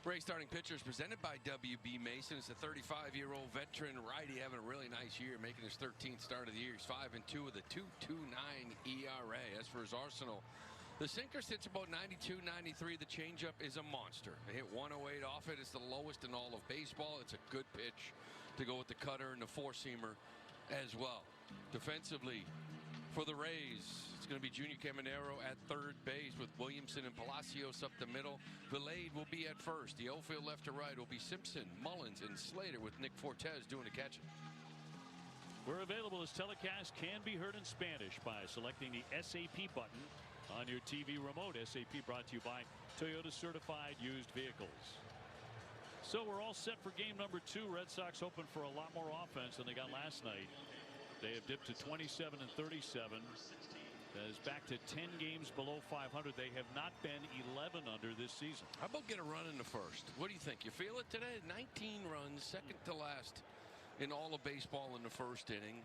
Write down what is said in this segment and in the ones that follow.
Ray starting pitchers presented by W.B. Mason. It's a 35-year-old veteran righty having a really nice year, making his 13th start of the year. He's 5-2 with a 2.29 ERA. As for his arsenal, the sinker sits about 92, 93. The changeup is a monster. They hit 108 off it. It's the lowest in all of baseball. It's a good pitch to go with the cutter and the four-seamer as well. Defensively, for the Rays, it's going to be Junior Caminero at third base with Williamson and Palacios up the middle. Vilade will be at first. The outfield left to right will be Simpson, Mullins, and Slater with Nick Fortes doing the catching. We're available as telecast can be heard in Spanish by selecting the SAP button on your TV remote. SAP brought to you by Toyota Certified Used Vehicles. So we're all set for game number 2. Red Sox hoping for a lot more offense than they got last night. They have dipped to 27 and 37. That is back to 10 games below 500. They have not been 11 under this season. How about get a run in the first? What do you think? You feel it today? 19 runs, second to last in all of baseball in the first inning.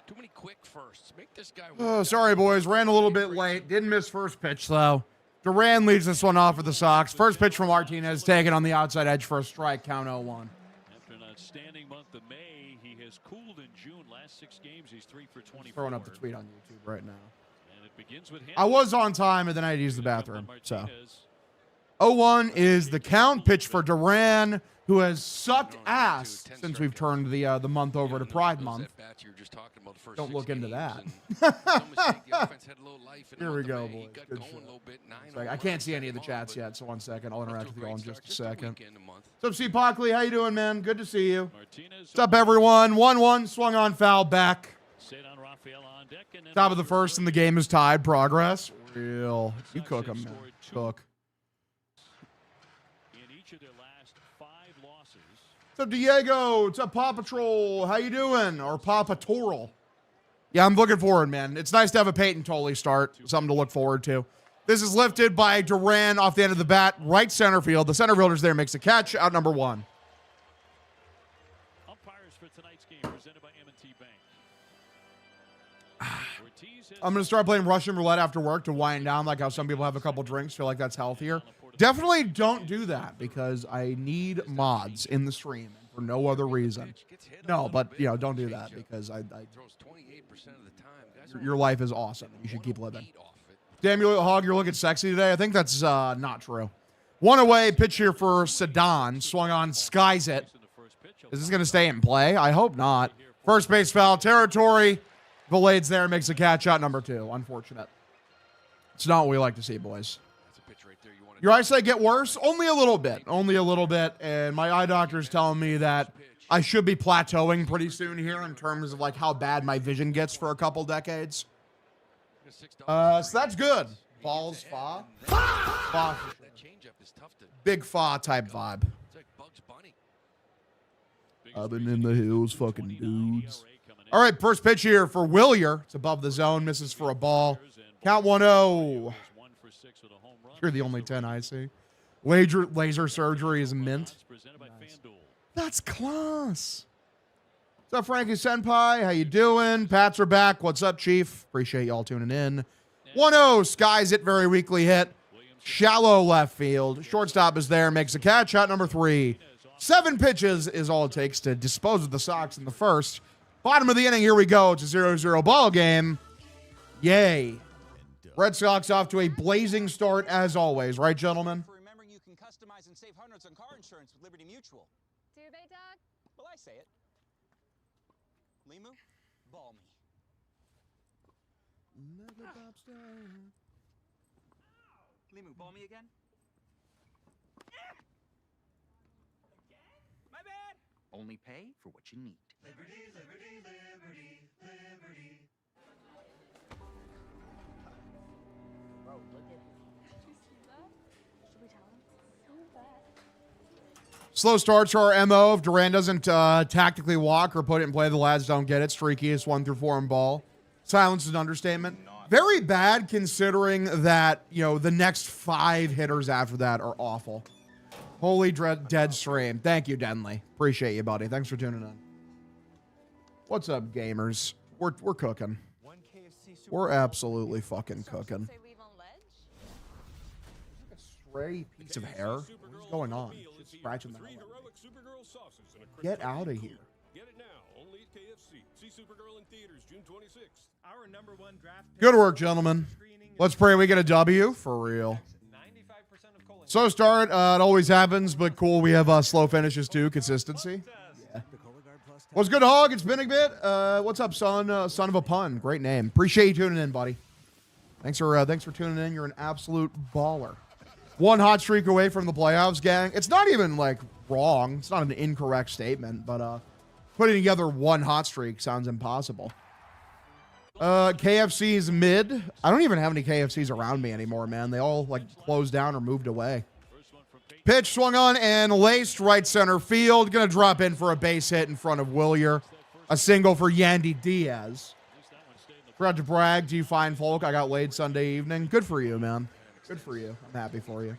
Too many quick firsts. Make this guy. Oh, sorry, boys. Ran a little bit late. Didn't miss first pitch, though. Duran leads this one off for the Sox. First pitch from Martinez, taken on the outside edge for a strike, count 0-1. After an outstanding month of May, he has cooled in June. Last 6 games, he's 3 for 24. Throwing up the tweet on YouTube right now. And it begins with him. I was on time, and then I had to use the bathroom. So 0-1 is the count. Pitch for Duran, who has sucked ass since we've turned the month over to Pride Month. Don't look into that. Here we go, boys. Good show. I can't see any of the chats yet, so 1 second. I'll interact with you all in just a second. What's up, C. Pockley? How you doing, man? Good to see you. What's up, everyone? 1-1, swung on foul back. Top of the first, and the game is tied. Progress. Real. You cook them, man. Cook. What's up, Diego? What's up, Paw Patrol? How you doing? Or Paw Patrol? Yeah, I'm looking forward, man. It's nice to have a Peyton Tolley start. Something to look forward to. This is lifted by Duran off the end of the bat. Right center field. The center fielder's there. Makes a catch. Out number 1. Umpires for tonight's game presented by M&T Bank. I'm going to start playing Russian roulette after work to wind down, like how some people have a couple drinks, feel like that's healthier. Definitely don't do that because I need mods in the stream for no other reason. No, but, you know, don't do that because your life is awesome. You should keep living. Damn, Hog, you're looking sexy today. I think that's not true. 1 away, pitch here for Sedan. Swung on, skies it. Is this going to stay in play? I hope not. First base foul territory. Vilade's there, makes a catch, out number 2. Unfortunate. It's not what we like to see, boys. Your eyesight get worse? Only a little bit. Only a little bit. And my eye doctor's telling me that I should be plateauing pretty soon here in terms of like how bad my vision gets for a couple decades. So that's good. Balls, fa. Fa. Big fa type vibe. I've been in the hills, fucking dudes. All right, first pitch here for Willier. It's above the zone, misses for a ball. Count 1-0. You're the only 10 I see. Laser surgery is mint. Nice. That's class. What's up, Frankie Senpai? How you doing? Pats are back. What's up, Chief? Appreciate y'all tuning in. 1-0. Skies it. Very weakly hit. Shallow left field. Shortstop is there. Makes a catch. Out number 3. 7 pitches is all it takes to dispose of the Sox in the first. Bottom of the inning. Here we go. It's a 0-0 ball game. Yay. Red Sox off to a blazing start as always. Right, gentlemen? For remembering you can customize and save hundreds on car insurance with Liberty Mutual. Do they, Doug? Well, I say it. Limu, ball me. Limu, ball me again? My bad. Only pay for what you need. Liberty, liberty, liberty, liberty. Bro, look at. Did you see that? Should we tell him? So bad. Slow starts are our MO. If Duran doesn't tactically walk or put it in play, the lads don't get it. Streakiest 1 through 4 in ball. Silence is an understatement. Very bad considering that, you know, the next 5 hitters after that are awful. Holy dead stream. Thank you, Denley. Appreciate you, buddy. Thanks for tuning in. What's up, gamers? We're cooking. We're absolutely fucking cooking. A stray piece of hair? What is What's going on? She's scratching the hell out of me. Get out of here. Get it now, only at KFC. See Supergirl in theaters June 26th. Our #1 draft. Good work, gentlemen. Let's pray we get a W for real. So start. It always happens, but cool. We have slow finishes too. Consistency. Yeah. What's good, Hog? It's been a bit. What's up, son? Son of a pun. Great name. Appreciate you tuning in, buddy. Thanks for tuning in. You're an absolute baller. One hot streak away from the playoffs, gang. It's not even like wrong. It's not an incorrect statement, but putting together one hot streak sounds impossible. KFC's mid. I don't even have any KFCs around me anymore, man. They all like closed down or moved away. Pitch swung on and laced right center field. Gonna drop in for a base hit in front of Willier. A single for Yandy Diaz. Forgot to brag. Do you find folk? I got laid Sunday evening. Good for you, man. Good for you. I'm happy for you.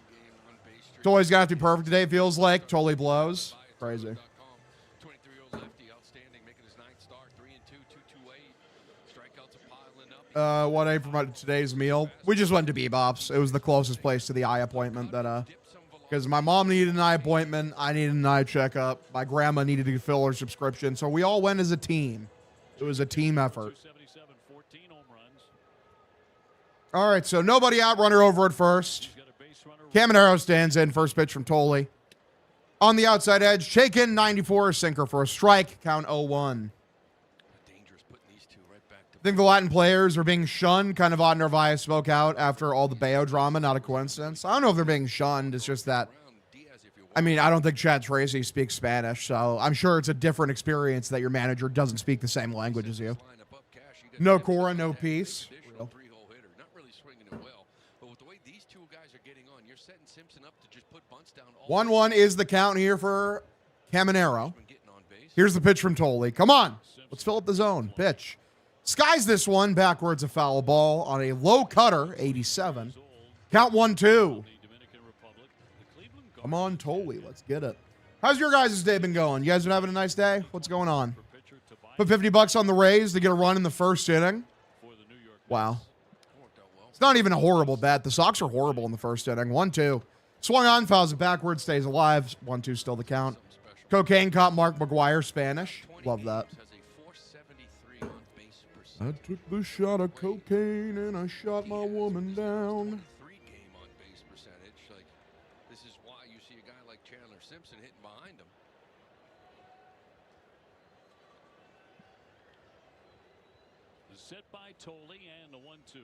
It's always got to be perfect today. Feels like totally blows. Crazy. 23-year-old lefty, outstanding, making his 9th start, 3-2, 228. Strikeouts are piling up. What I for today's meal? We just went to Bebop's. It was the closest place to the eye appointment that because my mom needed an eye appointment, I needed an eye checkup, my grandma needed to fill her subscription, so we all went as a team. It was a team effort. All right, so nobody out, runner over at first. Caminero stands in, first pitch from Tolley. On the outside edge, Chaikin, 94, sinker for a strike, count 0-1. I think the Latin players are being shunned. Kind of odd Narvaez spoke out after all the Bayo drama, not a coincidence. I don't know if they're being shunned. It's just that, I mean, I don't think Chad Tracy speaks Spanish, so I'm sure it's a different experience that your manager doesn't speak the same language as you. No Cora, no peace. 1-1 is the count here for Caminero. Here's the pitch from Tolley. Come on. Let's fill up the zone. Pitch. Skies this one. Backwards a foul ball on a low cutter. 87. Count 1-2. Come on, Tolley. Let's get it. How's your guys' day been going? You guys been having a nice day? What's going on? Put $50 on the Rays to get a run in the first inning. Wow. It's not even a horrible bet. The Sox are horrible in the first inning. 1-2. Swung on, fouls it backwards, stays alive. 1-2 still the count. Cocaine caught Mark McGuire, Spanish. Love that. I took the shot of cocaine and I shot my woman down. This is why you see a guy like Chandler Simpson hitting behind him. Set by Tolley and the 1-2.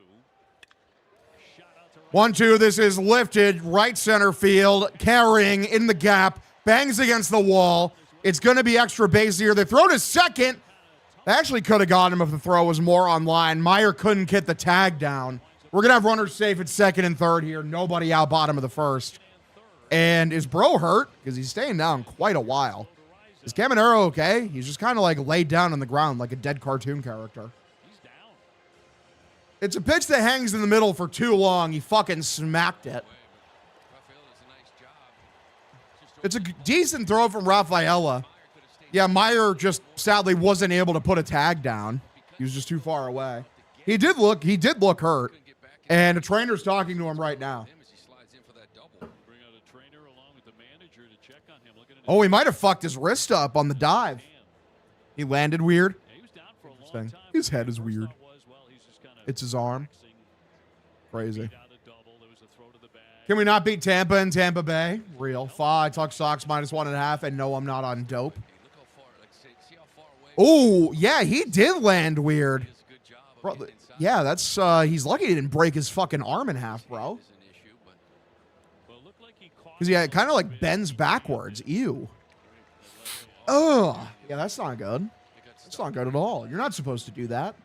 1-2, this is lifted, right center field, carrying in the gap, bangs against the wall. It's going to be extra base here. They throw to second. They actually could have got him if the throw was more on line. Meyer couldn't get the tag down. We're going to have runners safe at second and third here. Nobody out bottom of the first. And is Bro hurt? Because he's staying down quite a while. Is Caminero okay? He's just kind of like laid down on the ground like a dead cartoon character. It's a pitch that hangs in the middle for too long. He fucking smacked it. It's a decent throw from Rafaela. Yeah, Meyer just sadly wasn't able to put a tag down. He was just too far away. He did look hurt. And a trainer's talking to him right now. Oh, he might have fucked his wrist up on the dive. He landed weird. Interesting. His head is weird. It's his arm. Crazy. Can we not beat Tampa and Tampa Bay? Real. I talk Sox -1.5, and no, I'm not on dope. Oh, yeah, he did land weird. Bro, yeah, that's, he's lucky he didn't break his fucking arm in half, bro. Because, yeah, it kind of like bends backwards. Ew. Ugh. Yeah, that's not good. That's not good at all. You're not supposed to do that.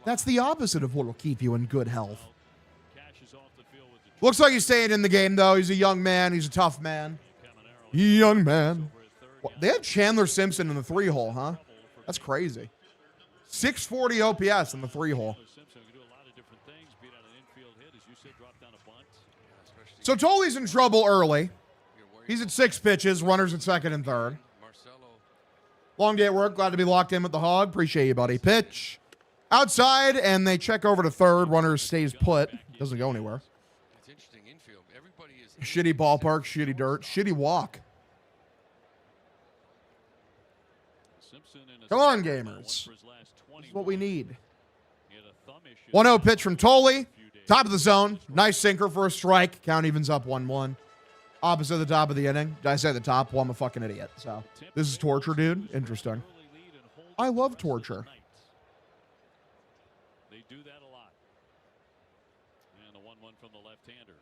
That's the opposite of what will keep you in good health. Looks like he's staying in the game, though. He's a young man. He's a tough man. Young man. Well, they had Chandler Simpson in the 3-hole, huh? That's crazy. 640 OPS in the 3-hole. So Tolley's in trouble early. He's at 6 pitches. Runners at second and third. Long day at work. Glad to be locked in with the Hog. Appreciate you, buddy. Pitch. Outside, and they check over to third. Runner stays put. Doesn't go anywhere. Shitty ballpark, shitty dirt, shitty walk. Come on, gamers. This is what we need. 1-0 pitch from Tolley. Top of the zone. Nice sinker for a strike. Count evens up 1-1. Opposite the top of the inning. Did I say the top? Well, I'm a fucking idiot. So this is torture, dude. Interesting. I love torture. They do that a lot. And the 1-1 from the left-hander.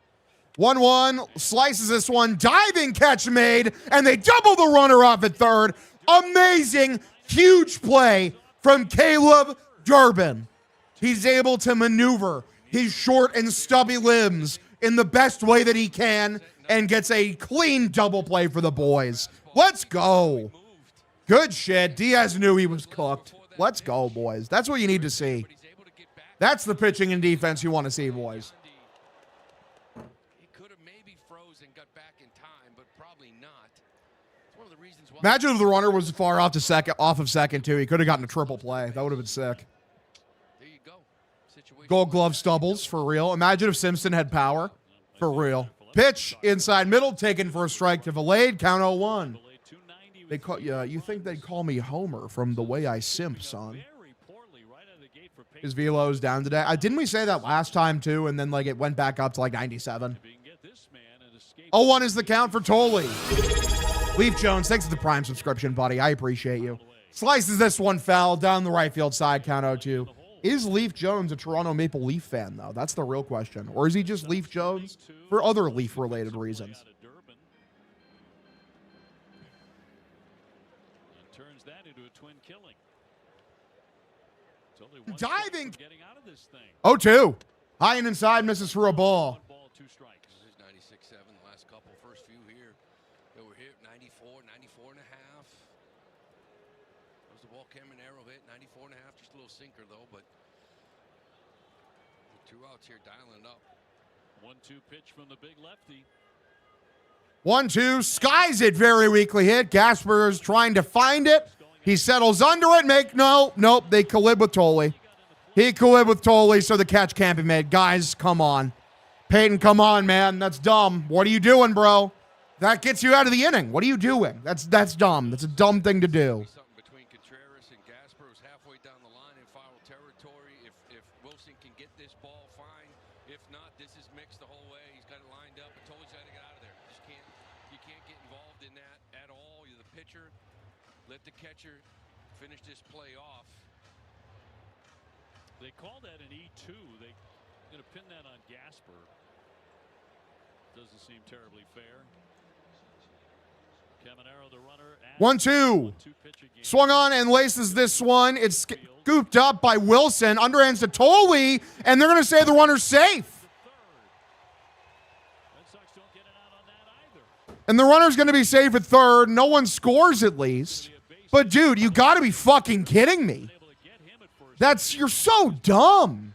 1-1. Slices this one. Diving catch made. And they double the runner off at third. Amazing. Huge play from Caleb Durbin. He's able to maneuver his short and stubby limbs in the best way that he can and gets a clean double play for the boys. Let's go. Good shit. Diaz knew he was cooked. Let's go, boys. That's what you need to see. That's the pitching and defense you want to see, boys. He could have maybe frozen, got back in time, but probably not. It's one of the reasons why. Imagine if the runner was far off of second, too. He could have gotten a triple play. That would have been sick. There you go. Gold glove stubbles, for real. Imagine if Simpson had power, for real. Pitch inside middle, taken for a strike to Valade. Count 0-1. They call you think they'd call me Homer from the way I simp, son. His velo's down today. Didn't we say that last time too? And then like it went back up to like 97. 0-1 is the count for Tolley. Leaf Jones, thanks for the Prime subscription, buddy. I appreciate you. Slices this one foul down the right field side. Count 0-2. Is Leaf Jones a Toronto Maple Leaf fan though? That's the real question. Or is he just Leaf Jones for other Leaf-related reasons? Turns that into a twin killing. Diving. Getting out of this thing. 0-2. High and inside, misses for a ball. 1 ball, 2 strikes. This is 96-7. The last couple, first few here that were hit 94, 94 and a half. That was the ball Cameron Arrow hit 94 and a half. Just a little sinker though, but 2 outs here, dialing it up. 1-2 pitch from the big lefty. 1-2, skies it, very weakly hit. Gasper's trying to find it. He settles under it. Nope, they collide with Tolley. He collide with Tolley, so the catch can't be made. Guys, come on. Peyton, come on, man. That's dumb. What are you doing, bro? That gets you out of the inning. What are you doing? That's dumb. That's a dumb thing to do. Something between Contreras and Gasper was halfway down the line in foul territory. If Wilson can get this ball, fine. If not, this is mixed the whole way. He's got it lined up. I told you got to get out of there. You can't get involved in that at all. You're the pitcher. Let the catcher finish this play off. They call that an E2. They're going to pin that on Gasper. Doesn't seem terribly fair. Caminero, the runner. 1-2. Swung on and laces this one. It's scooped up by Wilson. Underhands to Tolley, and they're going to say the runner's safe. And the runner's going to be safe at third. No one scores at least. But, dude, you got to be fucking kidding me. You're so dumb.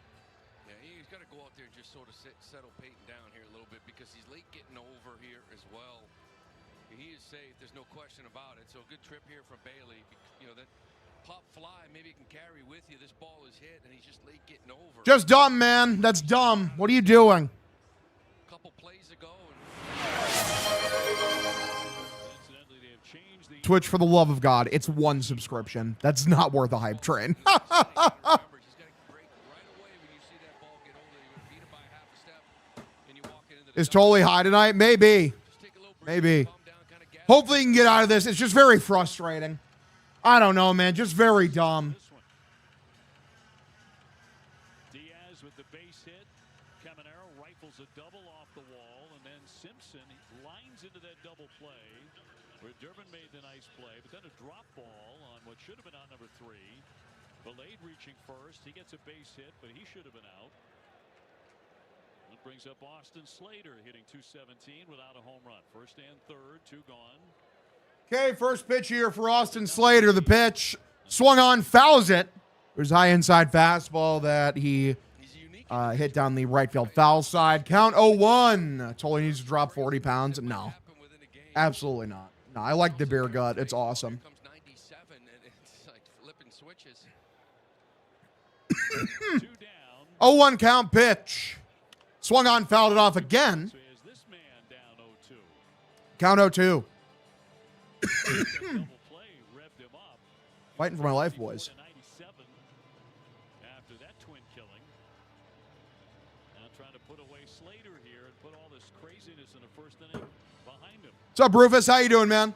Yeah, he's got to go out there and just sort of settle Peyton down here a little bit because he's late getting over here as well. He is safe. There's no question about it. So a good trip here from Bailey. You know, that pop fly maybe can carry with you. This ball is hit, and he's just late getting over. Just dumb, man. That's dumb. What are you doing? A couple plays ago. Twitch, for the love of God, it's 1 subscription. That's not worth a hype train. Is Tolley high tonight? Maybe. Maybe. Hopefully he can get out of this. It's just very frustrating. I don't know, man. Just very dumb. Diaz with the base hit. Caminero rifles a double off the wall, and then Simpson lines into that double play where Durbin made the nice play, but then a drop ball on what should have been out number 3. Valade reaching first. He gets a base hit, but he should have been out. That brings up Austin Slater hitting .217 without a home run. First and third, 2 gone. Okay, first pitch here for Austin Slater. The pitch swung on, fouls it. There's high inside fastball that he hit down the right field foul side. Count 0-1. Tolley needs to drop 40 pounds. No, absolutely not. No, I like the beer gut. It's awesome. 0-1 count pitch. Swung on, fouled it off again. So he has this man down Count 0-2. Double play revved him up. Fighting for my life, boys. After that twin killing. Now trying to put away Slater here and put all this craziness in the first inning behind him. What's up, Rufus? How you doing, man?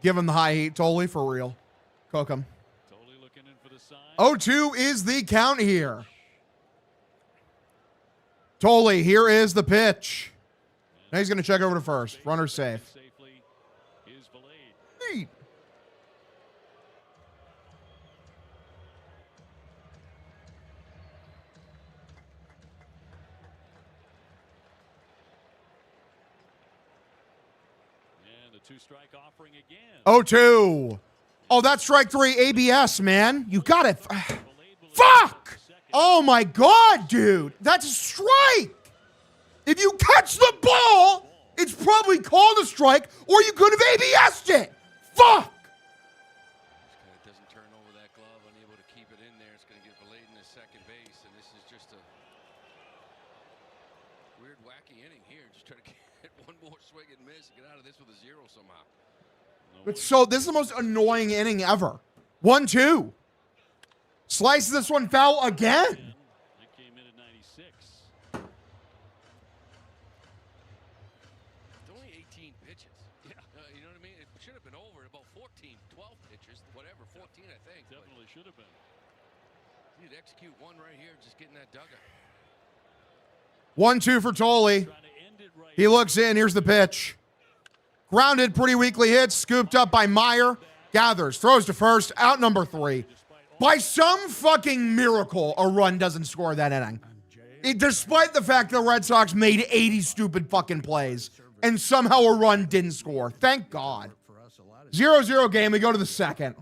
Give him the high heat. Totally for real. Cook him. Totally looking in for the sign. 0-2 is the count here. Totally, here is the pitch. Now he's going to check over to first. Runner safe. Safely is Valade. Neat. And the 2-strike offering again. 0-2. Oh, that's strike 3 ABS, man. You got it. Fuck! Oh, my God, dude. That's a strike. If you catch the ball, it's probably called a strike, or you could have ABS'd it. Fuck! It doesn't turn over that glove, unable to keep it in there. It's going to get Valade in the second base, and this is just a weird, wacky inning here. Just try to get one more swing and miss and get out of this with a 0 somehow. This is the most annoying inning ever. 1-2. Slices this one foul again. That came in at 96. It's only 18 pitches. Yeah. You know what I mean? It should have been over about 14, 12 pitches, whatever, 14 I think. Definitely should have been. He'd execute one right here, just getting that dugout. 1-2 for Tolley. He looks in. Here's the pitch. Grounded, pretty weakly hit. Scooped up by Meyer. Gathers, throws to first. Out number 3. By some fucking miracle, a run doesn't score that inning. Despite the fact the Red Sox made 80 stupid fucking plays, and somehow a run didn't score. Thank God. 0-0 game. We go to the second.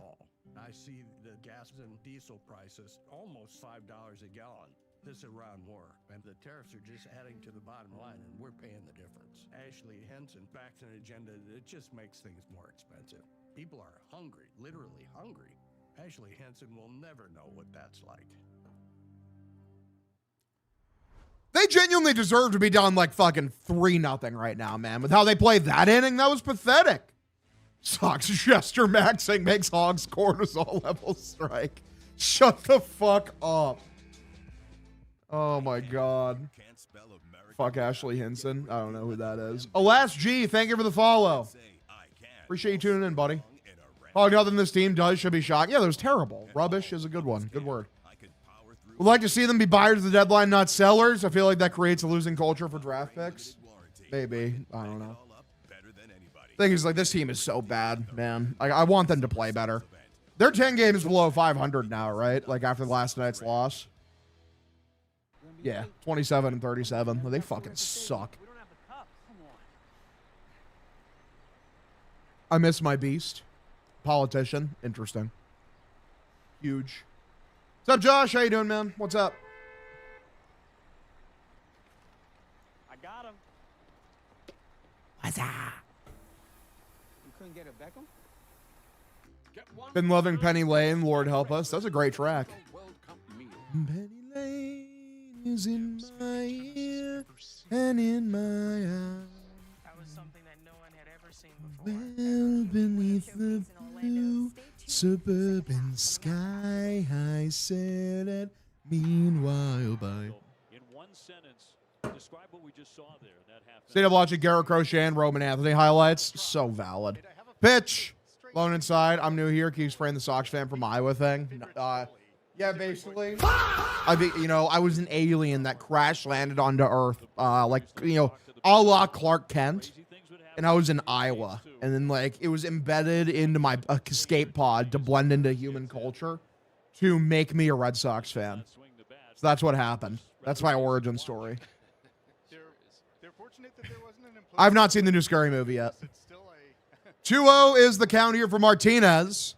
I see the gas and diesel prices almost $5 a gallon. This is around war, and the tariffs are just adding to the bottom line, and we're paying the difference. Ashley Henson backs an agenda that just makes things more expensive. People are hungry, literally hungry. Ashley Henson will never know what that's like. They genuinely deserve to be down like fucking 3-0 right now, man. With how they played that inning, that was pathetic. Sox gesture maxing makes Hogs cortisol level strike. Shut the fuck up. Oh my God. Fuck Ashley Hinson. I don't know who that is. Alas G, thank you for the follow. Appreciate you tuning in, buddy. Oh, nothing this team does should be shocked. Yeah, that was terrible. Rubbish is a good one. Good word. Would like to see them be buyers of the deadline, not sellers. I feel like that creates a losing culture for draft picks. Maybe. I don't know. Thing is, like, this team is so bad, man. Like, I want them to play better. They're 10 games below 500 now, right? Like, after last night's loss. Yeah, 27 and 37. They fucking suck. I miss my beast. Politician. Interesting. Huge. What's up, Josh? How you doing, man? What's up? I got him. What's up? You couldn't get a Beckham? Been loving Penny Lane. Lord help us. That's a great track. Penny Lane is in my ear and in my eye. That was something that no one had ever seen Well beneath the blue suburban sky, I said it. Meanwhile, by In one sentence, describe what we just saw there. That half. State of watching Garrett Crochet and Roman Anthony highlights. So valid. Pitch. Lone inside. I'm new here. Keeps spraying the Sox fan from Iowa thing. Yeah, basically. I was an alien that crash landed onto Earth. A la Clark Kent. And I was in Iowa. And then, like, it was embedded into my escape pod to blend into human culture to make me a Red Sox fan. So that's what happened. That's my origin story. I've not seen the new Scary Movie yet. 2-0 is the count here for Martinez.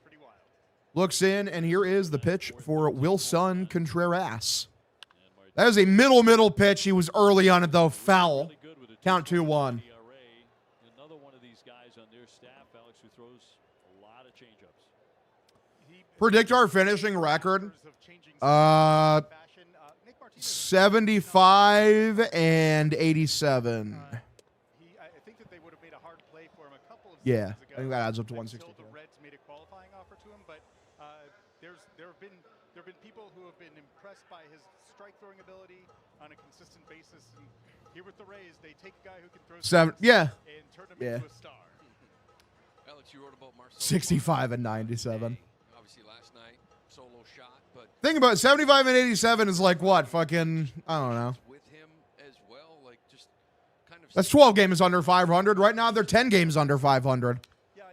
Looks in, and here is the pitch for Wilson Contreras. That is a middle pitch. He was early on it, though. Foul. Count 2-1. Another one of these guys on their staff, Alex, who throws a lot of changeups. Predict our finishing record. 75 and 87. Yeah, I think that adds up to 162. The Reds made a qualifying offer to him, but there have been people who have been impressed by his strike throwing ability on a consistent basis. And here with the Rays, they take a guy who can throw And turn him into a star. Alex, you wrote about Marcelo 65 and 97. Obviously last night, solo shot, but Think about it, 75 and 87 is like what? Fucking, I don't know. with him as well, like just kind of That's 12 games under 500. Right now, they're 10 games under 500.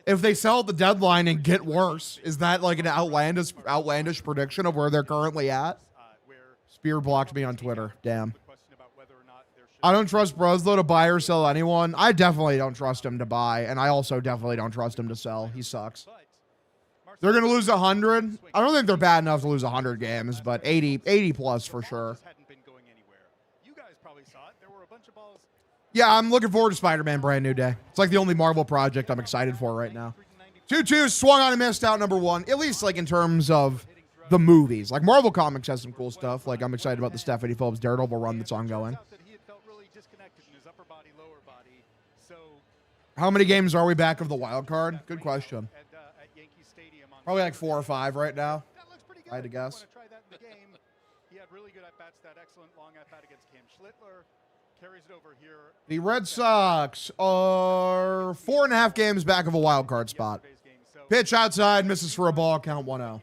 If they sell at the deadline and get worse, is that like an outlandish prediction of where they're currently at? Spear blocked me on Twitter. Damn. I don't trust Broslow to buy or sell anyone. I definitely don't trust him to buy, and I also definitely don't trust him to sell. He sucks. They're going to lose 100. I don't think they're bad enough to lose 100 games, but 80 plus for sure. Yeah, I'm looking forward to Spider-Man Brand New Day. It's like the only Marvel project I'm excited for right now. 2-2, swung on and missed out, number 1. At least like in terms of the movies. Like Marvel Comics has some cool stuff. Like I'm excited about the Stephanie Phillips Daredevil run that's ongoing. How many games are we back of the wild card? Good question. Probably like 4 or 5 right now. I had to guess. The Red Sox are 4.5 games back of a wild card spot. Pitch outside, misses for a ball, count 1-0.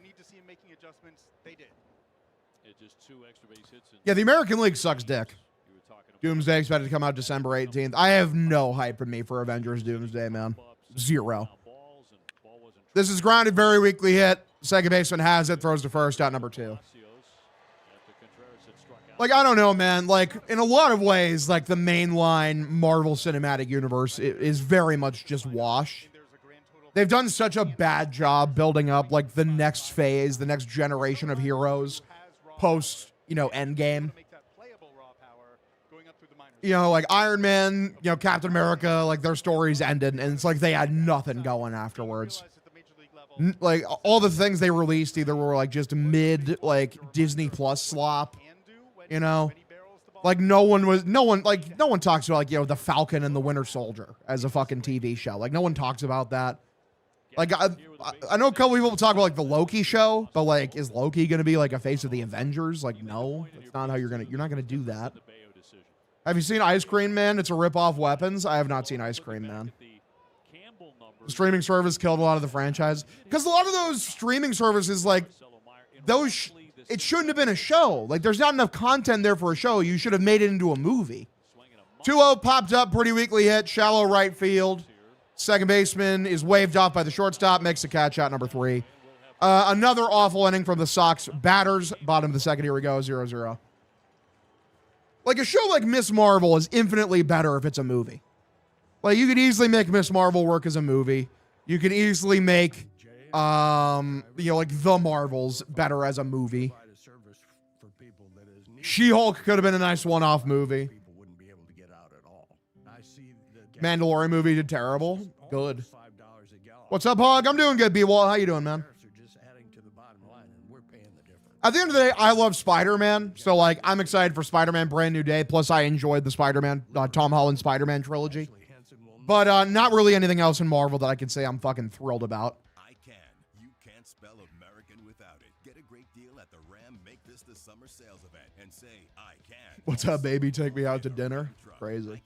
Yeah, the American League sucks dick. Doomsday expected to come out December 18th. I have no hype in me for Avengers Doomsday, man. 0. This is grounded, very weakly hit. Second baseman has it, throws to first, out number 2. Like, I don't know, man. Like, in a lot of ways, like, the mainline Marvel Cinematic Universe is very much just wash. They've done such a bad job building up, like, the next phase, the next generation of heroes post, Endgame. Like Iron Man, Captain America, like, their stories ended, and it's like they had nothing going afterwards. Like, all the things they released either were, like, just mid, like, Disney Plus slop. Like no one talks about like, the Falcon and the Winter Soldier as a fucking TV show. Like no one talks about that. Like I know a couple people talk about like the Loki show, but like, is Loki going to be like a face of the Avengers? Like, no, that's not how you're not going to do that. Have you seen Ice Cream Man? It's a rip-off Weapons. I have not seen Ice Cream Man. The streaming service killed a lot of the franchise because a lot of those streaming services, like those, it shouldn't have been a show. Like, there's not enough content there for a show. You should have made it into a movie. 2-0 popped up, pretty weakly hit, shallow right field. Second baseman is waved off by the shortstop, makes the catch out, number 3. Another awful inning from the Sox batters. Bottom of the second, here we go, 0-0. Like, a show like Miss Marvel is infinitely better if it's a movie. Like, you could easily make Miss Marvel work as a movie. You could easily make like The Marvels better as a movie. She-Hulk could have been a nice one-off movie. Mandalorian movie did terrible. Good. What's up, Hog? I'm doing good, B-Wall. How you doing, man? At the end of the day, I love Spider-Man, so like I'm excited for Spider-Man Brand New Day. Plus, I enjoyed the Spider-Man, Tom Holland Spider-Man trilogy. But not really anything else in Marvel that I can say I'm fucking thrilled about. You can't spell American without it. Get a great deal at the Ram Make This the Summer Sales Event and say, I can. What's up, baby? Take me out to dinner. Crazy.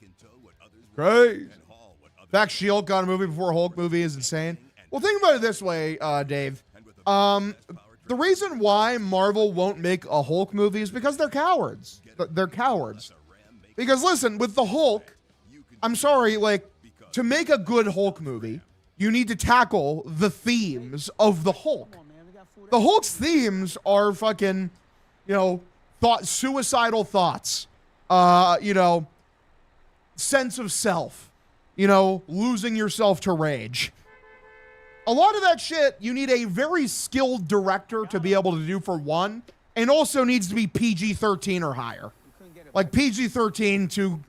Crazy. In fact, She-Hulk got a movie before a Hulk movie is insane. Well, think about it this way, Dave. The reason why Marvel won't make a Hulk movie is because they're cowards. They're cowards. Because listen, with the Hulk, I'm sorry, like, to make a good Hulk movie, you need to tackle the themes of the Hulk. The Hulk's themes are fucking, suicidal thoughts, sense of self, losing yourself to rage. A lot of that shit, you need a very skilled director to be able to do, for one, and also needs to be PG-13 or higher. Like PG-13 to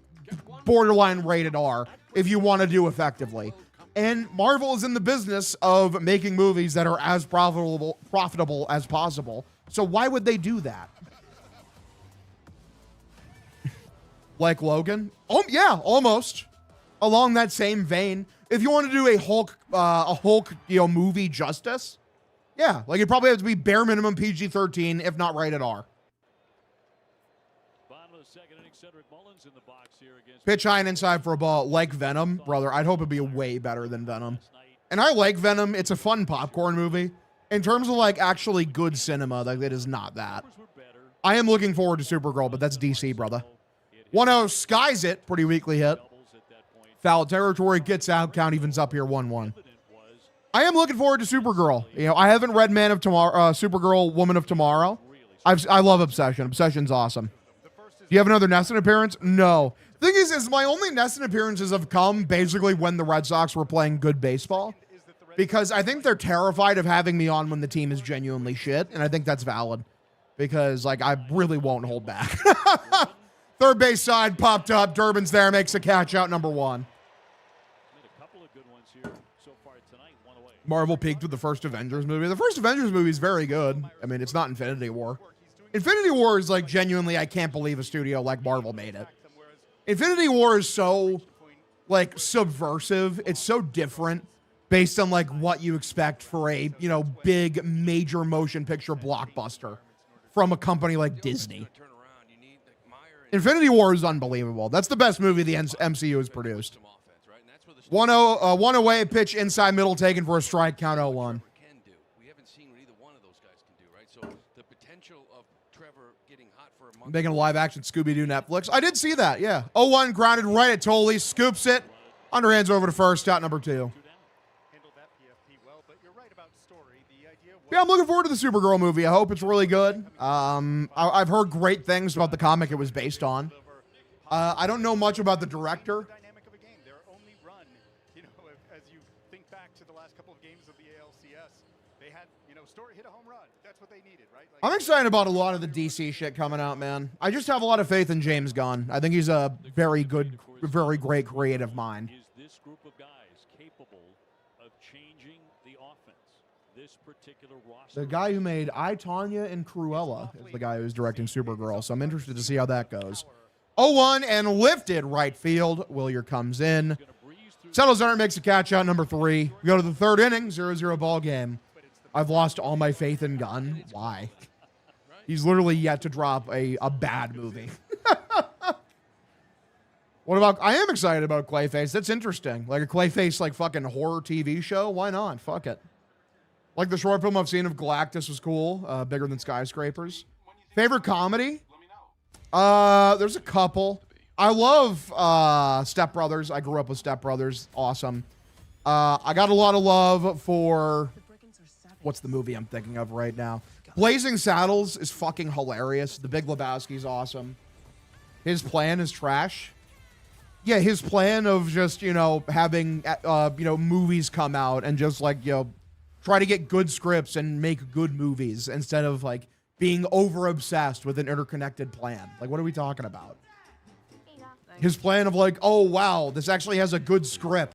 borderline rated R if you want to do effectively. And Marvel is in the business of making movies that are as profitable as possible. So why would they do that? Like Logan? Oh, yeah, almost. along that same vein, if you want to do a Hulk, movie justice, yeah, like it probably has to be bare minimum PG-13, if not rated R. Bottom of the second inning, Cedric Mullins in the box here against Pitch high and inside for a ball, like Venom, brother. I'd hope it'd be way better than Venom. And I like Venom. It's a fun popcorn movie. In terms of like actually good cinema, like it is not that. I am looking forward to Supergirl, but that's DC, brother. 1-0 skies it. Pretty weakly hit. Foul territory, gets out. Count evens up here 1-1. I am looking forward to Supergirl. You know, I haven't read Man of Tomorrow, Supergirl, Woman of Tomorrow. I love Obsession. Obsession's awesome. Do you have another Nesson appearance? No. Thing is my only Nesson appearances have come basically when the Red Sox were playing good baseball. Because I think they're terrified of having me on when the team is genuinely shit. And I think that's valid. Because, like, I really won't hold back. Third base side popped up. Durbin's there. Makes a catch out number 1. Marvel peaked with the first Avengers movie. The first Avengers movie is very good. I mean, it's not Infinity War. Infinity War is, like, genuinely, I can't believe a studio like Marvel made it. Infinity War is so, like, subversive. It's so different. Based on, like, what you expect for a, you know, big, major motion picture blockbuster from a company like Disney. Infinity War is unbelievable. That's the best movie the MCU has produced. 1-0, 1 away, pitch inside middle taken for a strike, count 0-1. We haven't seen what either one of those guys can do, right? So the potential of Trevor getting hot for a month. Making a live-action Scooby-Doo Netflix. I did see that, yeah. 0-1, grounded right at Tolley, scoops it. Underhands over to first, out number 2. Yeah, I'm looking forward to the Supergirl movie. I hope it's really good. I've heard great things about the comic it was based on. I don't know much about the director. Dynamic of a game. Their only run, you know, as you think back to the last couple of games of the ALCS, they had, you know, Story hit a home run. That's what they needed, right? Like, I'm excited about a lot of the DC shit coming out, man. I just have a lot of faith in James Gunn. I think he's a very good, very great creative mind. Is this group of guys capable of changing the offense? This particular roster. The guy who made I, Tonya and Cruella is the guy who's directing Supergirl, so I'm interested to see how that goes. 0-1 and lifted right field. Willier comes in. Settles there, makes a catch out number 3. We go to the third inning, 0-0 ball game. I've lost all my faith in Gunn. Why? He's literally yet to drop a bad movie. What about, I am excited about Clayface. That's interesting. Like a Clayface, like fucking horror TV show. Why not? Fuck it. Like the short film I've seen of Galactus was cool. Bigger than skyscrapers. Favorite comedy? There's a couple. I love Step Brothers. I grew up with Step Brothers. Awesome. I got a lot of love for, what's the movie I'm thinking of right now? Blazing Saddles is fucking hilarious. The Big Lebowski's awesome. His plan is trash. Yeah, his plan of just, you know, having, you know, movies come out and just like, you know, try to get good scripts and make good movies instead of like being over obsessed with an interconnected plan. Like, what are we talking about? His plan of like, oh, wow, this actually has a good script.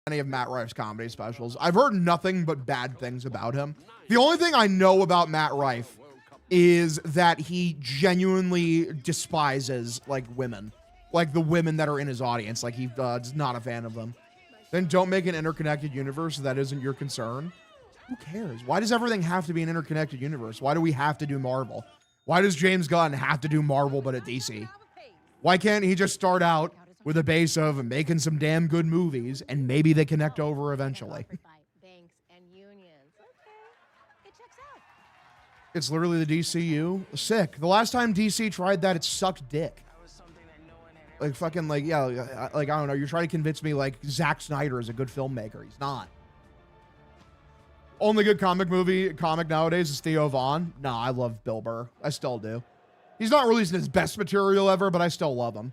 Any of Matt Rife's comedy specials. I've heard nothing but bad things about him. The only thing I know about Matt Rife is that he genuinely despises like women, like the women that are in his audience. Like he's not a fan of them. Then don't make an interconnected universe if that isn't your concern. Who cares? Why does everything have to be an interconnected universe? Why do we have to do Marvel? Why does James Gunn have to do Marvel but at DC? Why can't he just start out with a base of making some damn good movies and maybe they connect over eventually? It's literally the DCU. Sick. The last time DC tried that, it sucked dick. Like fucking like, yeah, like, I don't know. You're trying to convince me like Zack Snyder is a good filmmaker. He's not. Only good comic nowadays is Theo Vaughn. Nah, I love Bill Burr. I still do. He's not releasing his best material ever, but I still love him.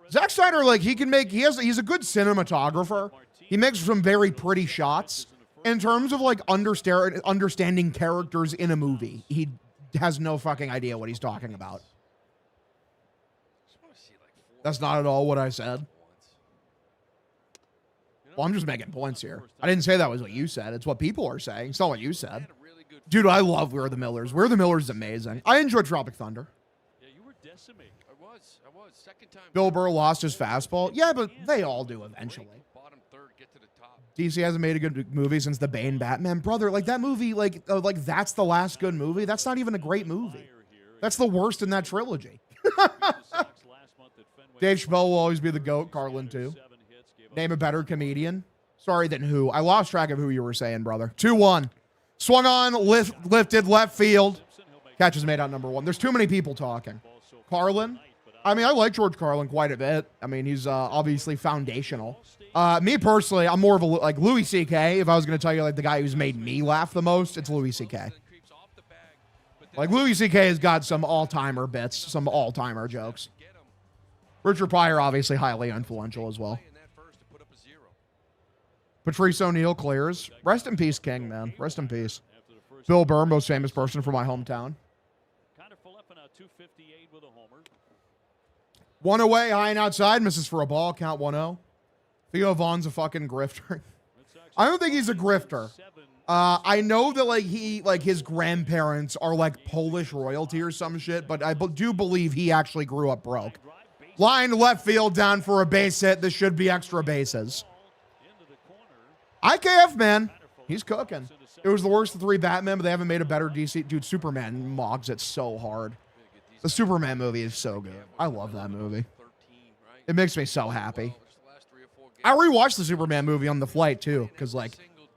Zack Snyder, like he's a good cinematographer. He makes some very pretty shots. In terms of like understanding characters in a movie, he has no fucking idea what he's talking about. That's not at all what I said. Well, I'm just making points here. I didn't say that was what you said. It's what people are saying. It's not what you said. Dude, I love We're the Millers. We're the Millers is amazing. I enjoyed Tropic Thunder. Yeah, you were decimated. I was. Second time. Bill Burr lost his fastball. Yeah, but they all do eventually. Bottom third, get to the top. DC hasn't made a good movie since the Bane Batman. Brother, like that movie, like that's the last good movie. That's not even a great movie. That's the worst in that trilogy. Dave Chappelle will always be the GOAT. Carlin, too. Name a better comedian. Sorry, then who? I lost track of who you were saying, brother. 2-1. Swung on, lifted, left field. Catch is made out number 1. There's too many people talking. Carlin. I mean, I like George Carlin quite a bit. I mean, he's obviously foundational. Me personally, I'm more of a, like, Louis C.K. If I was going to tell you, like, the guy who's made me laugh the most, it's Louis C.K. Like, Louis C.K. has got some all-timer bits, some all-timer jokes. Richard Pryor, obviously highly influential as well. Patrice O'Neal clears. Rest in peace, King, man. Rest in peace. Bill Burr, most famous person from my hometown. One away, high and outside. Misses for a ball. Count 1-0. Theo Vaughn's a fucking grifter. I don't think he's a grifter. I know that like his grandparents are like Polish royalty or some shit, but I do believe he actually grew up broke. Line left field down for a base hit. This should be extra bases. IKF, man. He's cooking. It was the worst of the 3 Batman, but they haven't made a better DC. Dude, Superman mogs it so hard. The Superman movie is so good. I love that movie. It makes me so happy. I rewatched the Superman movie on the flight, too, because, like,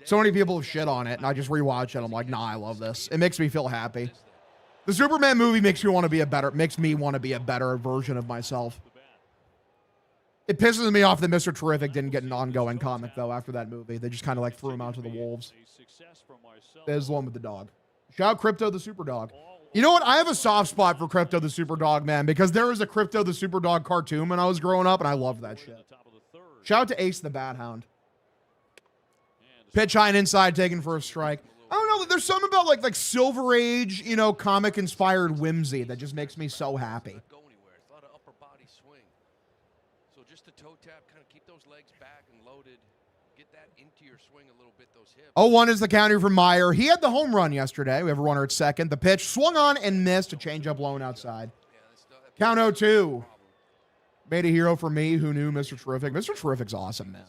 so many people have shit on it, and I just rewatch it. I'm like, nah, I love this. It makes me feel happy. The Superman movie makes me want to be a better version of myself. It pisses me off that Mr. Terrific didn't get an ongoing comic, though, after that movie. They just kind of, like, threw him out to the wolves. There's the one with the dog. Shout out Crypto the Superdog. You know what? I have a soft spot for Crypto the Superdog, man, because there was a Crypto the Superdog cartoon when I was growing up, and I loved that shit. Shout out to Ace the Bat Hound. Pitch high and inside, taken for a strike. I don't know. There's something about, like Silver Age, you know, comic-inspired whimsy that just makes me so happy. Toe tap, kind of keep those legs back and loaded. Get that into your swing a little bit, those hips. 0-1 is the counter from Meyer. He had the home run yesterday. We have a runner at second. The pitch swung on and missed. A changeup blown outside. Count 0-2. Made a hero for me who knew Mr. Terrific. Mr. Terrific's awesome, man.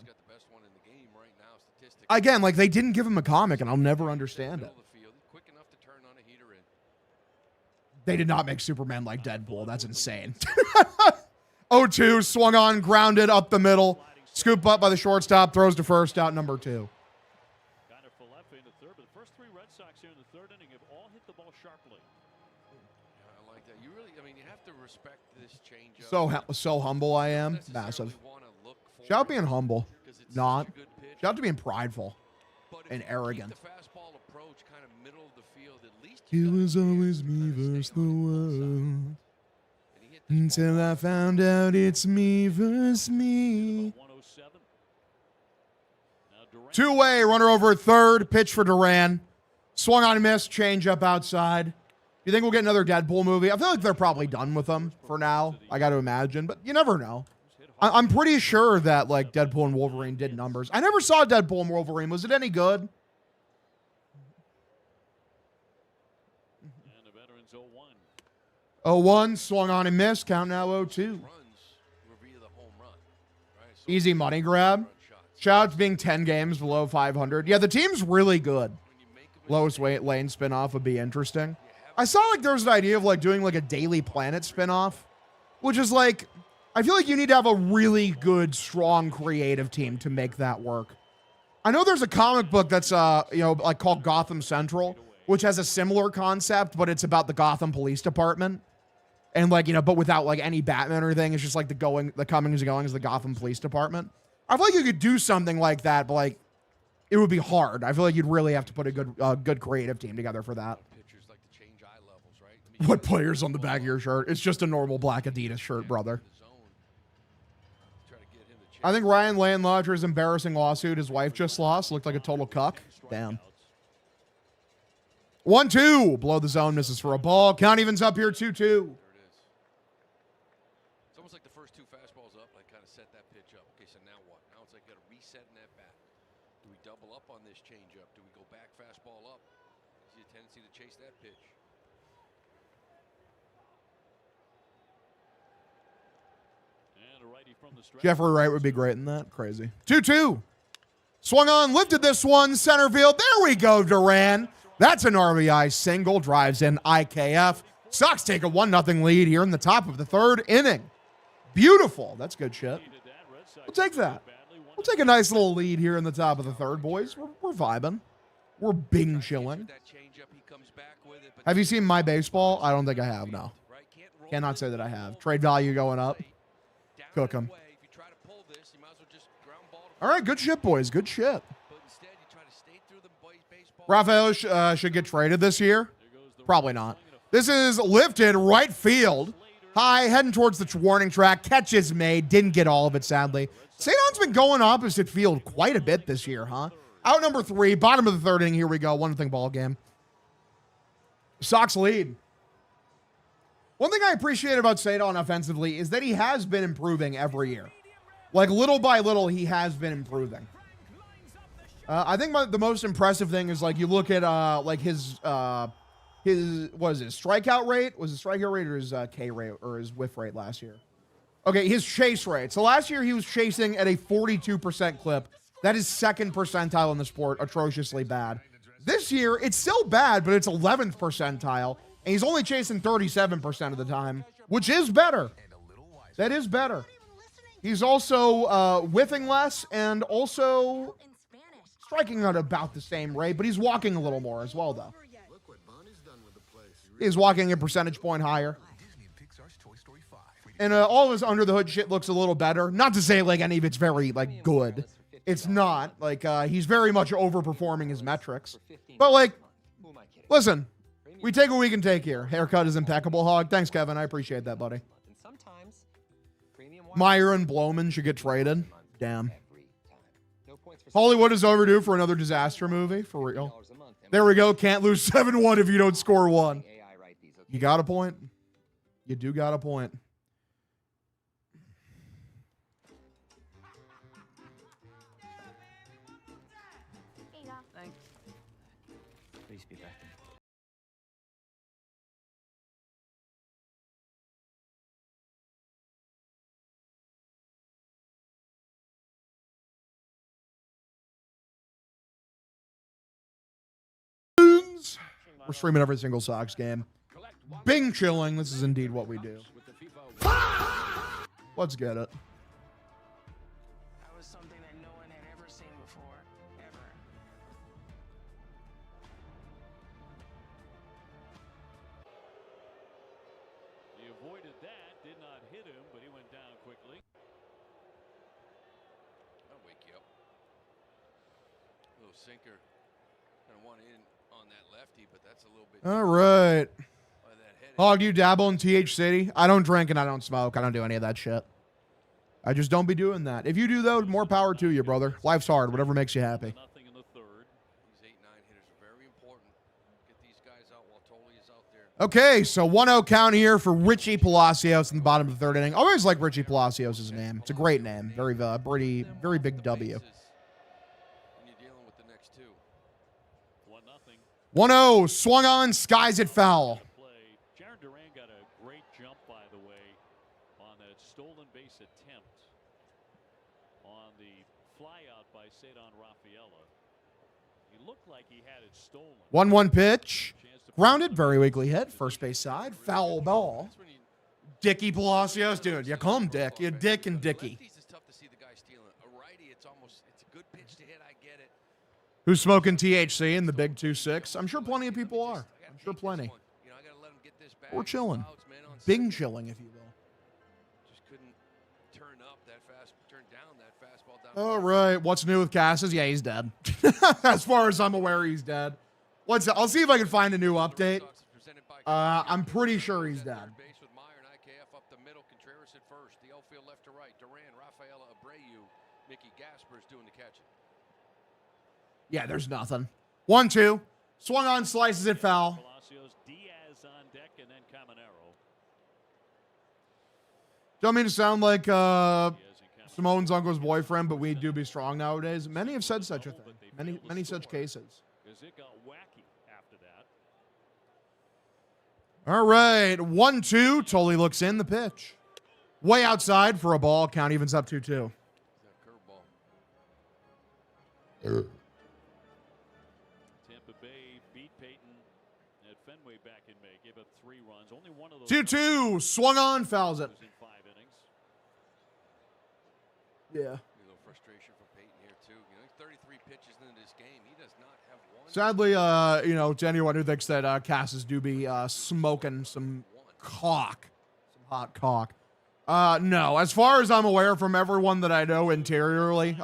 Again, like, they didn't give him a comic, and I'll never understand it. They did not make Superman like Deadpool. That's insane. 0-2, swung on, grounded up the middle. Scoop up by the shortstop, throws to first, out number 2. Kind of Falefa into third, but the first 3 Red Sox here in the 3rd inning have all hit the ball sharply. Yeah, I like that. You really, I mean, you have to respect this change. So humble I am. Massive. Shout out being humble. Not. Shout out to being prideful and arrogant. It was always me versus the world. Until I found out it's me versus me. 2-way, runner over at third. Pitch for Duran. Swung on and missed. Change up outside. You think we'll get another Deadpool movie? I feel like they're probably done with them for now. I got to imagine, but you never know. I'm pretty sure that like Deadpool and Wolverine did numbers. I never saw Deadpool and Wolverine. Was it any good? 0-1, swung on and missed. Count now 0-2. Easy money grab. Shout out to being 10 games below 500. Yeah, the team's really good. Lowest weight lane spinoff would be interesting. I saw like there was an idea of like doing like a Daily Planet spinoff, which is like, I feel like you need to have a really good, strong, creative team to make that work. I know there's a comic book that's like called Gotham Central, which has a similar concept, but it's about the Gotham Police Department. And like, but without like any Batman or anything, it's just like the comings and goings of the Gotham Police Department. I feel like you could do something like that, but like it would be hard. I feel like you'd really have to put a good creative team together for that. What players on the back of your shirt? It's just a normal black Adidas shirt, brother. I think Ryan Landlager's embarrassing lawsuit his wife just lost looked like a total cuck. Damn. 1-2. Below the zone, misses for a ball. Count evens up here, 2-2. It's almost like the first 2 fastballs up, like kind of set that pitch up. Okay, so now what? Now it's like got to reset in that bat. double up on this changeup? Do we go back fastball up? See a tendency to chase that pitch. And a righty from the stretch. Jeffrey Wright would be great in that. Crazy. 2-2. Swung on, lifted this one, center field. There we go, Duran. That's an RBI single. Drives in IKF. Sox take a 1-0 lead here in the top of the third inning. Beautiful. That's good shit. We'll take that. We'll take a nice little lead here in the top of the third, boys. We're vibing. We're bing chilling. Have you seen My Baseball? I don't think I have, no. Cannot say that I have. Trade value going up. Cook 'em. All right, good shit, boys. Good shit. Rafael should get traded this year. Probably not. This is lifted right field. High, heading towards the warning track. Catch is made. Didn't get all of it, sadly. Sadon's been going opposite field quite a bit this year, huh? Out number 3, bottom of the third inning. Here we go. 1-0 ball game. Sox lead. One thing I appreciate about Sadon offensively is that he has been improving every year. Like, little by little, he has been improving. I think the most impressive thing is, like, you look at, like, his what is it, strikeout rate? Was it strikeout rate or his K rate or his whiff rate last year? Okay, his chase rate. So last year he was chasing at a 42% clip. That is second percentile in the sport, atrociously bad. This year, it's still bad, but it's 11th percentile, and he's only chasing 37% of the time, which is better. That is better. He's also whiffing less and also striking at about the same rate, but he's walking a little more as well, though. He's walking a percentage point higher. And all of his under-the-hood shit looks a little better. Not to say, like, any of it's very, like, good. It's not. Like, he's very much overperforming his metrics. But, like, listen, we take what we can take here. Haircut is impeccable, Hog. Thanks, Kevin. I appreciate that, buddy. Meyer and Blowman should get traded. Damn. Hollywood is overdue for another disaster movie. For real. There we go. Can't lose 7-1 if you don't score 1. You got a point. You do got a point. Thanks. Please be back. We're streaming every single Sox game. Bing chilling. This is indeed what we do. Let's get it. That was something that no one had ever seen before, ever. He avoided that, did not hit him, but he went down quickly. That'll wake you up. Little sinker. Gonna want in on that lefty, but that's a little bit. All right. Hog, do you dabble in TH City? I don't drink and I don't smoke. I don't do any of that shit. I just don't be doing that. If you do, though, more power to you, brother. Life's hard. Whatever makes you happy. Nothing in the third. These 8-9 hitters are very important. Get these guys out while Tolley is out there. Okay, so 1-0 count here for Richie Palacios in the bottom of the third inning. I always like Richie Palacios' name. It's a great name. Very big W. And you're dealing with the next two. 1-0. 1-0, swung on, skies it foul. Jaron Duran got a great jump, by the way, on that stolen base attempt on the flyout by Sadon Rafaela. He looked like he had it stolen. 1-1 pitch. Grounded, very weakly hit. First base side. Foul ball. Dicky Palacios. Dude, you call him Dick. You're Dick and Dicky. It's tough to see the guy stealing. A righty, it's a good pitch to hit. I get it. Who's smoking THC in the big 2-6? I'm sure plenty of people are. I'm sure plenty. You know, I gotta let him get this back. We're chilling. Outs, man, on Bing second. chilling, if you will. Just couldn't turn down that fastball down. All right. What's new with Cassis? Yeah, he's dead. As far as I'm aware, he's dead. I'll see if I can find a new update. I'm pretty sure he's dead. Base with Meyer and IKF up the middle. Contreras at first. The outfield left to right. Duran, Rafaela, Abreu, Mickey Gasper's doing the catching. Yeah, there's nothing. 1-2. Swung on, slices it foul. Palacios, Diaz on deck, and then Caminero. Don't mean to sound like Simone's uncle's boyfriend, but we do be strong nowadays. Many have said such a thing. Many such cases. Because it got wacky after that. All right, 1-2. Tolley looks in the pitch. Way outside for a ball. Count evens up 2-2. Tampa Bay beat Peyton at Fenway back in May. Gave up 3 runs. Only one of those. 2-2. Swung on, fouls it. In 5 innings. Yeah. A little frustration for Peyton here too. You know, 33 pitches into this game. He does not have one. Sadly, you know, to anyone who thinks that Cassis do be smoking some cock, some hot cock. No, as far as I'm aware from everyone that I know interiorly,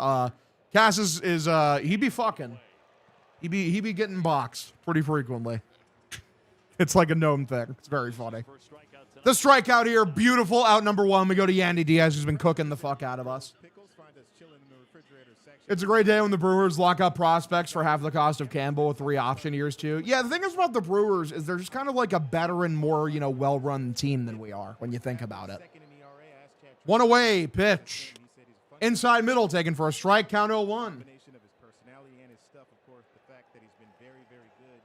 Cassis is he be fucking. He be getting boxed pretty frequently. It's like a known thing. It's very funny. The strikeout here, beautiful. Out number 1. We go to Yandy Diaz, who's been cooking the fuck out of us. It's a great day when the Brewers lock up prospects for half the cost of Campbell with 3 option years too. Yeah, the thing is about the Brewers is they're just kind of like a better and more, you know, well-run team than we are when you think about it. 1 away, pitch. Inside middle, taken for a strike, count 0-1. Combination of his personality and his stuff, of course, the fact that he's been very, very good.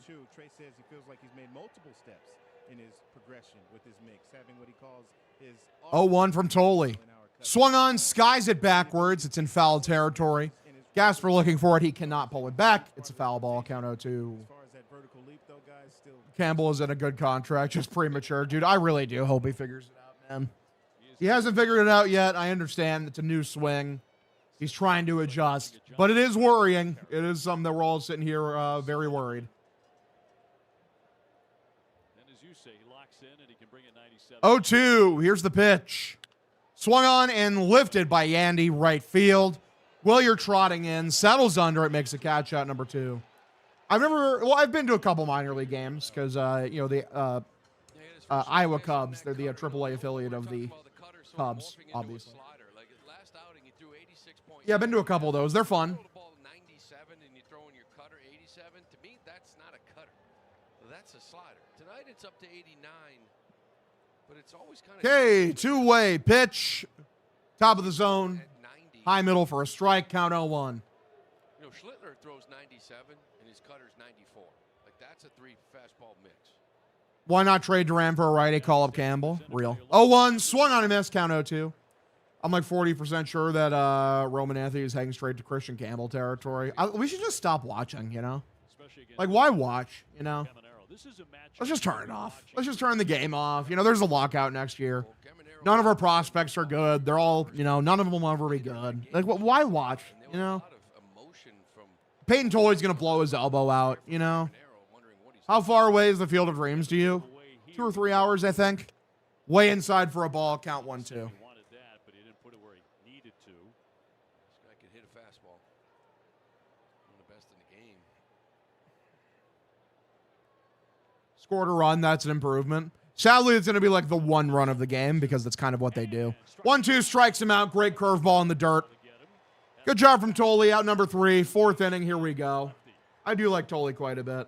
Too, Trey says he feels like he's made multiple steps in his progression with his mix, having what he calls his 0-1 from Tolley. Swung on, skies it backwards. It's in foul territory. Gasper looking for it. He cannot pull it back. It's a foul ball, count 0-2. As far as that vertical leap, though, guys, still Campbell is in a good contract, just premature. Dude, I really do hope he figures it out, man. He hasn't figured it out yet. I understand it's a new swing. He's trying to adjust, but it is worrying. It is something that we're all sitting here very worried. And as you say, he locks in and he can bring it 97. 0-2. Here's the pitch. Swung on and lifted by Yandy, right field. Willier trotting in, settles under it, makes a catch out number 2. I've been to a couple minor league games because, you know, the Iowa Cubs, they're the AAA affiliate of the Cubs, obviously. Yeah, I've been to a couple of those. They're fun. That's a slider. Tonight it's up to 89, but it's always kind of... Okay, 2-way pitch. Top of the zone. High middle for a strike, count 0-1. You know, Schlittler throws 97 and his cutter's 94. Like, that's a 3 fastball mix. Why not trade Duran for a righty, call up Campbell? Real. 0-1, swung on a miss, count 0-2. I'm like 40% sure that Roman Anthony is heading straight to Christian Campbell territory. We should just stop watching, you know? Like, why watch, you know? Let's just turn it off. Let's just turn the game off. You know, there's a lockout next year. None of our prospects are good. They're all, you know, none of them will ever be good. Like, why watch, you know? Peyton Tolley's going to blow his elbow out, you know? How far away is the Field of Dreams to you? 2 or 3 hours, I think. Way inside for a ball, count 1-2. Scored a run, that's an improvement. Sadly, it's going to be like the 1 run of the game because that's kind of what they do. 1-2, strikes him out. Great curveball in the dirt. Good job from Tolley, out number 3. 4th inning, here we go. I do like Tolley quite a bit.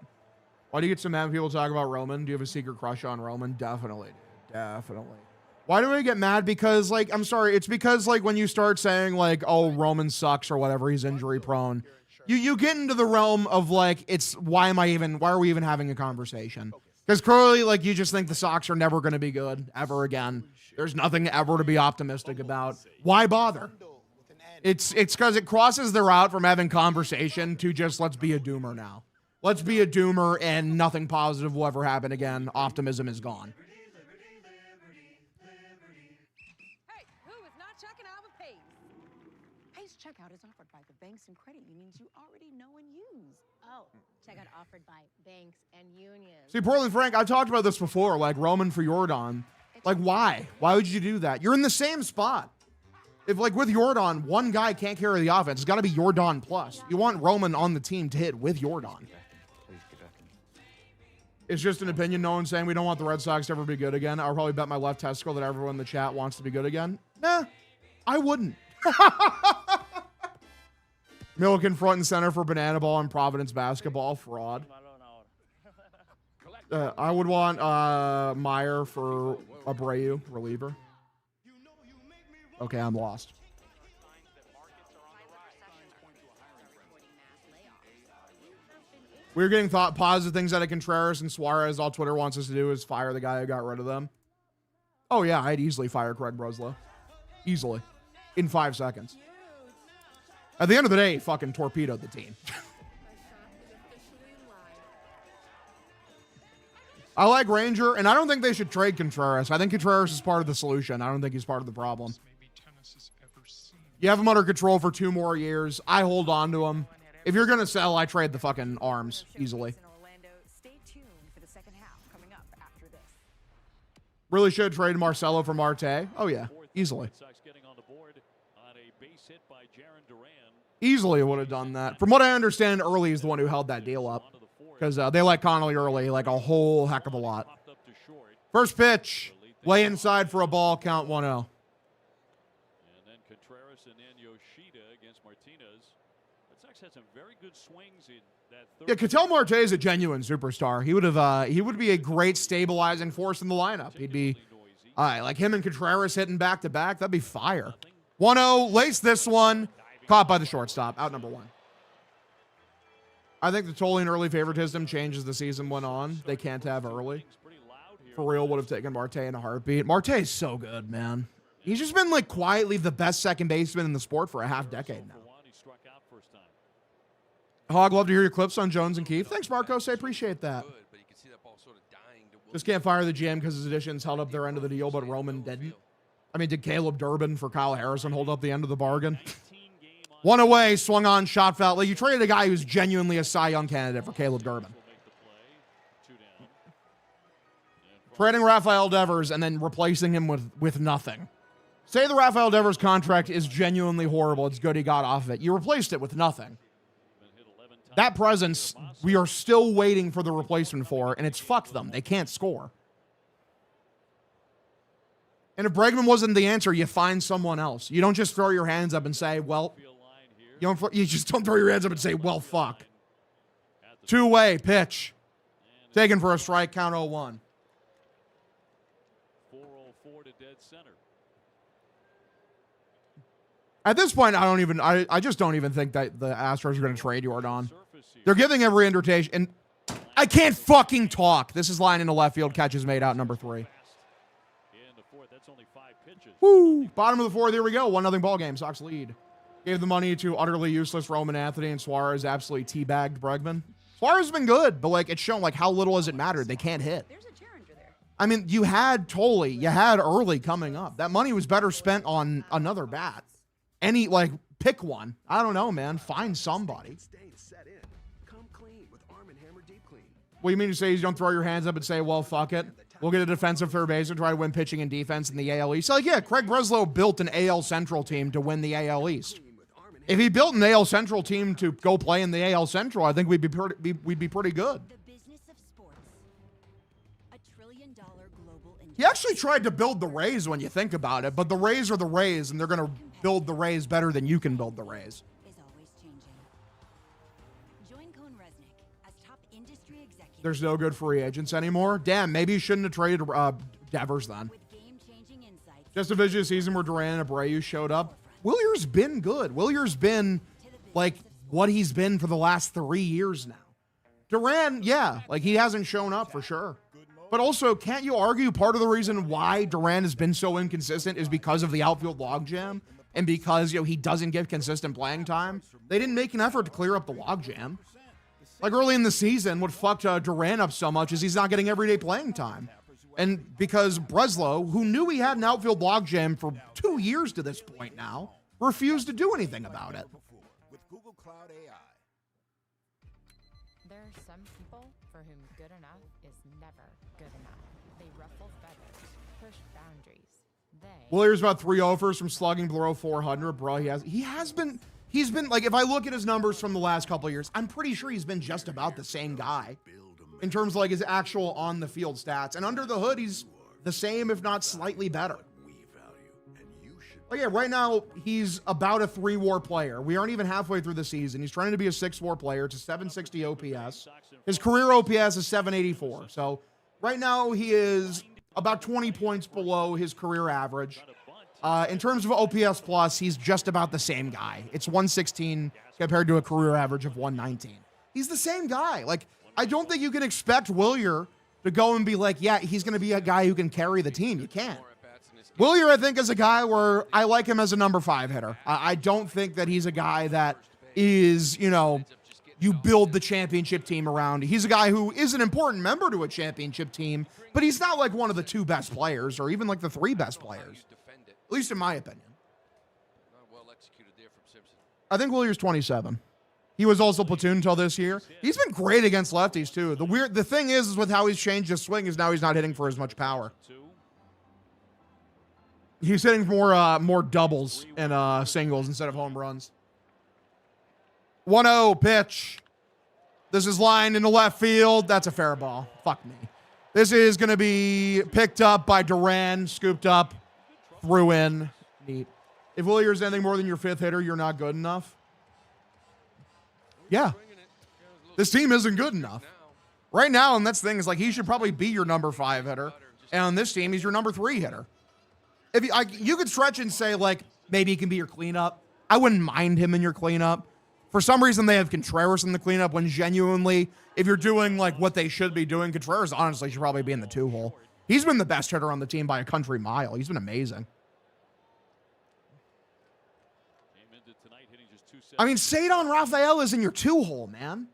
Why do you get so mad when people talk about Roman? Do you have a secret crush on Roman? Definitely, dude. Definitely. Why do I get mad? Because, like, I'm sorry. It's because, like, when you start saying, like, oh, Roman sucks or whatever, he's injury prone, you get into the realm of, like, it's why are we even having a conversation? Because clearly, like, you just think the Sox are never going to be good ever again. There's nothing ever to be optimistic about. Why bother? It's because it crosses the route from having conversation to just let's be a doomer now. Let's be a doomer and nothing positive will ever happen again. Optimism is gone. Hey, who is not checking out with Pace? Pace checkout is offered by the banks and credit unions you already know and use. Oh, checkout offered by banks and unions. See, Portland Frank, I've talked about this before, like Roman for Jordan. Like, why? Why would you do that? You're in the same spot. If, like, with Jordan, one guy can't carry the offense. It's got to be Jordan plus. You want Roman on the team to hit with Jordan. It's just an opinion. No one's saying we don't want the Red Sox to ever be good again. I'll probably bet my left testicle that everyone in the chat wants to be good again. Nah, I wouldn't. Milliken front and center for Banana Ball and Providence basketball. Fraud. I would want Meyer for Abreu, reliever. Okay, I'm lost. We're getting positive things out of Contreras and Suarez. All Twitter wants us to do is fire the guy who got rid of them. Oh, yeah, I'd easily fire Craig Breslow. Easily. In 5 seconds. At the end of the day, he fucking torpedoed the team. I like Ranger, and I don't think they should trade Contreras. I think Contreras is part of the solution. I don't think he's part of the problem. You have him under control for 2 more years. I hold on to him. If you're going to sell, I trade the fucking arms easily. Really should trade Marcelo for Marte. Oh, yeah. Easily. Easily would have done that. From what I understand, Early is the one who held that deal up. Because they like Connolly Early like a whole heck of a lot. First pitch. Way inside for a ball. Count 1-0. And then Contreras and then Yoshida against Martinez. Red Sox had some very good swings in that third. Yeah, Ketel Marte is a genuine superstar. He would be a great stabilizing force in the lineup. He'd be like him and Contreras hitting back to back. That'd be fire. 1-0. Lace this one. Caught by the shortstop. Out number 1. I think the Tolley and Early favoritism changed as the season went on. They can't have Early. For real, would have taken Marte in a heartbeat. Marte is so good, man. He's just been like quietly the best second baseman in the sport for a half decade now. Hog, love to hear your clips on Jones and Keith. Thanks, Marcos. I appreciate that. Just can't fire the GM because his additions held up their end of the deal, but Roman didn't. I mean, did Caleb Durbin for Kyle Harrison hold up the end of the bargain? One away, swung on, shot foul. Like, you traded a guy who's genuinely a Cy Young candidate for Caleb Durbin. Trading Rafael Devers and then replacing him with nothing. Say the Rafael Devers contract is genuinely horrible. It's good he got off of it. You replaced it with nothing. That presence, we are still waiting for the replacement for, and it's fuck them. They can't score. And if Bregman wasn't the answer, you find someone else. You don't just throw your hands up and say, well, you just don't throw your hands up and say, well, fuck. 2-way pitch. Taken for a strike, count 0-1. 4-0-4 to dead center. At this point, I just don't even think that the Astros are going to trade Yordan. They're giving every invitation, and I can't fucking talk. This is line into left field, catches made out number 3. Woo! Bottom of the 4th, here we go. 1-0 ball game. Sox lead. Gave the money to utterly useless Roman Anthony, and Suarez absolutely teabagged Bregman. Suarez has been good, but like it's shown like how little has it mattered. They can't hit. There's a challenger there. I mean, you had Tolley, you had Early coming up. That money was better spent on another bat. Pick one. I don't know, man. Find somebody. What do you mean to say you don't throw your hands up and say, well, fuck it? We'll get a defensive third base and try to win pitching and defense in the AL East. So, yeah, Craig Breslow built an AL Central team to win the AL East. If he built an AL Central team to go play in the AL Central, I think we'd be pretty good. He actually tried to build the Rays when you think about it, but the Rays are the Rays, and they're going to build the Rays better than you can build the Rays. There's no good free agents anymore. Damn, maybe you shouldn't have traded Devers then. Just a vicious season where Duran and Abreu showed up. Willier's been good. Willier's been like what he's been for the last 3 years now. Duran, yeah, like he hasn't shown up for sure. But also, can't you argue part of the reason why Duran has been so inconsistent is because of the outfield logjam and because he doesn't get consistent playing time? They didn't make an effort to clear up the logjam. Like early in the season, what fucked Duran up so much is he's not getting everyday playing time. And because Breslow, who knew he had an outfield logjam for 2 years to this point now, refused to do anything about it. With Google Cloud AI. There are some people for whom good enough is never good enough. They ruffle feathers, push boundaries. Willier's about 3 offers from slugging below 400. Bro, he's been like, if I look at his numbers from the last couple of years, I'm pretty sure he's been just about the same guy in terms of like his actual on the field stats. And under the hood, he's the same, if not slightly better. Oh yeah, right now he's about a 3-WAR player. We aren't even halfway through the season. He's trying to be a 6-WAR player. It's a 760 OPS. His career OPS is 784. So right now he is about 20 points below his career average. In terms of OPS plus, he's just about the same guy. It's 116 compared to a career average of 119. He's the same guy. Like, I don't think you can expect Wilyer to go and be like, yeah, he's going to be a guy who can carry the team. You can't. Wilyer, I think, is a guy where I like him as a number 5 hitter. I don't think that he's a guy that is, you know, you build the championship team around. He's a guy who is an important member to a championship team, but he's not like one of the 2 best players or even like the 3 best players, at least in my opinion. I think Willier's 27. He was also platoon until this year. He's been great against lefties too. The thing is with how he's changed his swing is now he's not hitting for as much power. He's hitting more doubles and singles instead of home runs. 1-0 pitch. This is lined into left field. That's a fair ball. Fuck me. This is going to be picked up by Duran, scooped up, threw in. Neat. If Willier's anything more than your 5th hitter, you're not good enough. Yeah. This team isn't good enough. Right now, and that's the thing, is like he should probably be your number 5 hitter. And on this team, he's your number 3 hitter. If you could stretch and say, like, maybe he can be your cleanup. I wouldn't mind him in your cleanup. For some reason, they have Contreras in the cleanup when genuinely, if you're doing, like, what they should be doing, Contreras honestly should probably be in the 2-hole. He's been the best hitter on the team by a country mile. He's been amazing. I mean, Cedon Rafael is in your 2-hole, man.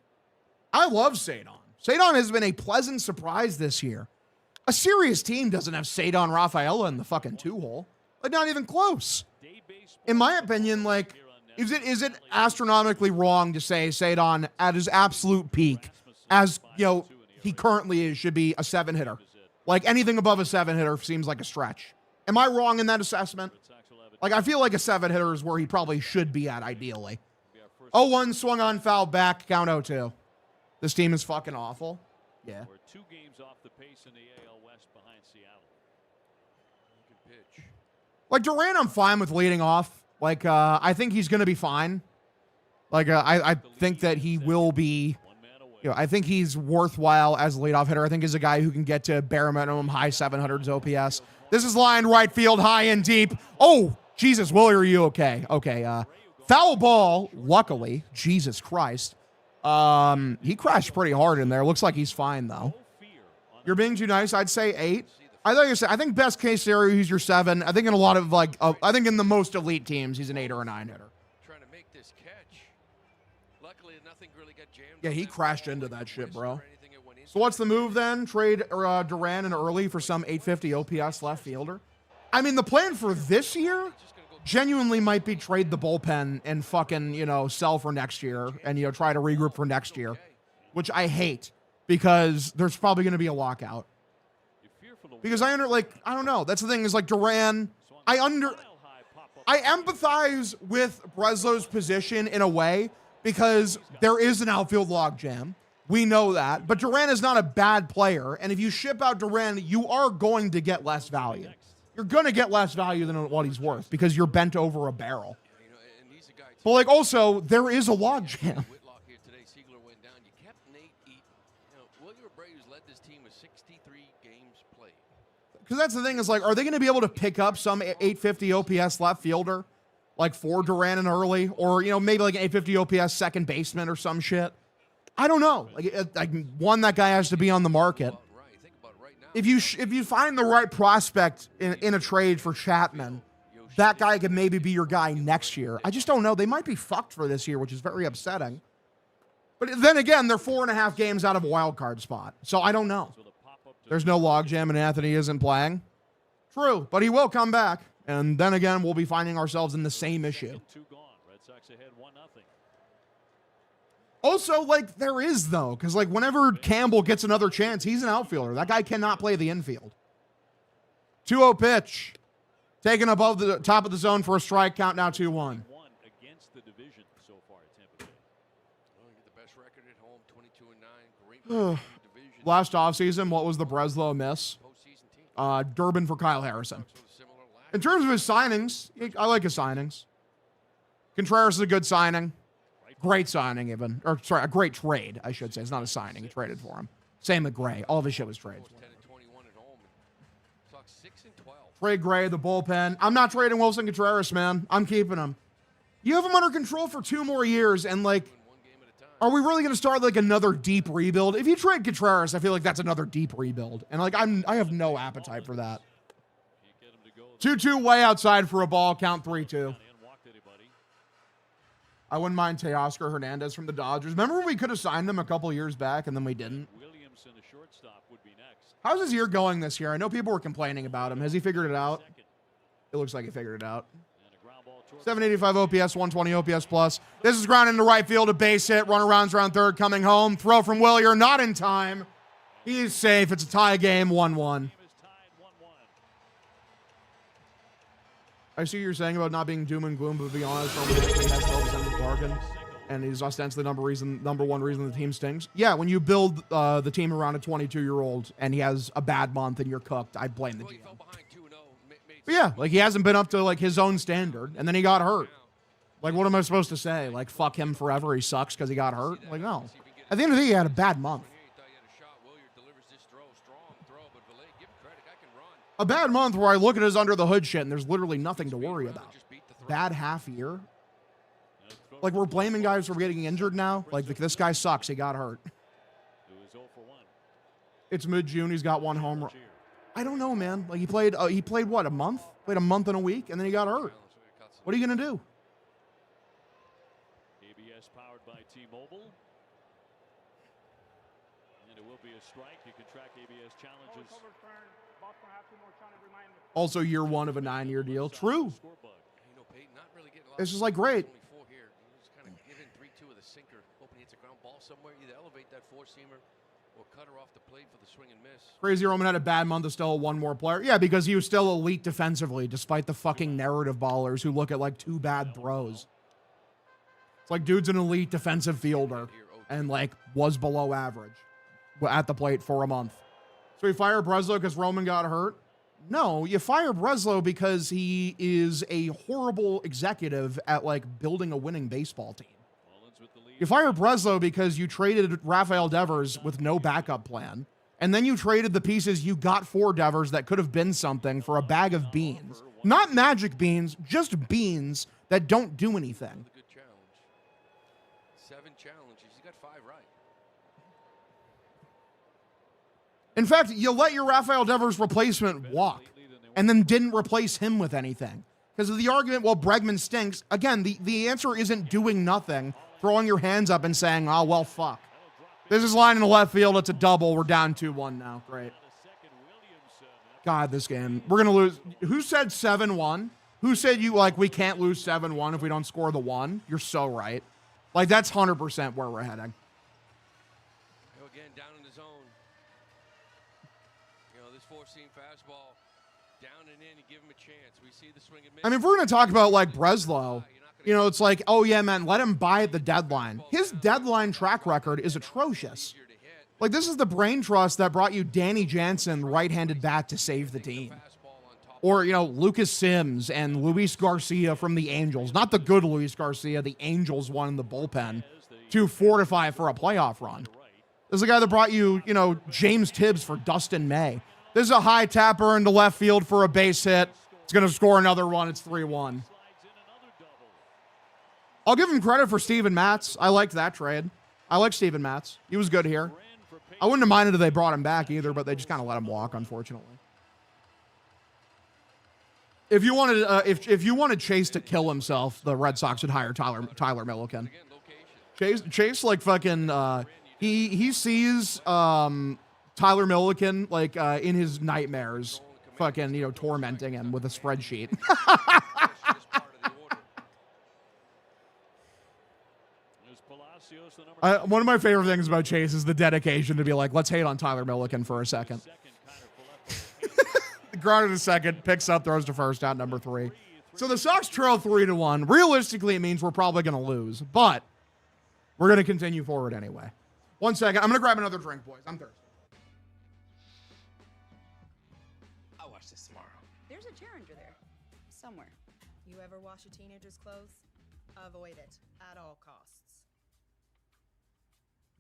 I love Cedon. Cedon has been a pleasant surprise this year. A serious team doesn't have Cedon Rafaela in the fucking 2-hole. Like, not even close. In my opinion, like, is it astronomically wrong to say Cedon at his absolute peak, as, you know, he currently is, should be a 7-hitter? Like, anything above a 7-hitter seems like a stretch. Am I wrong in that assessment? Like, I feel like a 7-hitter is where he probably should be at, ideally. 0-1 swung on, foul back, count 0-2. This team is fucking awful. Yeah. We're 2 games off the pace in the AL West behind Seattle. Good pitch. Like, Durant, I'm fine with leading off. Like, I think he's going to be fine. Like, I think that he will be, you know, I think he's worthwhile as a leadoff hitter. I think he's a guy who can get to bare minimum high 700s OPS. This is lined right field, high and deep. Oh, Jesus, Willie, are you okay? Okay, foul ball, luckily. Jesus Christ. He crashed pretty hard in there. Looks like he's fine, though. You're being too nice. I'd say 8. I think best case scenario, he's your 7. I think in a lot of, like, I think in the most elite teams, he's an 8 or a 9 hitter. Trying to make this catch. Luckily, nothing really got jammed. Yeah, he crashed into that shit, bro. So what's the move then? Trade Duran and early for some 850 OPS left fielder? I mean, the plan for this year genuinely might be trade the bullpen and fucking, you know, sell for next year and, you know, try to regroup for next year, which I hate because there's probably going to be a lockout. Because I don't know. That's the thing is, like, Duran, I empathize with Breslow's position in a way because there is an outfield logjam. We know that. But Duran is not a bad player. And if you ship out Duran, you are going to get less value. You're going to get less value than what he's worth because you're bent over a barrel. But, like, also, there is a logjam. Because that's the thing is, like, are they going to be able to pick up some 850 OPS left fielder, like, for Duran and Early? Or, you know, maybe like an 850 OPS second baseman or some shit? I don't know. Like, one, that guy has to be on the market. If you find the right prospect in a trade for Chapman, that guy could maybe be your guy next year. I just don't know. They might be fucked for this year, which is very upsetting. But then again, they're 4.5 games out of a wild card spot. So I don't know. There's no logjam and Anthony isn't playing. True, but he will come back. And then again, we'll be finding ourselves in the same issue. Also, like, there is, though, because, like, whenever Campbell gets another chance, he's an outfielder. That guy cannot play the infield. 2-0 pitch. Taken above the top of the zone for a strike, count now 2-1. Against the division so far at Tampa Bay. The best record at home, 22-9. Great last offseason, what was the Breslow miss? Durbin for Kyle Harrison. In terms of his signings, I like his signings. Contreras is a good signing. Great signing, even. Or, sorry, a great trade, I should say. It's not a signing. He traded for him. Same with Gray. All of his shit was trades. Trade Gray, the bullpen. I'm not trading Wilson Contreras, man. I'm keeping him. You have him under control for 2 more years, and, like, Are we really going to start like another deep rebuild? If you trade Contreras, I feel like that's another deep rebuild. And like I have no appetite for that. 2-2 way outside for a ball, count 3-2. I wouldn't mind Teoscar Hernandez from the Dodgers. Remember when we could have signed him a couple years back and then we didn't? How's his year going this year? I know people were complaining about him. Has he figured it out? It looks like he figured it out. 785 OPS, 120 OPS plus. This is ground into right field, a base hit. Runner rounds around third, coming home. Throw from Willier, not in time. He's safe. It's a tie game, 1-1. I see what you're saying about not being doom and gloom, but to be honest, Roman has 12% of the bargain, and he's ostensibly number one reason the team stinks. Yeah, when you build the team around a 22-year-old and he has a bad month and you're cooked, I blame the GM. But yeah, like he hasn't been up to like his own standard, and then he got hurt. Like, what am I supposed to say? Like, fuck him forever. He sucks because he got hurt. Like, no. At the end of the day, he had a bad month. A bad month where I look at his under the hood shit and there's literally nothing to worry about. Bad half year. Like, we're blaming guys for getting injured now. Like, this guy sucks. He got hurt. It's mid-June. He's got one home run. I don't know, man. Like, he played what, a month? Played a month and a week, and then he got hurt. What are you going to do? ABS powered by T-Mobile. And it will be a strike. You can track ABS challenges. Also, year one of a 9-year deal. True. It's just like, great. Crazy Roman had a bad month to still one more player. Yeah, because he was still elite defensively, despite the fucking narrative ballers who look at like 2 bad throws. It's like dude's an elite defensive fielder and like was below average at the plate for a month. So you fire Breslow because Roman got hurt? No, you fire Breslow because he is a horrible executive at like building a winning baseball team. You fire Breslow because you traded Rafael Devers with no backup plan. And then you traded the pieces you got for Devers that could have been something for a bag of beans. Not magic beans, just beans that don't do anything. Good challenge. 7 challenges. He got 5 right. In fact, you let your Rafael Devers replacement walk and then didn't replace him with anything. Because of the argument, well, Bregman stinks. Again, the answer isn't doing nothing, throwing your hands up and saying, oh, well, fuck. This is line in the left field. It's a double. We're down 2-1 now. Great. God, this game. We're going to lose. Who said 7-1? Who said we can't lose 7-1 if we don't score the 1? You're so right. Like, that's 100% where we're heading. Again, down in the zone. You know, this 4-seam fastball, down and in, and give him a chance. We see the swing and miss. I mean, if we're going to talk about, like, Breslow, you know, it's like, oh, yeah, man, let him buy at the deadline. His deadline track record is atrocious. Like, this is the brain trust that brought you Danny Jansen, right-handed bat, to save the team. Or, you know, Lucas Sims and Luis Garcia from the Angels. Not the good Luis Garcia, the Angels one in the bullpen to fortify for a playoff run. This is the guy that brought you, you know, James Tibbs for Dustin May. This is a high tapper into left field for a base hit. It's going to score another run. It's 3-1. I'll give him credit for Steven Matz. I liked that trade. I like Steven Matz. He was good here. I wouldn't have minded if they brought him back either, but they just kind of let him walk, unfortunately. If you wanted, if you wanted Chase to kill himself, the Red Sox would hire Tyler Milliken. Chase like fucking he sees Tyler Milliken like in his nightmares, fucking, you know, tormenting him with a spreadsheet. One of my favorite things about Chase is the dedication to be like, let's hate on Tyler Milliken for a second. Grounded to second, picks up, throws to first, out number 3. So the Sox trail 3-1. Realistically, it means we're probably going to lose, but we're going to continue forward anyway. 1 second. I'm going to grab another drink, boys. I'm thirsty. I'll watch this tomorrow. There's a chair under there. Somewhere. You ever wash a teenager's clothes? Avoid it at all costs.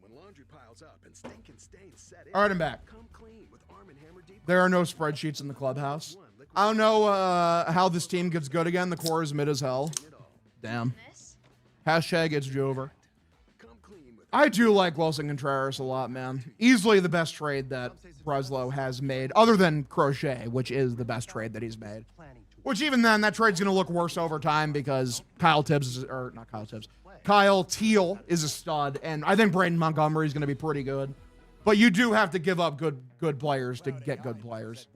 When laundry piles up and stinking stains set in, all right, I'm back. Come clean with Arm & Hammer Deep. There are no spreadsheets in the clubhouse. I don't know how this team gets good again. The core is mid as hell. Damn. Hashtag it's Jover. Come clean with I do like Wilson Contreras a lot, man. Easily the best trade that Breslow has made, other than Crochet, which is the best trade that he's made. Which even then, that trade's going to look worse over time because Kyle Teal is a stud, and I think Braden Montgomery is going to be pretty good. But you do have to give up good players to get good players.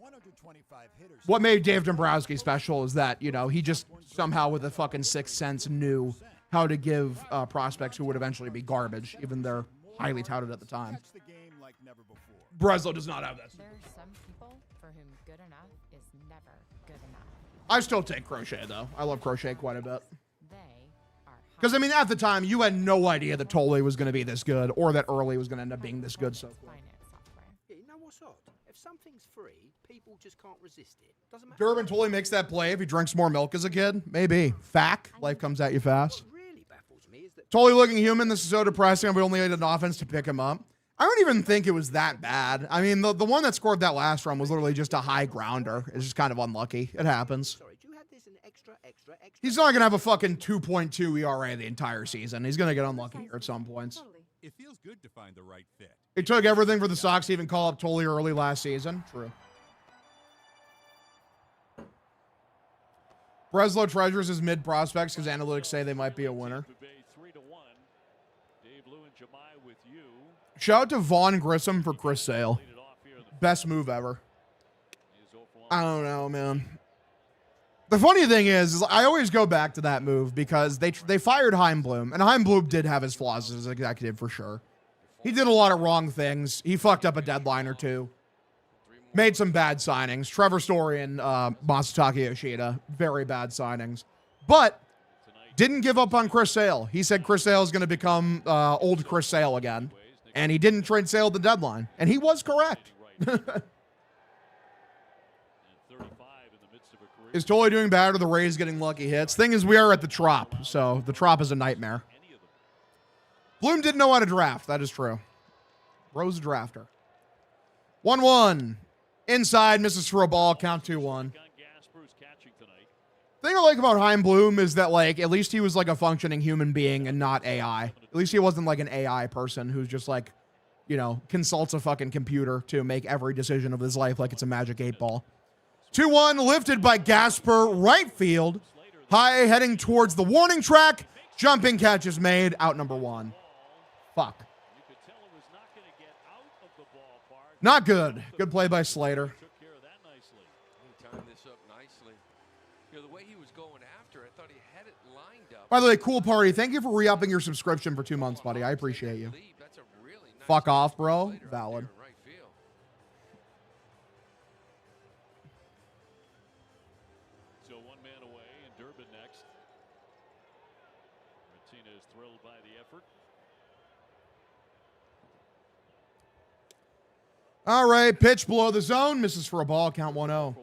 What made Dave Dombrowski special is that, you know, he just somehow with a fucking sixth sense knew how to give prospects who would eventually be garbage, even they're highly touted at the time. Breslow does not have that. There are some people for whom good enough is never good enough. I still take Crochet, though. I love Crochet quite a bit. They are because, I mean, at the time, you had no idea that Tolley was going to be this good or that Early was going to end up being this good so quick. You know what's odd? If something's free, people just can't resist it. Doesn't matter. Durbin Tolley makes that play if he drinks more milk as a kid. Maybe. Fact. Life comes at you fast. Tolley looking human. This is so depressing. We only had an offense to pick him up. I don't even think it was that bad. I mean, the one that scored that last run was literally just a high grounder. It's just kind of unlucky. It happens. He's not going to have a fucking 2.2 ERA the entire season. He's going to get unlucky here at some points. It feels good to find the right fit. It took everything for the Sox to even call up Tolley early last season. True. Breslow treasures his mid prospects because analytics say they might be a winner. Shout out to Vaughn Grissom for Chris Sale. Best move ever. I don't know, man. The funny thing is I always go back to that move because they fired Heimblum, and Heimblum did have his flaws as an executive for sure. He did a lot of wrong things. He fucked up a deadline or two. Made some bad signings. Trevor Story and Masataka Yoshida, very bad signings. But didn't give up on Chris Sale. He said Chris Sale is going to become old Chris Sale again. And he didn't trade Sale at the deadline. And he was correct. Is Tolley doing bad or the Rays getting lucky hits? Thing is, we are at the Trop, so the Trop is a nightmare. Bloom didn't know how to draft. That is true. Rose drafter. 1-1. Inside, misses for a ball. Count 2-1. Thing I like about Chaim Bloom is that, like, at least he was like a functioning human being and not AI. At least he wasn't like an AI person who's just like, you know, consults a fucking computer to make every decision of his life like it's a magic 8-ball. 2-1, lifted by Gasper, right field. High heading towards the warning track. Jumping catch is made. Out number 1. Fuck. Not good. Good play by Slater. By the way, Cool Party, thank you for re-upping your subscription for 2 months, buddy. I appreciate you. Fuck off, bro. Valid. So 1 man away and Durbin next. Martinez thrilled by the effort. All right, pitch below the zone. Misses for a ball. Count 1-0.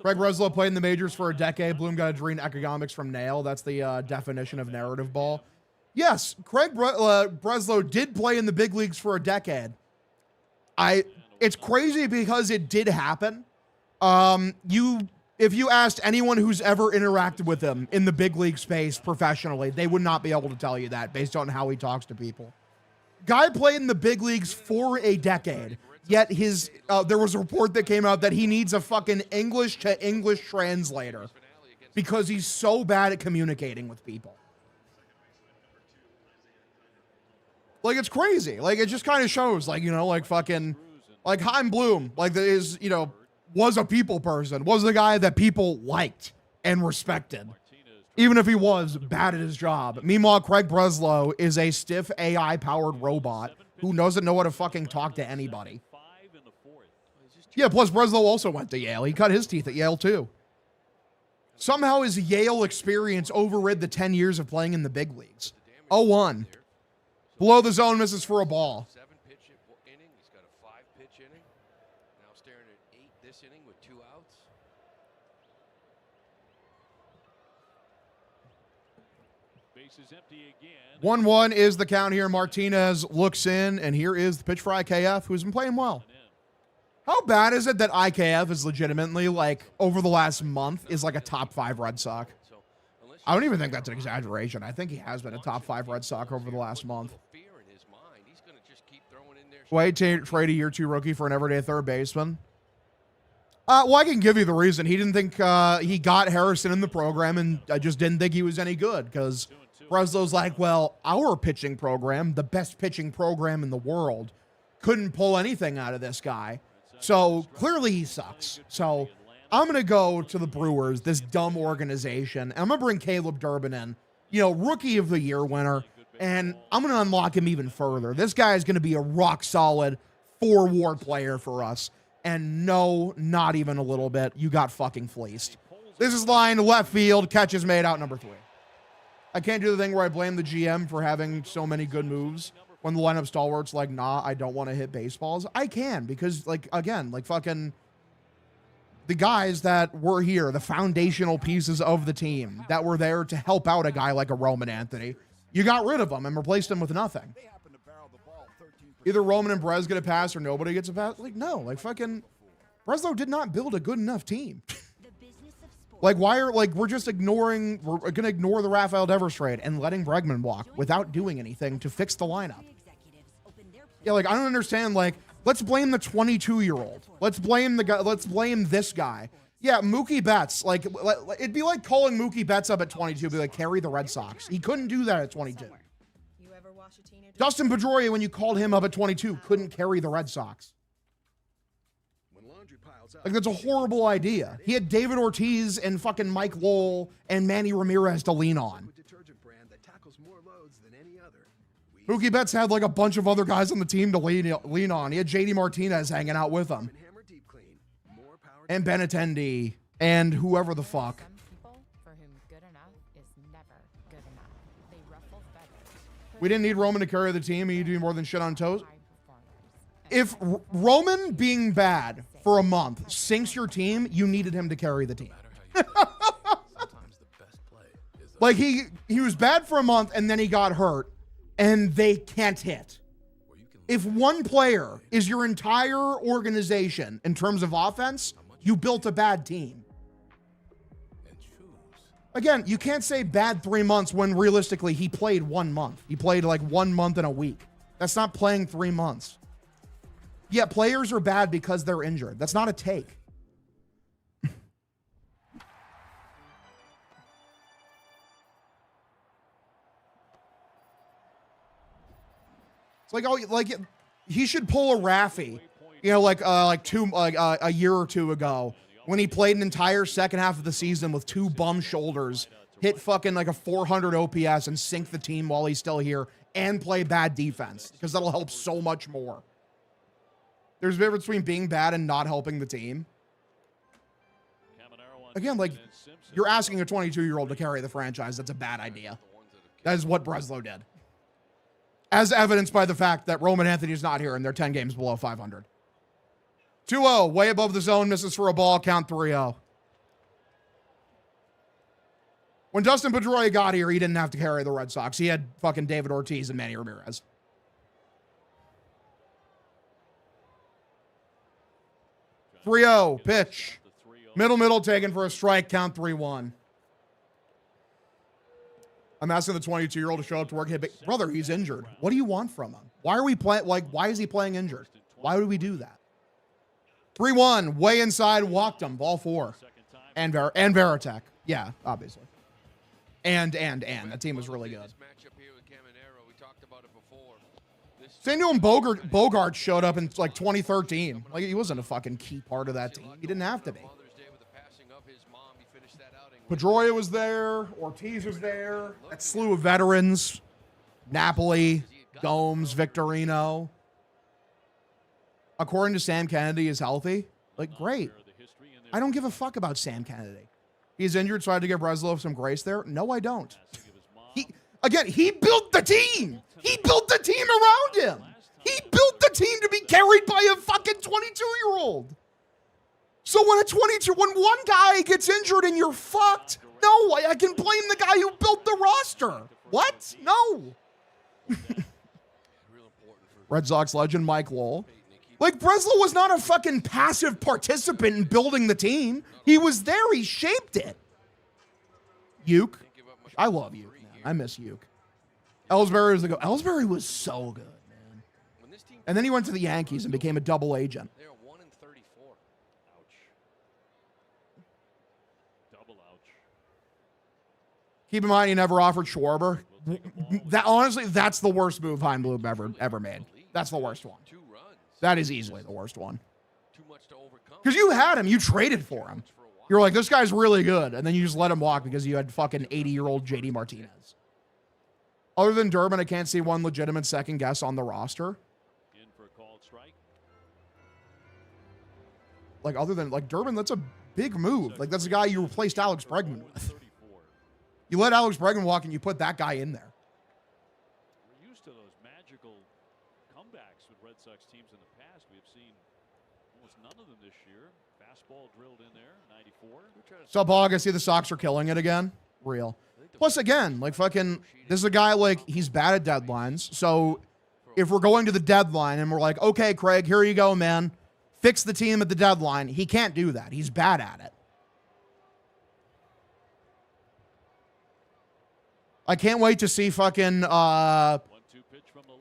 Craig Breslow played in the majors for a decade. Bloom got a degree in economics from Nail. That's the definition of narrative ball. Yes, Craig Breslow did play in the big leagues for a decade. It's crazy because it did happen. If you asked anyone who's ever interacted with him in the big league space professionally, they would not be able to tell you that based on how he talks to people. Guy played in the big leagues for a decade. Yet there was a report that came out that he needs a fucking English to English translator because he's so bad at communicating with people. Like, it's crazy. Like, it just kind of shows, like, you know, like fucking, like Chaim Bloom, like was a people person, was the guy that people liked and respected, even if he was bad at his job. Meanwhile, Craig Breslow is a stiff AI-powered robot who doesn't know how to fucking talk to anybody. Yeah, plus Breslow also went to Yale. He cut his teeth at Yale, too. Somehow his Yale experience overrid the 10 years of playing in the big leagues. 0-1. Below the zone, misses for a ball. 7-pitch inning. He's got a 5-pitch inning. Now staring at 8 this inning with 2 outs. Bases empty again. 1-1 is the count here. Martinez looks in, and here is the pitch for IKF, who's been playing well. How bad is it that IKF is legitimately, like, over the last month, is like a top 5 Red Sox? I don't even think that's an exaggeration. I think he has been a top 5 Red Sox over the last month. Why trade a year 2 rookie for an everyday third baseman? Well, I can give you the reason. He didn't think he got Harrison in the program, and I just didn't think he was any good because Breslow's like, well, our pitching program, the best pitching program in the world, couldn't pull anything out of this guy. So clearly he sucks. So I'm going to go to the Brewers, this dumb organization, and I'm going to bring Caleb Durbin in, rookie of the year winner, and I'm going to unlock him even further. This guy is going to be a rock solid 4-WAR player for us. And no, not even a little bit. You got fucking fleeced. This is line left field. Catch is made out number 3. I can't do the thing where I blame the GM for having so many good moves when the lineup stalwart's like, nah, I don't want to hit baseballs. I can because, fucking the guys that were here, the foundational pieces of the team that were there to help out a guy like a Roman Anthony, you got rid of them and replaced him with nothing. Either Roman and Brez get a pass or nobody gets a pass. No, fucking Breslow did not build a good enough team. We're just ignoring, we're going to ignore the Rafael Devers trade and letting Bregman walk without doing anything to fix the lineup. Yeah, I don't understand, let's blame the 22-year-old. Let's blame the guy, let's blame this guy. Yeah, Mookie Betts, it'd be like calling Mookie Betts up at 22, be like, carry the Red Sox. He couldn't do that at 22. Dustin Pedroia, when you called him up at 22, couldn't carry the Red Sox. That's a horrible idea. He had David Ortiz and fucking Mike Lowell and Manny Ramirez to lean on. Mookie Betts had a bunch of other guys on the team to lean on. He had JD Martinez hanging out with him. And Benintendi and whoever the fuck. We didn't need Roman to carry the team. He do more than shit on toes. If Roman being bad for a month sinks your team, you needed him to carry the team. He was bad for a month and then he got hurt and they can't hit. If one player is your entire organization in terms of offense, you built a bad team. Again, you can't say bad 3 months when realistically he played 1 month. He played 1 month and a week. That's not playing 3 months. Yeah, players are bad because they're injured. That's not a take. It's he should pull a Raffy, a year or two ago, when he played an entire second half of the season with 2 bum shoulders, hit fucking a 400 OPS and sink the team while he's still here and play bad defense because that'll help so much more. There's a difference between being bad and not helping the team. Again, you're asking a 22-year-old to carry the franchise. That's a bad idea. That is what Breslow did. As evidenced by the fact that Roman Anthony's not here and they're 10 games below 500. 2-0, way above the zone, misses for a ball, count 3-0. When Dustin Pedroia got here, he didn't have to carry the Red Sox. He had fucking David Ortiz and Manny Ramirez. Pitch. Middle, taken for a strike, count 3-1. I'm asking the 22-year-old to show up to work. Hey, brother, he's injured. What do you want from him? Why are we playing? Why is he playing injured? Why would we do that? 3-1, way inside, walked him, ball 4. And Veritek. Yeah, obviously. And. That team was really good. Samuel Bogart showed up in 2013. He wasn't a fucking key part of that team. He didn't have to be. Pedroia was there. Ortiz was there. That slew of veterans. Napoli, Gomes, Victorino. According to Sam Kennedy, is healthy. Great. I don't give a fuck about Sam Kennedy. He's injured, so I had to give Breslow some grace there. No, I don't. He built the team. He built the team around him. He built the team to be carried by a fucking 22-year-old. So when one guy gets injured and you're fucked, no, I can blame the guy who built the roster. What? No. Red Sox legend Mike Lowell. Breslow was not a fucking passive participant in building the team. He was there. He shaped it. Uke. I love Uke, man. I miss Uke. Ellsbury was Ellsbury was so good, man. And then he went to the Yankees and became a double agent. They're 1 and 34. Ouch. Double ouch. Keep in mind, he never offered Schwarber. That honestly, that's the worst move Hein Bloom ever made. That's the worst one. That is easily the worst one. Because you had him, you traded for him. You're like, this guy's really good, and then you just let him walk because you had fucking 80-year-old JD Martinez. Other than Durbin, I can't see one legitimate second guess on the roster. In for a called strike. Like, other than, like, Durbin, that's a big move. Like, that's the guy you replaced Alex Bregman with. You let Alex Bregman walk and you put that guy in there. We're used to those magical comebacks with Red Sox teams in the past. We've seen almost none of them this year. Fastball drilled in there, 94. Sub Hog, I see the Sox are killing it again. Real. Plus, again, like fucking, this is a guy, like, he's bad at deadlines. So if we're going to the deadline and we're like, okay, Craig, here you go, man. Fix the team at the deadline. He can't do that. He's bad at it. I can't wait to see fucking, I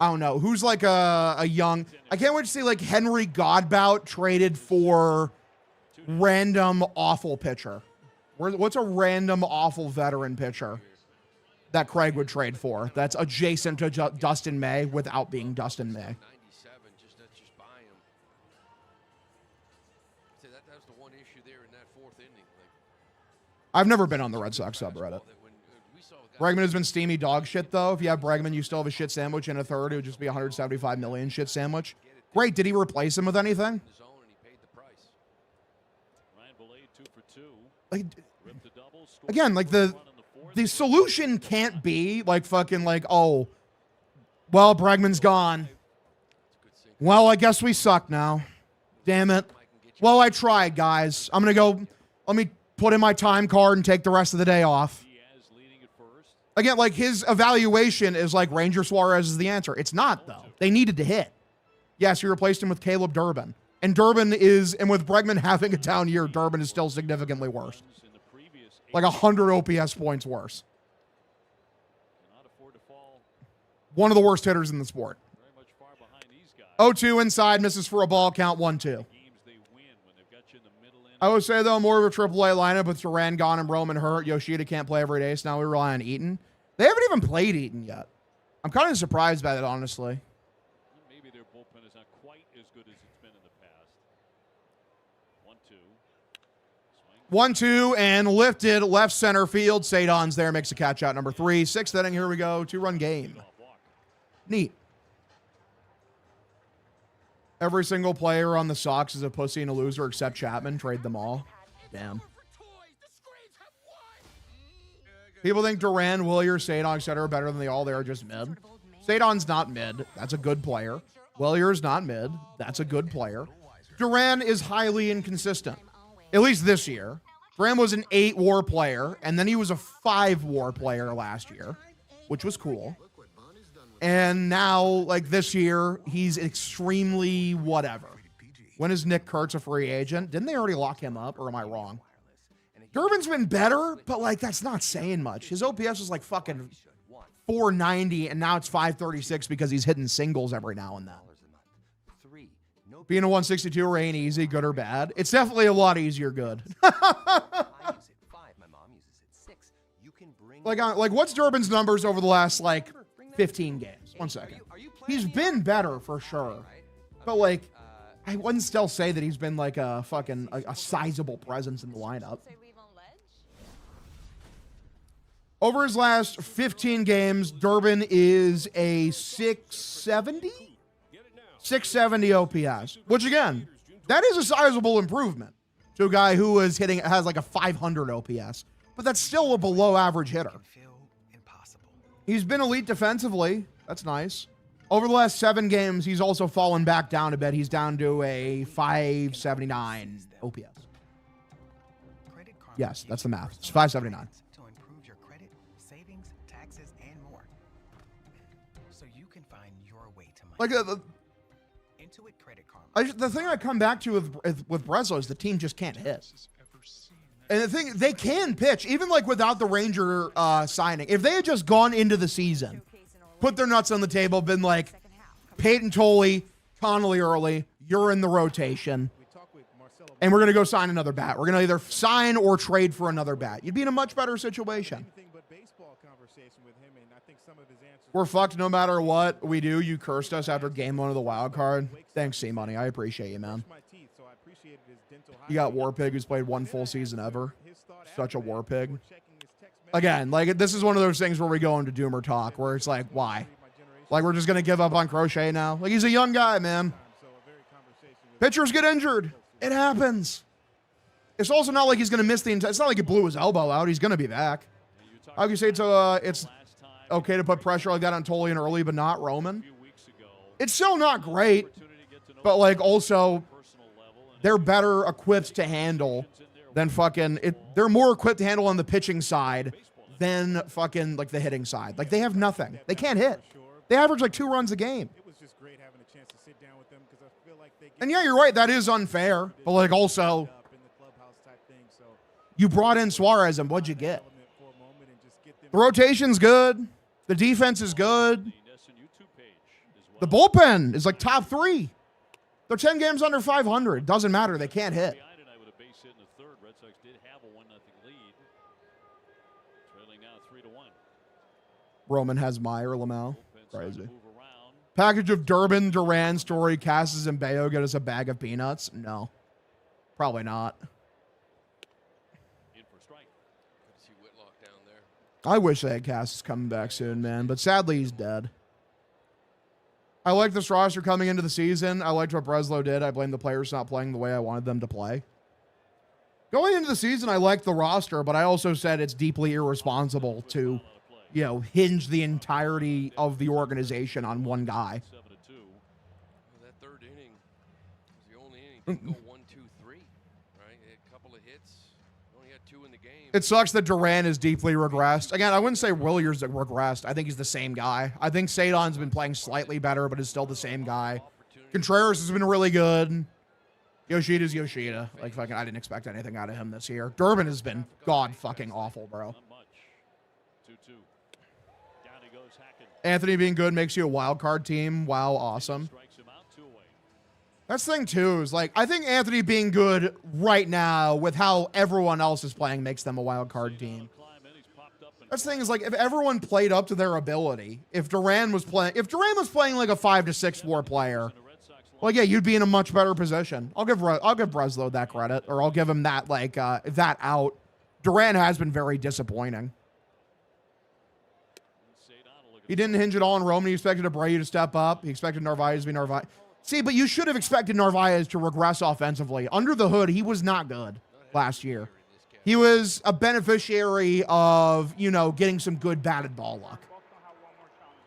don't know, who's like a young, I can't wait to see like Henry Godbout traded for random awful pitcher. What's a random awful veteran pitcher that Craig would trade for that's adjacent to Dustin May without being Dustin May? 97, just buy him. See, that was the one issue there in that fourth inning. Like, I've never been on the Red Sox subreddit. Bregman has been steamy dog shit, though. If you have Bregman, you still have a shit sandwich in a third. It would just be 175 million shit sandwich. Great. Did he replace him with anything? Like, again, like the solution can't be like fucking like, oh, well, Bregman's gone. Well, I guess we suck now. Damn it. Well, I tried, guys. I'm going to go. Let me put in my time card and take the rest of the day off. Again, like his evaluation is like Ranger Suarez is the answer. It's not, though. They needed to hit. Yes, you replaced him with Caleb Durbin. And Durbin is, and with Bregman having a down year, Durbin is still significantly worse. Like 100 OPS points worse. One of the worst hitters in the sport. 0-2 inside, misses for a ball, count 1-2. I would say, though, more of a AAA lineup with Duran gone and Roman hurt. Yoshida can't play every day, so now we rely on Eaton. They haven't even played Eaton yet. I'm kind of surprised by that, honestly. Maybe their bullpen is not quite as good as it's been in the past. 1-2 and lifted left center field. Sadon's there, makes a catch out number 3. 6th inning, here we go. 2-run game. Neat. Every single player on the Sox is a pussy and a loser except Chapman. Trade them all. Damn. People think Duran, Willier, Sadon, etc. are better than they all. They are just mid. Sadon's not mid. That's a good player. Willier's not mid. That's a good player. Duran is highly inconsistent. At least this year. Duran was an 8 WAR player, and then he was a 5 WAR player last year, which was cool. And now, like this year, he's extremely whatever. When is Nick Kurtz a free agent? Didn't they already lock him up, or am I wrong? Durbin's been better, but like that's not saying much. His OPS was like fucking 490, and now it's 536 because he's hitting singles every now and then. Being a 162 ain't easy, good or bad. It's definitely a lot easier good. like what's Durbin's numbers over the last like 15 games? 1 second. He's been better for sure. But like I wouldn't still say that he's been like a fucking a sizable presence in the lineup. Over his last 15 games, Durbin is a 670? 670 OPS, which again, that is a sizable improvement to a guy who has like a 500 OPS, but that's still a below average hitter. He's been elite defensively. That's nice. Over the last 7 games, he's also fallen back down a bit. He's down to a 579 OPS. Yes, that's the math. It's 579. To improve your credit, savings, taxes, and more. So you can find your way to money. Like Intuit Credit Karma. The thing I come back to with Breslow is the team just can't hit. And the thing, they can pitch, even like without the Ranger signing. If they had just gone into the season, put their nuts on the table, been like, Peyton Tolley, Connolly early. You're in the rotation. And we're going to go sign another bat. We're going to either sign or trade for another bat. You'd be in a much better situation. We're fucked no matter what we do. You cursed us after game 1 of the wild card. Thanks, C-Money. I appreciate you, man. You got War Pig, who's played 1 full season ever. Such a War Pig. Again, like, this is one of those things where we go into Doomer talk, where it's like, why? Like, we're just going to give up on Crochet now? Like, he's a young guy, man. Pitchers get injured. It happens. It's also not like he's going to miss the entire... It's not like he blew his elbow out. He's going to be back. How can you say it's okay to put pressure like that on Tolian early, but not Roman? It's still not great, but, like, also, they're better equipped to handle than fucking... They're more equipped to handle on the pitching side than fucking, like, the hitting side. Like, they have nothing. They can't hit. They average, like, 2 runs a game. And yeah, you're right. That is unfair. But, like, also, you brought in Suarez, and what'd you get? The rotation's good. The defense is good. The bullpen is, like, top 3. They're 10 games under 500. Doesn't matter. They can't hit. Roman has Meyer, Lamau. Crazy. Package of Durbin, Duran, Story, Cassis, and Bayo get us a bag of peanuts? No. Probably not. I wish they had Cassis coming back soon, man. But sadly, he's dead. I like this roster coming into the season. I liked what Breslow did. I blame the players not playing the way I wanted them to play. Going into the season, I liked the roster, but I also said it's deeply irresponsible to, you know, hinge the entirety of the organization on one guy. That third inning was the only inning. Didn't go 1, 2, 3, right? A couple of hits. Only had 2 in the game. It sucks that Duran is deeply regressed. Again, I wouldn't say Williers regressed. I think he's the same guy. I think Sadon's been playing slightly better, but is still the same guy. Contreras has been really good. Yoshida's Yoshida. Like, fucking, I didn't expect anything out of him this year. Durbin has been god fucking awful, bro. Anthony being good makes you a wild card team. Wow, awesome. That's the thing, too, is like, I think Anthony being good right now with how everyone else is playing makes them a wild card team. That's the thing, is like, if everyone played up to their ability, if Duran was playing like a 5 to 6 WAR player, well, yeah, you'd be in a much better position. I'll give Breslow that credit, or I'll give him that, like, that out. Duran has been very disappointing. He didn't hinge at all on Roman. He expected Abreu to step up. He expected Narvaez to be Narvaez. See, but you should have expected Narvaez to regress offensively. Under the hood, he was not good last year. He was a beneficiary of, you know, getting some good batted ball luck.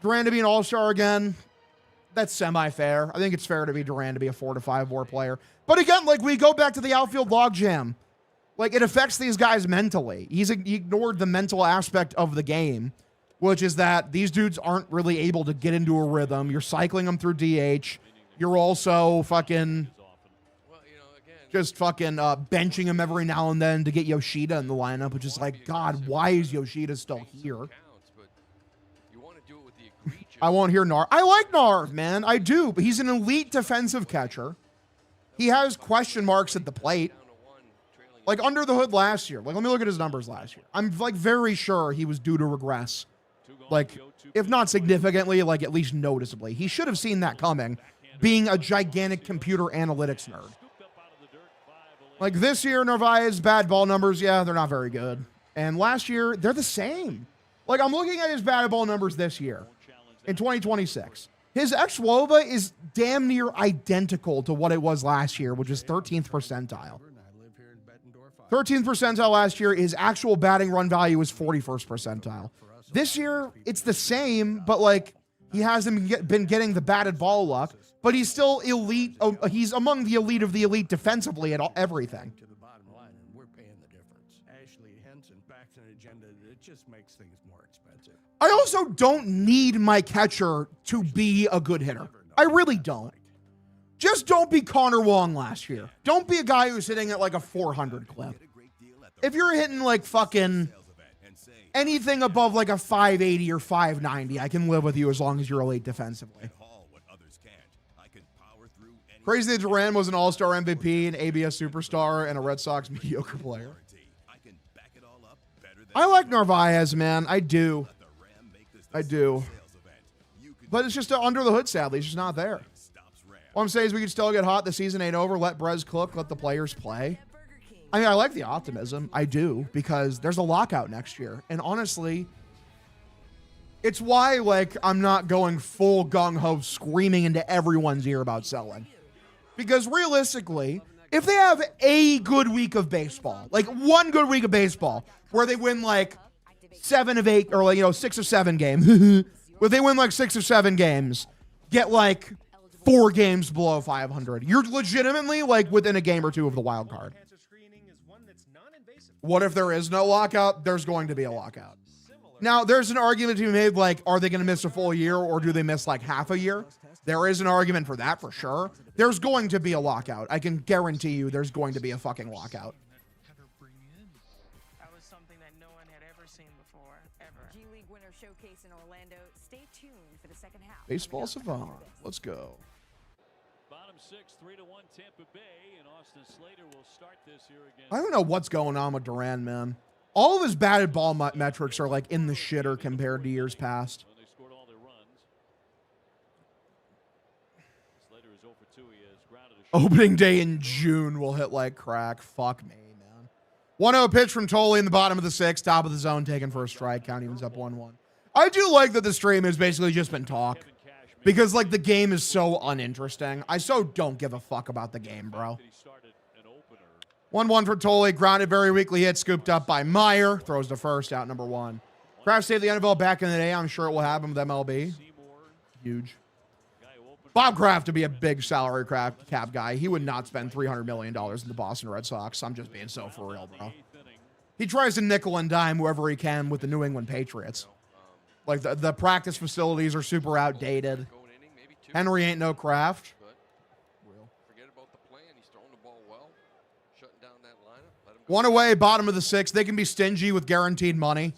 Duran to be an all-star again, that's semi-fair. I think it's fair to be Duran to be a 4 to 5 WAR player. But again, like, we go back to the outfield logjam. Like, it affects these guys mentally. He ignored the mental aspect of the game, which is that these dudes aren't really able to get into a rhythm. You're cycling them through DH. You're also fucking just fucking benching him every now and then to get Yoshida in the lineup, which is like, God, why is Yoshida still here? I won't hear Narv. I like Narv, man. I do, but he's an elite defensive catcher. He has question marks at the plate. Like, under the hood last year. Like, let me look at his numbers last year. I'm, like, very sure he was due to regress. Like, if not significantly, like, at least noticeably. He should have seen that coming, being a gigantic computer analytics nerd. Like, this year, Narvaez, bad ball numbers, yeah, they're not very good. And last year, they're the same. Like, I'm looking at his batted ball numbers this year, in 2026. His xWOBA is damn near identical to what it was last year, which is 13th percentile. 13th percentile last year, his actual batting run value is 41st percentile. This year, it's the same, but, like, he hasn't been getting the batted ball luck, but he's still elite. He's among the elite defensively at everything. To the bottom line, and we're paying the difference. Ashley Henson back to an agenda that just makes things more expensive. I also don't need my catcher to be a good hitter. I really don't. Just don't be Connor Wong last year. Don't be a guy who's hitting at like a 400 clip. If you're hitting like fucking anything above like a 580 or 590, I can live with you as long as you're elite defensively. Crazy that Duran was an all-star MVP, an ABS superstar, and a Red Sox mediocre player. I like Narvaez, man. I do. But it's just under the hood, sadly. It's just not there. All I'm saying is we can still get hot. The season ain't over. Let Brez cook. Let the players play. I mean, I like the optimism. I do, because there's a lockout next year. And honestly, it's why, like, I'm not going full gung-ho screaming into everyone's ear about selling. Because realistically, if they have a good week of baseball, like one good week of baseball, where they win like 7 of 8, or like, 6 of 7 games, where they win like 6 or 7 games, get like 4 games below 500, you're legitimately like within a game or 2 of the wild card. What if there is no lockout? There's going to be a lockout. Now, there's an argument to be made, like, are they going to miss a full year, or do they miss like half a year? There is an argument for that, for sure. There's going to be a lockout. I can guarantee you there's going to be a fucking lockout. That was something that no one had ever seen before, ever. G League Winter Showcase in Orlando. Stay tuned for the second half. Baseball Savant. Let's go. Bottom 6, 3-1 Tampa Bay, and Austin Slater will start this year again. I don't know what's going on with Duran, man. All of his batted ball metrics are like in the shitter compared to years past. When they scored all their runs. Slater is 0 for 2. He has grounded a Opening day in June will hit like crack. Fuck me, man. 1-0 pitch from Tolley in the bottom of the 6th, top of the zone, taken for a strike. Count evens up 1-1. I do like that the stream has basically just been talk. Because, like, the game is so uninteresting. I so don't give a fuck about the game, bro. 1-1 for Tolley. Grounded, very weakly hit. Scooped up by Meyer. Throws to first, out number 1. Kraft saved the NFL back in the day. I'm sure it will happen with MLB. Huge. Bob Kraft to be a big salary cap guy. He would not spend $300 million in the Boston Red Sox. I'm just being so for real, bro. He tries to nickel and dime whoever he can with the New England Patriots. Like, the practice facilities are super outdated. Henry ain't no Kraft. Forget about the plan. He's throwing the ball well, shutting down that lineup. Let him One away, bottom of the 6th. They can be stingy with guaranteed money.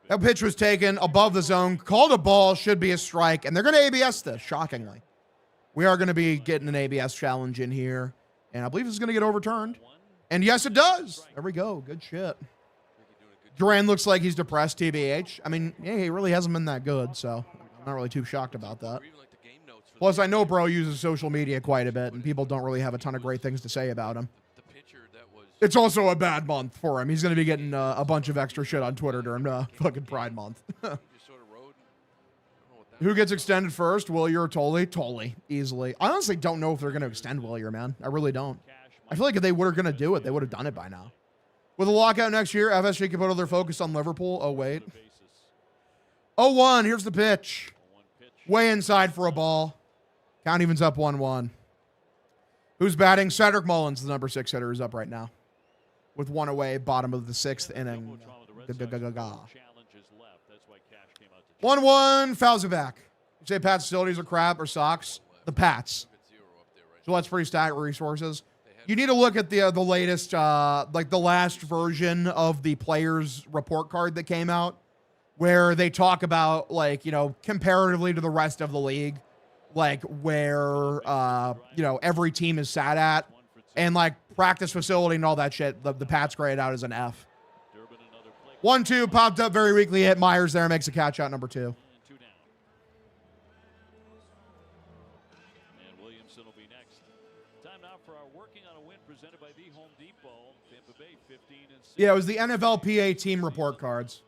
That pitch was taken above the zone. Called a ball, should be a strike. And they're going to ABS this, shockingly. We are going to be getting an ABS challenge in here. And I believe it's going to get overturned. And yes, it does. There we go. Good shit. Duran looks like he's depressed, TBH. I mean, yeah, he really hasn't been that good, so I'm not really too shocked about that. Plus, I know bro uses social media quite a bit, and people don't really have a ton of great things to say about him. It's also a bad month for him. He's going to be getting a bunch of extra shit on Twitter during fucking Pride Month. Who gets extended first? Willier or Tolley? Tolley, easily. I honestly don't know if they're going to extend Willier, man. I really don't. I feel like if they were going to do it, they would have done it by now. With a lockout next year, FSG can put all their focus on Liverpool. Oh, wait. 0-1. Here's the pitch. Way inside for a ball. Count evens up 1-1. Who's batting? Cedric Mullins, the number 6 hitter, is up right now. With 1 away, bottom of the 6th inning. 1-1. Fouls it back. You say Pat's facilities are crap or Sox? The Pats. So that's pretty stacked resources. You need to look at the latest, like the last version of the players report card that came out, where they talk about, like, comparatively to the rest of the league, like where, every team is sat at, and like practice facility and all that shit. The Pats graded out as an F. 1-2 popped up very weakly hit. Myers there makes a catch out number 2. Yeah, it was the NFLPA team report cards.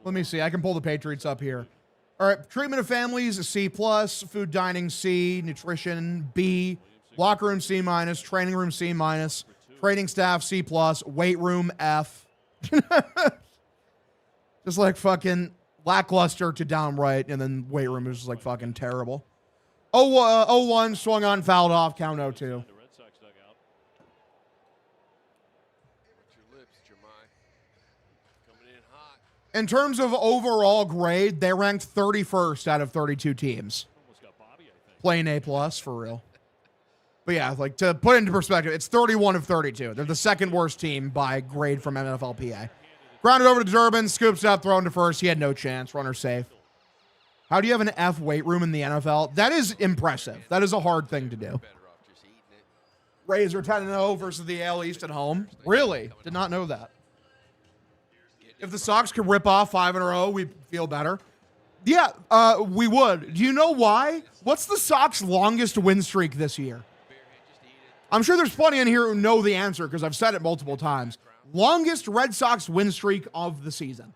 Let me see. I can pull the Patriots up here. All right. Treatment of families, C+. Food dining, C. Nutrition, B. Locker room, C-. Training room, C-. Training staff, C+. Weight room, F. Just like fucking lackluster to downright, and then weight room is just like fucking terrible. 0-1, swung on, fouled off, count 0-2. In terms of overall grade, they ranked 31st out of 32 teams. Playing A+ for real. But yeah, like, to put it into perspective, it's 31 of 32. They're the second worst team by grade from NFLPA. Grounded over to Durbin, scoops up, thrown to first. He had no chance. Runner safe. How do you have an F weight room in the NFL? That is impressive. That is a hard thing to do. Rays are 10-0 versus the AL East at home. Really? Did not know that. If the Sox could rip off 5 in a row, we'd feel better. Yeah, we would. Do you know why? What's the Sox longest win streak this year? I'm sure there's plenty in here who know the answer because I've said it multiple times. Longest Red Sox win streak of the season.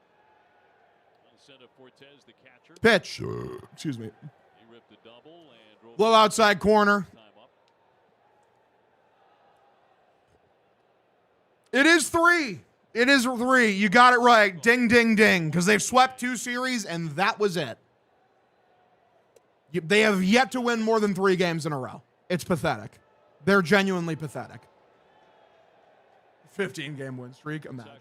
Pitch. Excuse me. Low outside corner. It is 3. It is 3. You got it right. Ding, ding, ding. Because they've swept 2 series, and that was it. They have yet to win more than 3 games in a row. It's pathetic. They're genuinely pathetic. 15-game win streak. Imagine.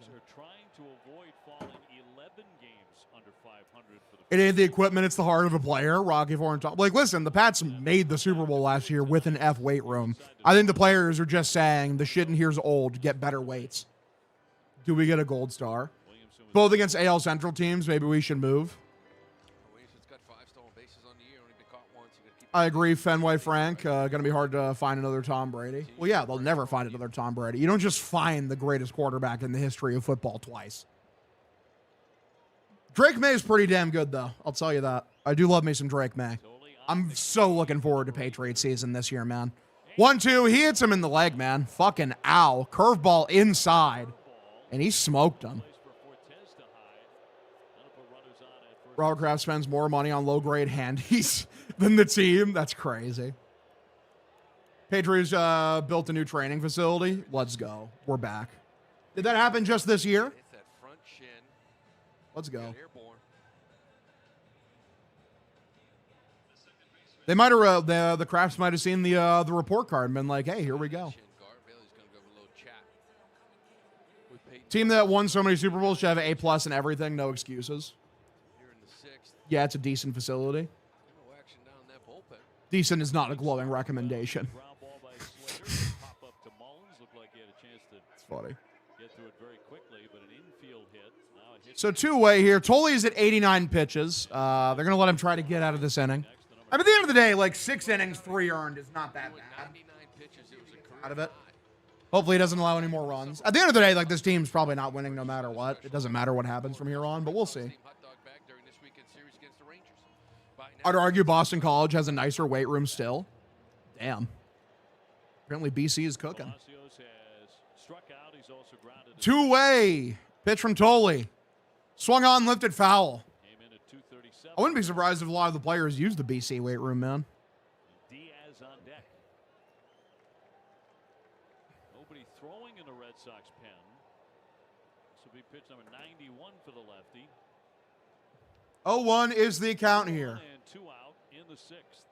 It ain't the equipment, it's the heart of a player. Rocky Foreign Top. Like, listen, the Pats made the Super Bowl last year with an F weight room. I think the players are just saying the shit in here's old. Get better weights. Do we get a gold star? Both against AL Central teams, maybe we should move. I agree. Fenway Frank, going to be hard to find another Tom Brady. Well, yeah, they'll never find another Tom Brady. You don't just find the greatest quarterback in the history of football twice. Drake May is pretty damn good, though. I'll tell you that. I do love me some Drake May. I'm so looking forward to Patriots season this year, man. 1-2. He hits him in the leg, man. Fucking ow. Curveball inside. And he smoked him. Robert Kraft spends more money on low-grade handies than the team. That's crazy. Patriots built a new training facility. Let's go. We're back. Did that happen just this year? Let's go. They might have the Crafts might have seen the report card and been like, "Hey, here we go." Team that won so many Super Bowls should have an A+ and everything, no excuses. Yeah, it's a decent facility. Decent is not a glowing recommendation. It's funny. So 2-way here. Toley's at 89 pitches. They're going to let him try to get out of this inning. I mean, at the end of the day, like 6 innings, 3 earned is not that bad. Out of it. Hopefully he doesn't allow any more runs. At the end of the day, like this team's probably not winning no matter what. It doesn't matter what happens from here on, but we'll see. I'd argue Boston College has a nicer weight room still. Damn. Apparently BC is cooking. 2-way. Pitch from Toley. Swung on, lifted foul. I wouldn't be surprised if a lot of the players use the BC weight room, man. Diaz on deck. Nobody throwing in the Red Sox pen. This will be pitch number 91 for the lefty. 0-1 is the count here. And 2 out in the 6th.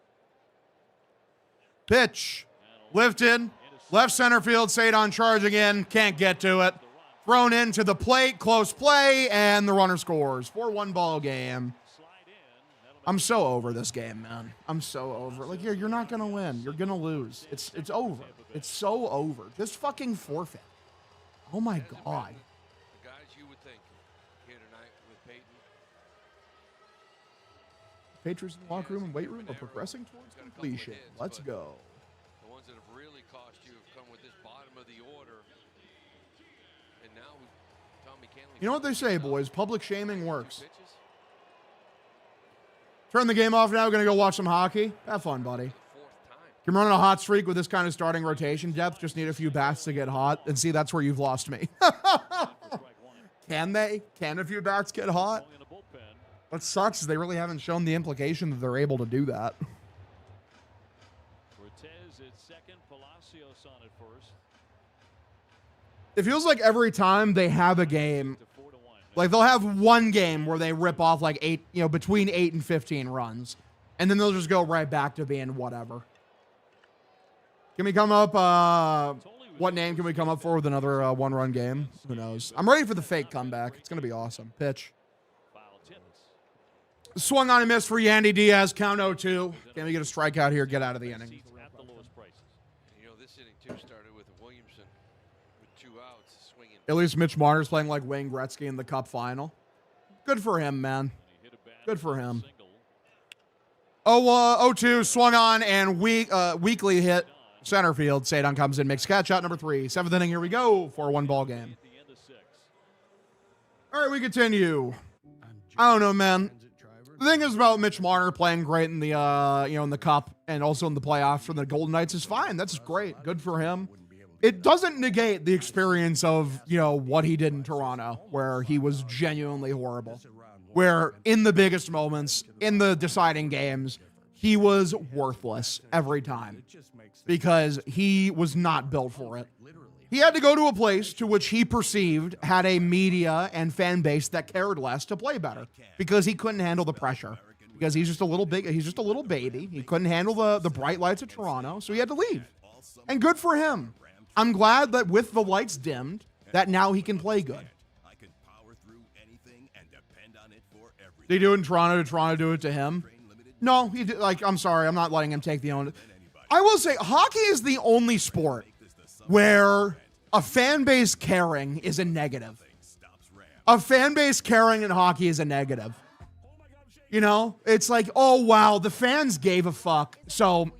Pitch. Lifted. Left center field. Sadon charge again. Can't get to it. Thrown into the plate. Close play. And the runner scores. 4-1 ball game. I'm so over this game, man. I'm so over. Like, you're not going to win. You're going to lose. It's over. It's so over. This fucking forfeit. Oh, my God. The guys you would think here tonight with Peyton. Patriots in the locker room and weight room are progressing towards completion. Let's go. The ones that have really cost you have come with this bottom of the order. And now Tommy Canley. You know what they say, boys? Public shaming works. Turn the game off now. We're going to go watch some hockey. Have fun, buddy. Can run on a hot streak with this kind of starting rotation depth. Just need a few bats to get hot. And see, that's where you've lost me. Can they? Can a few bats get hot? What sucks is they really haven't shown the implication that they're able to do that. Cortez at second, Palacios on at first. It feels like every time they have a game, like they'll have one game where they rip off like 8, between 8 and 15 runs. And then they'll just go right back to being whatever. Can we come up, what name can we come up for with another one-run game? Who knows? I'm ready for the fake comeback. It's going to be awesome. Pitch. Swung on and missed for Yandy Diaz. Count 0-2. Can we get a strikeout here? Get out of the inning. This inning too started with Williamson with 2 outs swinging. At least Mitch Marner's playing like Wayne Gretzky in the Cup final. Good for him, man. Good for him. 0-2 swung on and weakly hit center field. Sadon comes in, makes catch out number 3. 7th inning, here we go for a 1-ball game. All right, we continue. I don't know, man. The thing is about Mitch Marner playing great in the in the Cup and also in the playoffs for the Golden Knights is fine. That's great. Good for him. It doesn't negate the experience of, what he did in Toronto, where he was genuinely horrible. Where in the biggest moments, in the deciding games, he was worthless every time because he was not built for it. He had to go to a place to which he perceived had a media and fan base that cared less to play better because he couldn't handle the pressure. Because he's just a little baby. He couldn't handle the bright lights of Toronto, so he had to leave. And good for him. I'm glad that with the lights dimmed, that now he can play good. Did he do it in Toronto? Did Toronto do it to him? No, he did, I'm sorry, I'm not letting him take the own. I will say, hockey is the only sport where a fan base caring is a negative. A fan base caring in hockey is a negative. It's like, oh, wow, the fans gave a fuck. So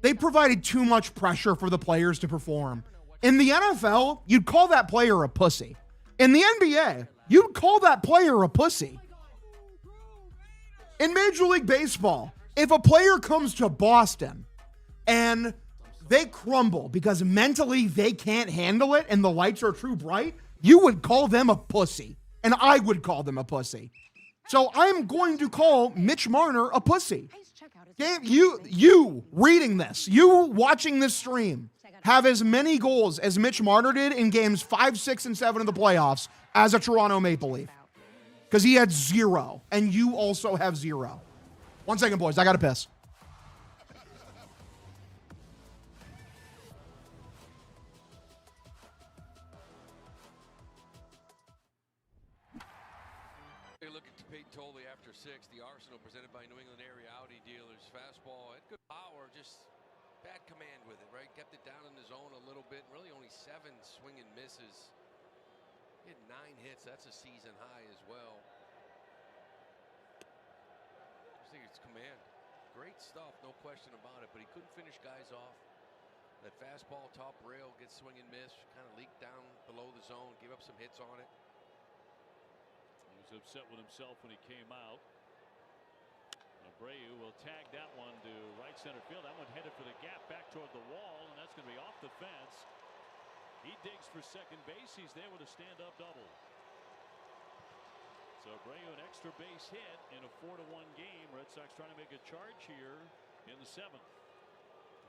they provided too much pressure for the players to perform. In the NFL, you'd call that player a pussy. In the NBA, you'd call that player a pussy. In Major League Baseball, if a player comes to Boston and they crumble because mentally they can't handle it and the lights are too bright, you would call them a pussy. And I would call them a pussy. So I'm going to call Mitch Marner a pussy. You reading this, you watching this stream, have as many goals as Mitch Marner did in games 5, 6, and 7 of the playoffs as a Toronto Maple Leaf. Because he had 0, and you also have 0. 1 second, boys. I got to piss. Hey, look at Peyton Tolley after 6. The Arsenal presented by New England Area Audi Dealers. Fastball had good power, just bad command with it, right? Kept it down in the zone a little bit. Really only 7 swing and misses. He had 9 hits. That's a season high as well. I think it's command. Great stuff, no question about it, but he couldn't finish guys off. That fastball top rail gets swing and miss, kind of leaked down below the zone, gave up some hits on it. He was upset with himself when he came out. Abreu will tag that one to right center field. That one headed for the gap back toward the wall, and that's going to be off the fence. He digs for second base. He's there with a stand-up double. So Abreu, an extra base hit in a 4-1 game. Red Sox trying to make a charge here in the 7th.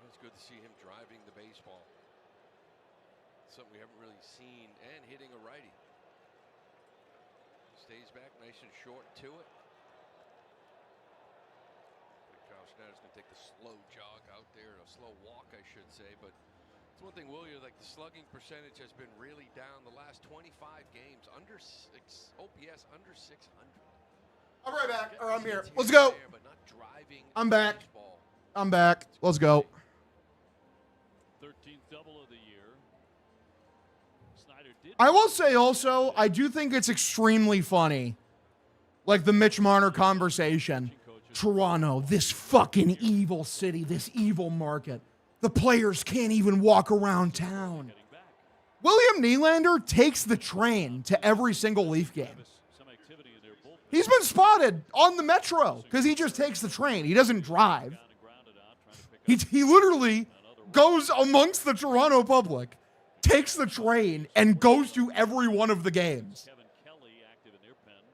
It's good to see him driving the baseball. Something we haven't really seen, and hitting a righty. Stays back nice and short to it. Kyle Schneider's going to take the slow jog out there, a slow walk, I should say, but it's one thing, Will, like the slugging percentage has been really down the last 25 games. Under 6, OPS under 600. I'm right back. Or I'm here. Let's go. I'm back. I'm back. Let's go. 13th double of the year. Snyder did. I will say also, I do think it's extremely funny. Like the Mitch Marner conversation. Toronto, this fucking evil city, this evil market. The players can't even walk around town. William Nylander takes the train to every single Leaf game. He's been spotted on the Metro because he just takes the train. He doesn't drive. He literally goes amongst the Toronto public, takes the train, and goes to every one of the games.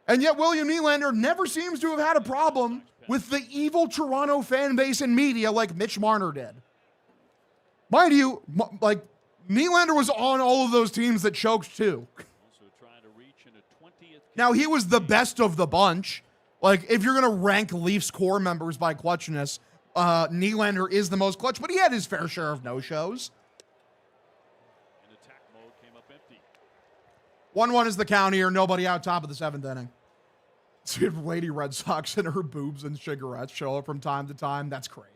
And yet William Nylander never seems to have had a problem with the evil Toronto fan base and media like Mitch Marner did. Mind you, like, Nylander was on all of those teams that choked too. Now, he was the best of the bunch. Like, if you're going to rank Leafs core members by clutchness, Nylander is the most clutch, but he had his fair share of no-shows. 1-1 is the count here. Nobody out top of the 7th inning. See if Lady Red Sox and her boobs and cigarettes show up from time to time. That's crazy.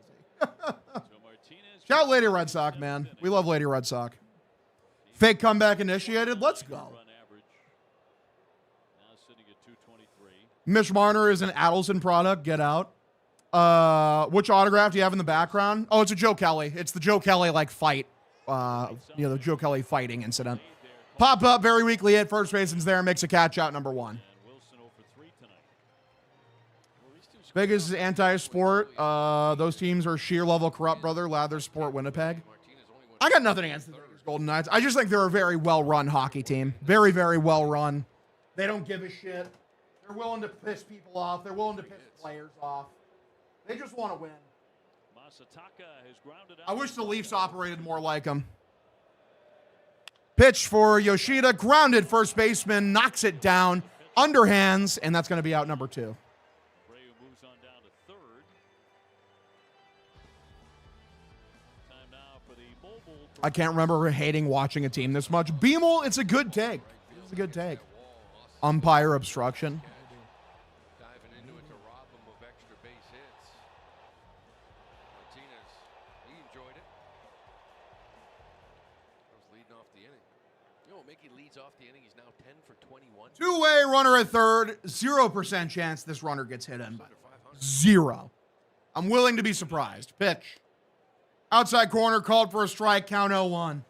Shout out Lady Red Sox, man. We love Lady Red Sox. Fake comeback initiated. Let's go. Mitch Marner is an Adelson product. Get out. Which autograph do you have in the background? Oh, it's a Joe Kelly. It's the Joe Kelly like fight. The Joe Kelly fighting incident. Pop up very weakly hit. First baseman's there. Makes a catch out. Number 1. Vegas is anti-sport. Those teams are sheer level corrupt, brother. Lather Sport Winnipeg. I got nothing against the Vegas Golden Knights. I just think they're a very well-run hockey team. Very, very well-run. They don't give a shit. They're willing to piss people off. They're willing to piss players off. They just want to win. I wish the Leafs operated more like them. Pitch for Yoshida. Grounded first baseman. Knocks it down. Underhands. And that's going to be out number 2. I can't remember hating watching a team this much. Beamel, it's a good take. It's a good take. Umpire obstruction. Diving into it to rob him of extra base hits. Martinez, he enjoyed it. That was leading off the inning. You know, Mickey leads off the inning. He's now 10 for 21. Two-way runner at third. 0% chance this runner gets hit in. 0. I'm willing to be surprised. Pitch. Outside corner, called for a strike, count 0-1.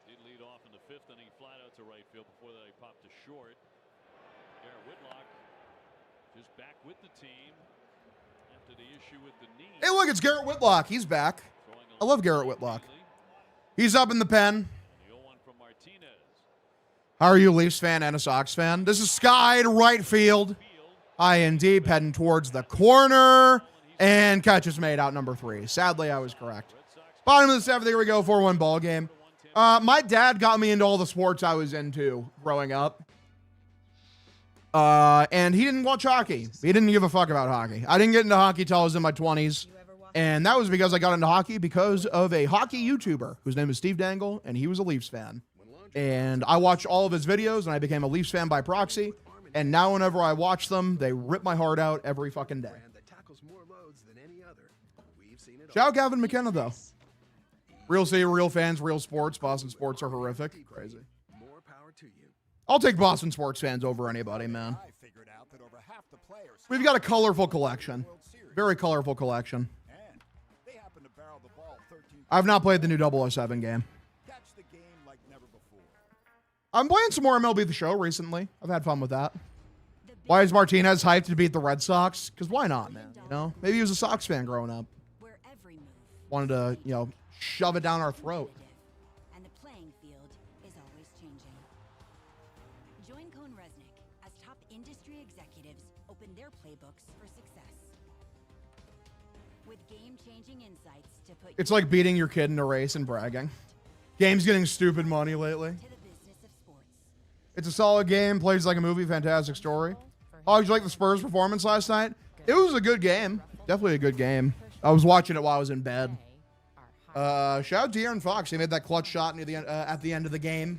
Did lead off in the 5th inning, flat out to right field before that he popped to short. Garrett Whitlock just back with the team after the issue with the knee. Hey, look, it's Garrett Whitlock. He's back. I love Garrett Whitlock. He's up in the pen. How are you, Leafs fan and a Sox fan? This is Sky to right field. High and deep, heading towards the corner. And catch is made out number 3. Sadly, I was correct. Bottom of the 7th, here we go, 4-1 ball game. My dad got me into all the sports I was into growing up. And he didn't watch hockey. He didn't give a fuck about hockey. I didn't get into hockey till I was in my 20s. And that was because I got into hockey because of a hockey YouTuber whose name is Steve Dangle, and he was a Leafs fan. And I watched all of his videos, and I became a Leafs fan by proxy. And now whenever I watch them, they rip my heart out every fucking day. Shout out Gavin McKenna, though. Real city, real fans, real sports. Boston sports are horrific. Crazy. I'll take Boston sports fans over anybody, man. We've got a colorful collection. Very colorful collection. I've not played the new 007 game. I'm playing some more MLB The Show recently. I've had fun with that. Why is Martinez hyped to beat the Red Sox? Because why not, man? You know, maybe he was a Sox fan growing up. Wanted to, you know, shove it down our throat. And the playing field is always changing. Join Cohn Resnick as top industry executives open their playbooks for success. With game-changing insights to put It's like beating your kid in a race and bragging. Game's getting stupid money lately. It's a solid game. Plays like a movie. Fantastic story. Oh, did you like the Spurs performance last night? It was a good game. Definitely a good game. I was watching it while I was in bed. Shout out to De'Aaron Fox. He made that clutch shot near the at the end of the game.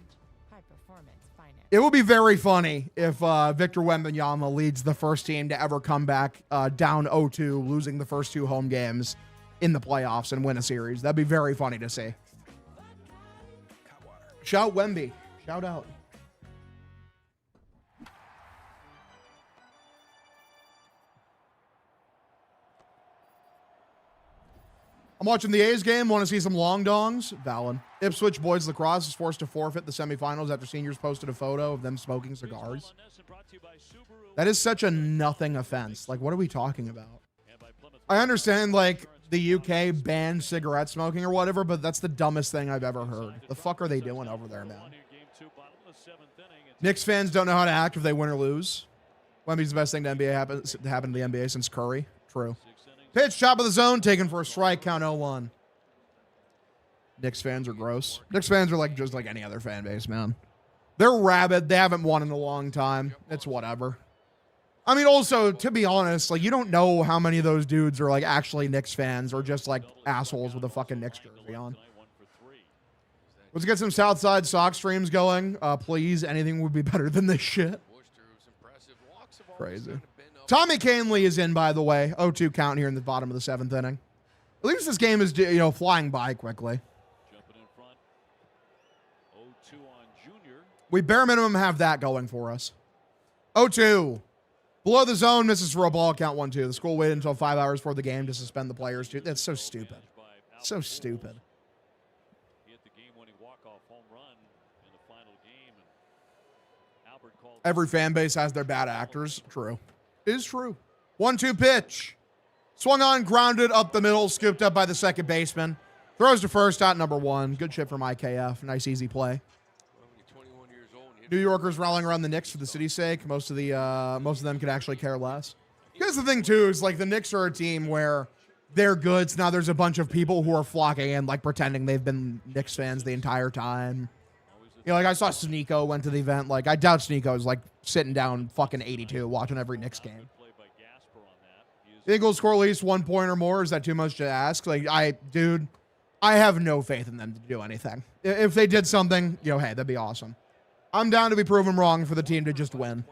It would be very funny if Victor Wembanyama leads the first team to ever come back down 0-2, losing the first 2 home games in the playoffs and win a series. That'd be very funny to see. Shout Wemby. Shout out. I'm watching the A's game. Want to see some long dongs? Valid. Ipswich boys lacrosse is forced to forfeit the semifinals after seniors posted a photo of them smoking cigars. That is such a nothing offense. Like, what are we talking about? I understand, like, the UK banned cigarette smoking or whatever, but that's the dumbest thing I've ever heard. The fuck are they doing over there, man? Knicks fans don't know how to act if they win or lose. Wemby's the best thing to happen to the NBA since Curry. True. Pitch, top of the zone, taken for a strike, count 0-1. Knicks fans are gross. Knicks fans are like just like any other fan base, man. They're rabid. They haven't won in a long time. It's whatever. I mean, also, to be honest, like, you don't know how many of those dudes are like actually Knicks fans or just like assholes with a fucking Knicks jersey on. Let's get some Southside Sox streams going. Please, anything would be better than this shit. Crazy. Tommy Canley is in, by the way. 0-2 count here in the bottom of the 7th inning. At least this game is, you know, flying by quickly. We bare minimum have that going for us. 0-2. Below the zone, misses for a ball, count 1-2. The school waited until 5 hours before the game to suspend the players. Dude, that's so stupid. So stupid. He hit the game-winning walk-off home run in the final game. And Albert called Every fan base has their bad actors. True. Is true. 1-2 pitch. Swung on, grounded up the middle, scooped up by the second baseman. Throws to first, out number 1. Good shit from IKF. Nice, easy play. New Yorkers rallying around the Knicks for the city's sake. Most of them could actually care less. Here's the thing, too, is like the Knicks are a team where they're good. So now there's a bunch of people who are flocking in, like pretending they've been Knicks fans the entire time. You know, like I saw Sneeko went to the event. Like I doubt Sneeko's like sitting down fucking 82 watching every Knicks game. You think we'll score at least 1 point or more? Is that too much to ask? Like I have no faith in them to do anything. If they did something, you know, hey, that'd be awesome. I'm down to be proven wrong for the team to just win.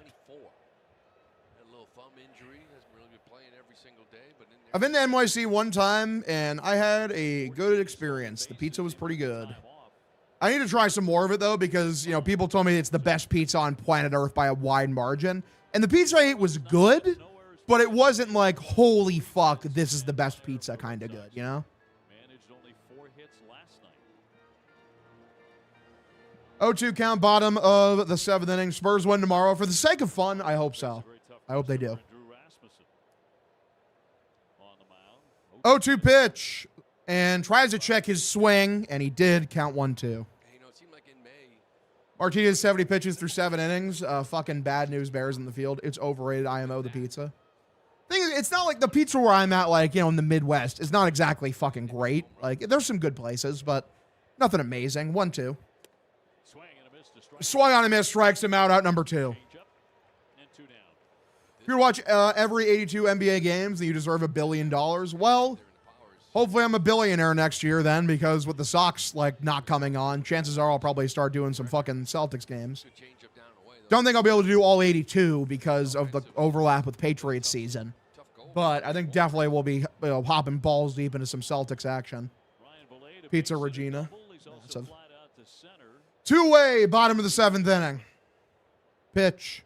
I've been to NYC one time, and I had a good experience. The pizza was pretty good. I need to try some more of it, though, because, you know, people told me it's the best pizza on planet Earth by a wide margin. And the pizza I ate was good, but it wasn't like, holy fuck, this is the best pizza kind of good, you know? managed only 4 hits last night. 0-2 count, bottom of the 7th inning. Spurs win tomorrow. For the sake of fun, I hope so. I hope they do. 0-2 pitch. And tries to check his swing, and he did. Count 1-2. Martinez 70 pitches through 7 innings. Fucking bad news bears in the field. It's overrated. IMO the pizza. Thing is, it's not like the pizza where I'm at, like, you know, in the Midwest is not exactly fucking great. Like, there's some good places, but nothing amazing. 1-2. Swung on and missed, strikes him out number 2. If you watch every 82 NBA games, then you deserve $1 billion. Well, hopefully I'm a billionaire next year then, because with the Sox, like, not coming on, chances are I'll probably start doing some fucking Celtics games. Don't think I'll be able to do all 82 because of the overlap with Patriots season. But I think definitely we'll be, you know, hopping balls deep into some Celtics action. Pizza Regina. Massive. 2-way, bottom of the 7th inning. Pitch.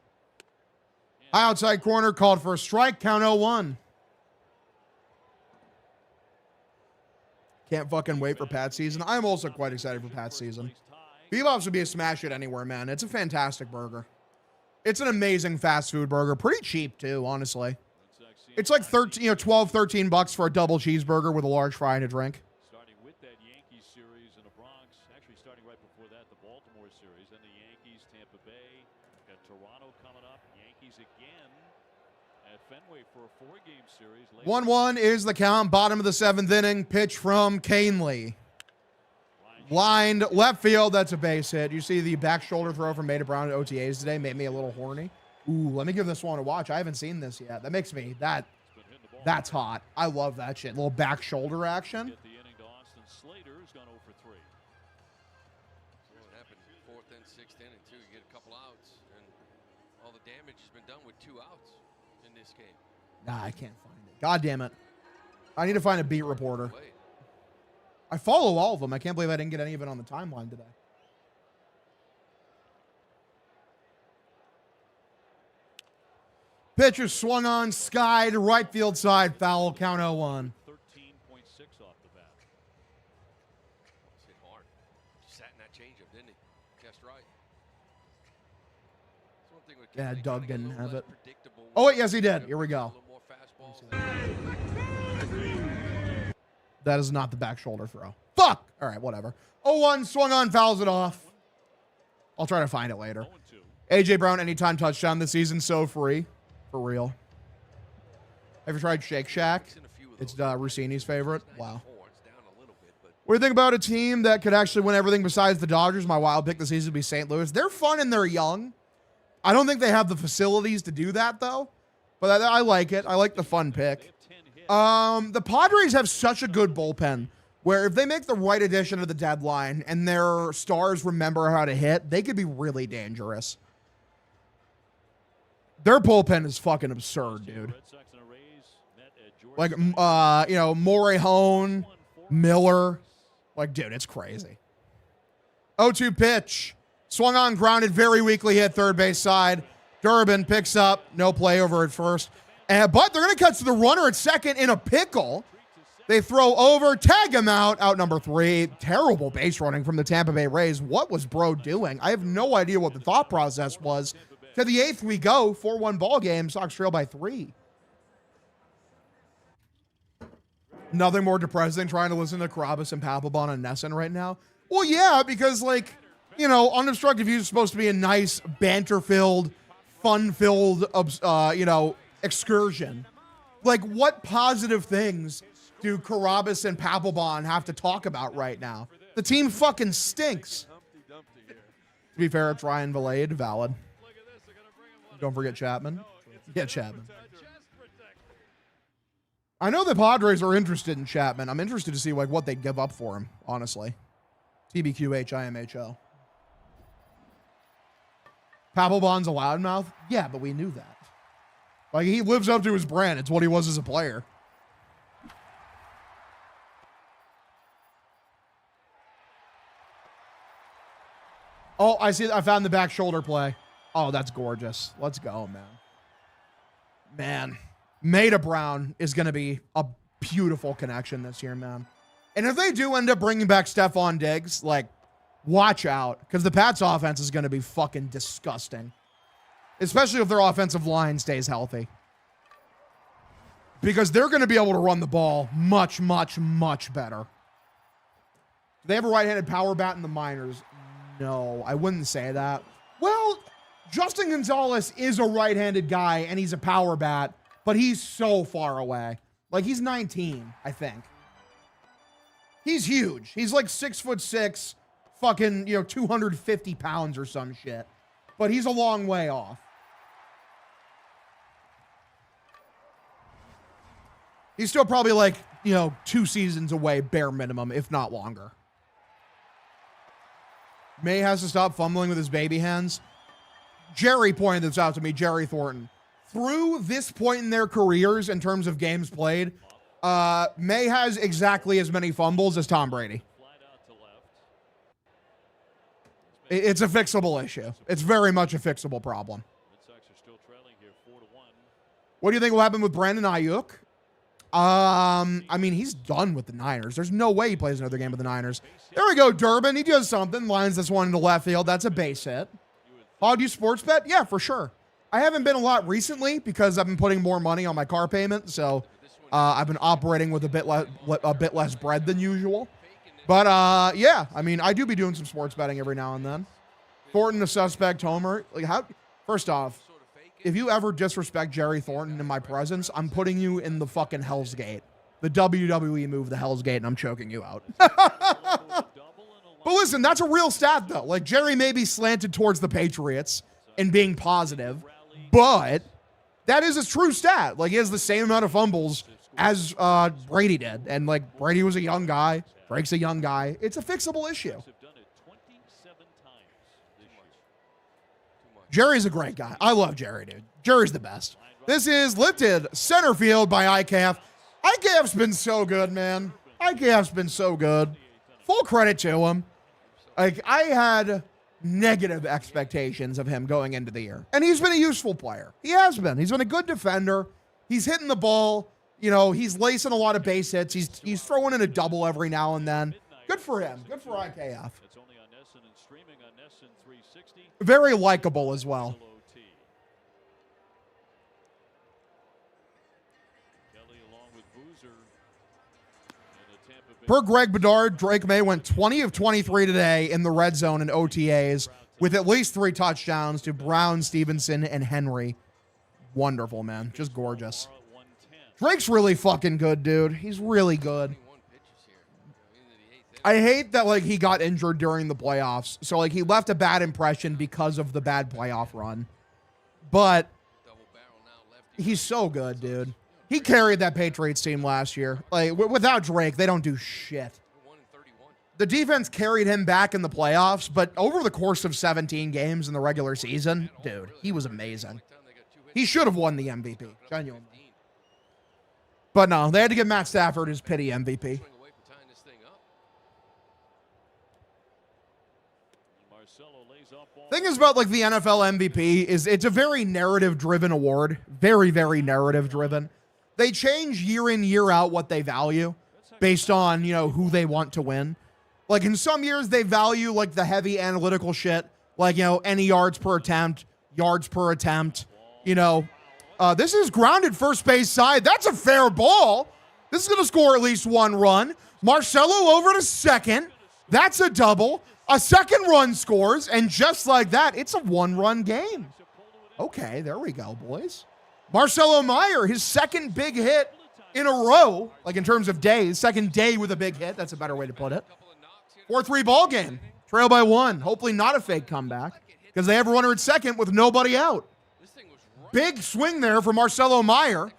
High outside corner, called for a strike, count 0-1. Can't fucking wait for Pat's season. I'm also quite excited for Pat's season. Bebop's would be a smash hit anywhere, man. It's a fantastic burger. It's an amazing fast food burger. Pretty cheap, too, honestly. It's like 13, you know, 12, 13 bucks for a double cheeseburger with a large fry and a drink. Starting with that Yankees series in the Bronx, actually starting right before that, the Baltimore series, then the Yankees, Tampa Bay, got Toronto coming up, Yankees again at Fenway for a 4-game series. 1-1 is the count, bottom of the 7th inning, pitch from Canely. Lined left field, that's a base hit. You see the back shoulder throw from Maida Brown at OTAs today, made me a little horny. Ooh, let me give this one a watch. I haven't seen this yet. That makes me, that's hot. I love that shit. Little back shoulder action. Get the inning to Austin Slater, who's gone 0 for 3. What happened 4th and 6th inning, too. You get a couple outs, and all the damage has been done with 2 outs in this game. Nah, I can't find it. God damn it. I need to find a beat reporter. I follow all of them. I can't believe I didn't get any of it on the timeline today. Pitcher swung on, skied, right field side, foul, count 0-1. 13.6 off the bat. Hit hard. Sat in that changeup, didn't he? Guessed right. Yeah, Doug didn't have it. Oh, wait, yes, he did. Here we go. That is not the back shoulder throw. Fuck! All right, whatever. 0-1, swung on, fouls it off. I'll try to find it later. A.J. Brown, anytime touchdown this season, so free. For real. Have you tried Shake Shack? It's Rossini's favorite. Wow. What do you think about a team that could actually win everything besides the Dodgers? My wild pick this season would be St. Louis. They're fun and they're young. I don't think they have the facilities to do that, though. But I like it. I like the fun pick. The Padres have such a good bullpen where if they make the right addition to the deadline and their stars remember how to hit, they could be really dangerous. Their bullpen is fucking absurd, dude. Like, you know, Morihone, Miller. Like, dude, it's crazy. 0-2 pitch. Swung on, grounded, very weakly hit third base side. Durbin picks up, no play over at first. But they're going to cut to the runner at second in a pickle. They throw over, tag him out number 3. Terrible base running from the Tampa Bay Rays. What was Bro doing? I have no idea what the thought process was. To the 8th we go, 4-1 ball game. Sox trail by 3. Nothing more depressing trying to listen to Carabas and Papelbon and Nesson right now. Well, yeah, because, like, you know, Unobstructed View is supposed to be a nice, banter-filled, fun-filled, you know, excursion. Like, what positive things do Carabas and Papelbon have to talk about right now? The team fucking stinks. To be fair, it's Ryan Valade, valid. Don't forget Chapman. Yeah, Chapman. I know the Padres are interested in Chapman. I'm interested to see like what they'd give up for him, honestly. TBQH, IMHO. Papelbon's a loudmouth? Yeah, but we knew that. Like, he lives up to his brand. It's what he was as a player. Oh, I see. I found the back shoulder play. Oh, that's gorgeous. Let's go, man. Man. Maida Brown is going to be a beautiful connection this year, man. And if they do end up bringing back Stephon Diggs, like, watch out. Because the Pats offense is going to be fucking disgusting. Especially if their offensive line stays healthy. Because they're going to be able to run the ball much, much, much better. Do they have a right-handed power bat in the minors? No, I wouldn't say that. Well, Justin Gonzalez is a right-handed guy, and he's a power bat. But he's so far away. Like, he's 19, I think. He's huge. He's like 6'6", fucking, you know, 250 pounds or some shit. But he's a long way off. He's still probably like, you know, 2 seasons away, bare minimum, if not longer. May has to stop fumbling with his baby hands. Jerry pointed this out to me, Jerry Thornton. Through this point in their careers, in terms of games played, May has exactly as many fumbles as Tom Brady. It's a fixable issue. It's very much a fixable problem. What do you think will happen with Brandon Ayuk? I mean, he's done with the Niners. There's no way he plays another game with the Niners. There we go, Durbin. He does something. Lines this one into left field. That's a base hit. Hog, do you sports bet? Yeah, for sure. I haven't been a lot recently because I've been putting more money on my car payment, so I've been operating with a bit less bread than usual. But yeah, I mean, I do be doing some sports betting every now and then. Thornton, a suspect homer. Like, how? First off, if you ever disrespect Jerry Thornton in my presence, I'm putting you in the fucking Hell's Gate. The WWE move, the Hell's Gate, and I'm choking you out. But listen, that's a real stat though. Like, Jerry may be slanted towards the Patriots and being positive, but that is a true stat. Like, he has the same amount of fumbles as Brady did. And, like, Brady was a young guy. Drake's a young guy. It's a fixable issue. Jerry's a great guy. I love Jerry, dude. Jerry's the best. This is lifted center field by IKF. IKF's been so good, man. IKF's been so good. Full credit to him. Like, I had negative expectations of him going into the year. And he's been a useful player. He has been. He's been a good defender. He's hitting the ball. You know, he's lacing a lot of base hits. He's throwing in a double every now and then. Good for him. Good for IKF. Very likable as well. Per Greg Bedard, Drake May went 20 of 23 today in the red zone and OTAs with at least 3 touchdowns to Brown, Stevenson, and Henry. Wonderful, man. Just gorgeous. Drake's really fucking good, dude. He's really good. I hate that, like, he got injured during the playoffs. So, like, he left a bad impression because of the bad playoff run. But he's so good, dude. He carried that Patriots team last year. Like, without Drake, they don't do shit. The defense carried him back in the playoffs, but over the course of 17 games in the regular season, dude, he was amazing. He should have won the MVP, genuinely. But no, they had to give Matt Stafford his pity MVP. Thing is about like the NFL MVP is it's a very narrative-driven award. Very, very narrative-driven. They change year in, year out what they value based on, you know, who they want to win. Like in some years they value like the heavy analytical shit, like, you know, any yards per attempt, you know. This is grounded first base side. That's a fair ball. This is going to score at least one run. Marcelo over to second. That's a double. A second run scores, and just like that, it's a one-run game. Okay, there we go, boys. Marcelo Meyer, his second big hit in a row, like in terms of days, second day with a big hit. That's a better way to put it. 4-3 ball game. Trail by one. Hopefully not a fake comeback because they have a runner at second with nobody out. Big swing there for Marcelo Meyer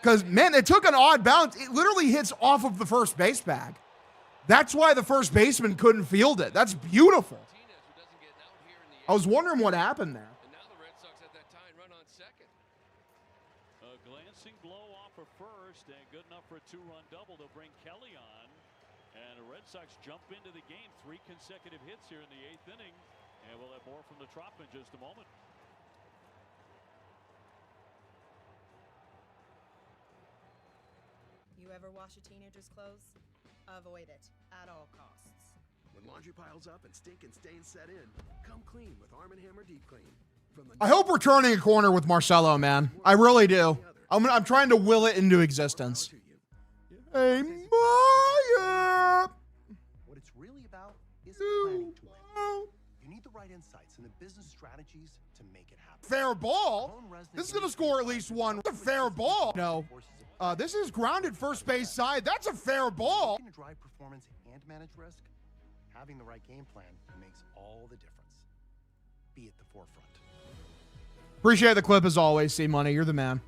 because, man, it took an odd bounce. It literally hits off of the first base bag. That's why the first baseman couldn't field it. That's beautiful. I was wondering what happened there. A glancing blow off of first and good enough for a two-run double to bring Kelly on. And the Red Sox jump into the game. 3 consecutive hits here in the 8th inning. And we'll have more from the Trop in just a moment. You ever wash a teenager's clothes? Avoid it at all costs. When laundry piles up and stink and stains set in, come clean with Arm & Hammer Deep Clean. I hope we're turning a corner with Marcelo, man. I really do. I'm trying to will it into existence. Hey, Meyer! What it's really about is planning to win. You need the right insights and the business strategies to make it happen. Fair ball? This is going to score at least one. It's a fair ball. No. This is grounded first base side. That's a fair ball. To drive performance and manage risk, having the right game plan makes all the difference. Be at the forefront. Appreciate the clip as always, C-Money. You're the man.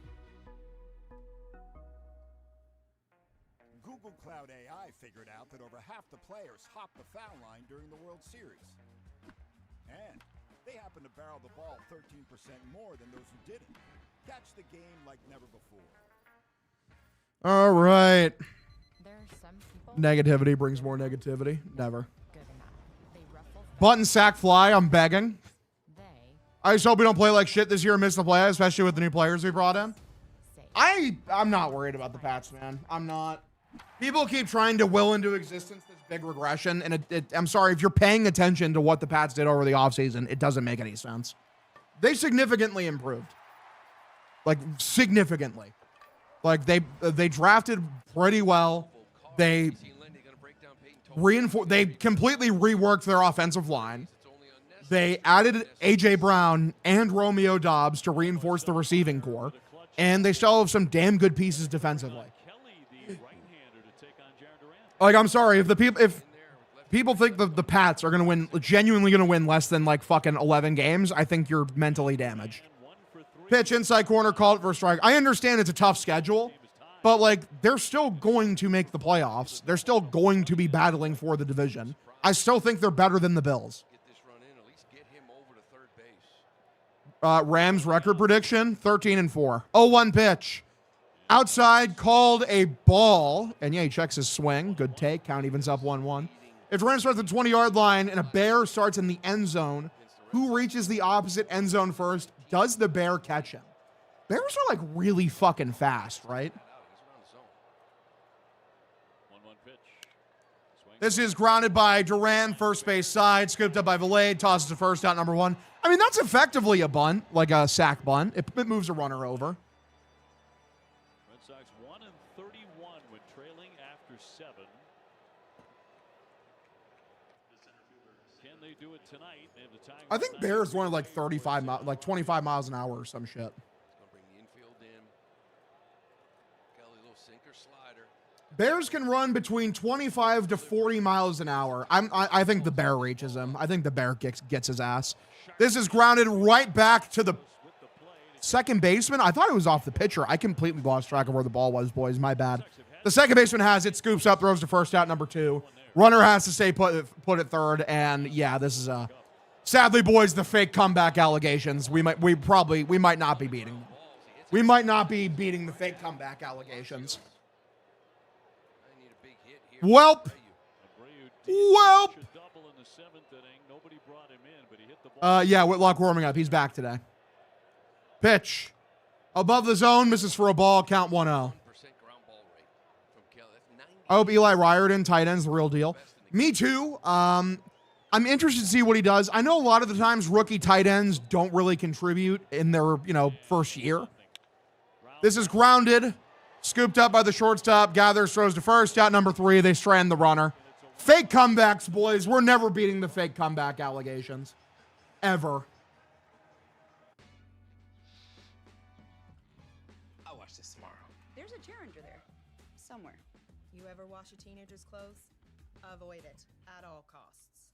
Google Cloud AI figured out that over half the players hopped the foul line during the World Series. And they happen to barrel the ball 13% more than those who didn't. Catch the game like never before. All right. Negativity brings more negativity. Never. Button sack fly. I'm begging. I just hope we don't play like shit this year and miss the playoffs, especially with the new players we brought in. I'm not worried about the Pats, man. I'm not. People keep trying to will into existence this big regression, and I'm sorry, if you're paying attention to what the Pats did over the offseason, it doesn't make any sense. They significantly improved. Like, significantly. Like, they drafted pretty well. They completely reworked their offensive line. They added A.J. Brown and Romeo Doubs to reinforce the receiving core. And they still have some damn good pieces defensively. Like, I'm sorry, if people think the Pats are genuinely going to win less than like fucking 11 games, I think you're mentally damaged. Pitch inside corner, called for a strike. I understand it's a tough schedule, but like they're still going to make the playoffs. They're still going to be battling for the division. I still think they're better than the Bills. Rams record prediction, 13-4. 0-1 pitch. Outside, called a ball. And yeah, he checks his swing. Good take. Count evens up 1-1. If Rams starts at the 20-yard line and a Bear starts in the end zone, who reaches the opposite end zone first? Does the Bear catch him? Bears are like really fucking fast, right? This is grounded by Duran, first base side, scooped up by Valade, tosses to first, out number 1. I mean, that's effectively a bunt, like a sack bunt. It moves a runner over. Red Sox 1-31 when trailing after 7. Can they do it tonight? They have the Tigers. I think Bears wanted like 25 miles an hour or some shit. Bears can run between 25 to 40 miles an hour. I think the Bear reaches him. I think the Bear gets his ass. This is grounded right back to the second baseman. I thought it was off the pitcher. I completely lost track of where the ball was, boys. My bad. The second baseman has it, scoops up, throws to first, out number 2. Runner has to stay put at third, and yeah, this is sadly, boys, the fake comeback allegations. We might not be beating them. We might not be beating the fake comeback allegations. Welp. Yeah, Whitlock warming up. He's back today. Pitch. Above the zone, misses for a ball, count 1-0. I hope Eli Riordan, tight end's the real deal. Me too. I'm interested to see what he does. I know a lot of the times rookie tight ends don't really contribute in their, first year. This is grounded, scooped up by the shortstop, gathers, throws to first, out number 3, they strand the runner. Fake comebacks, boys. We're never beating the fake comeback allegations. Ever. I'll watch this tomorrow. There's a chair under there. Somewhere. You ever wash a teenager's clothes? Avoid it at all costs.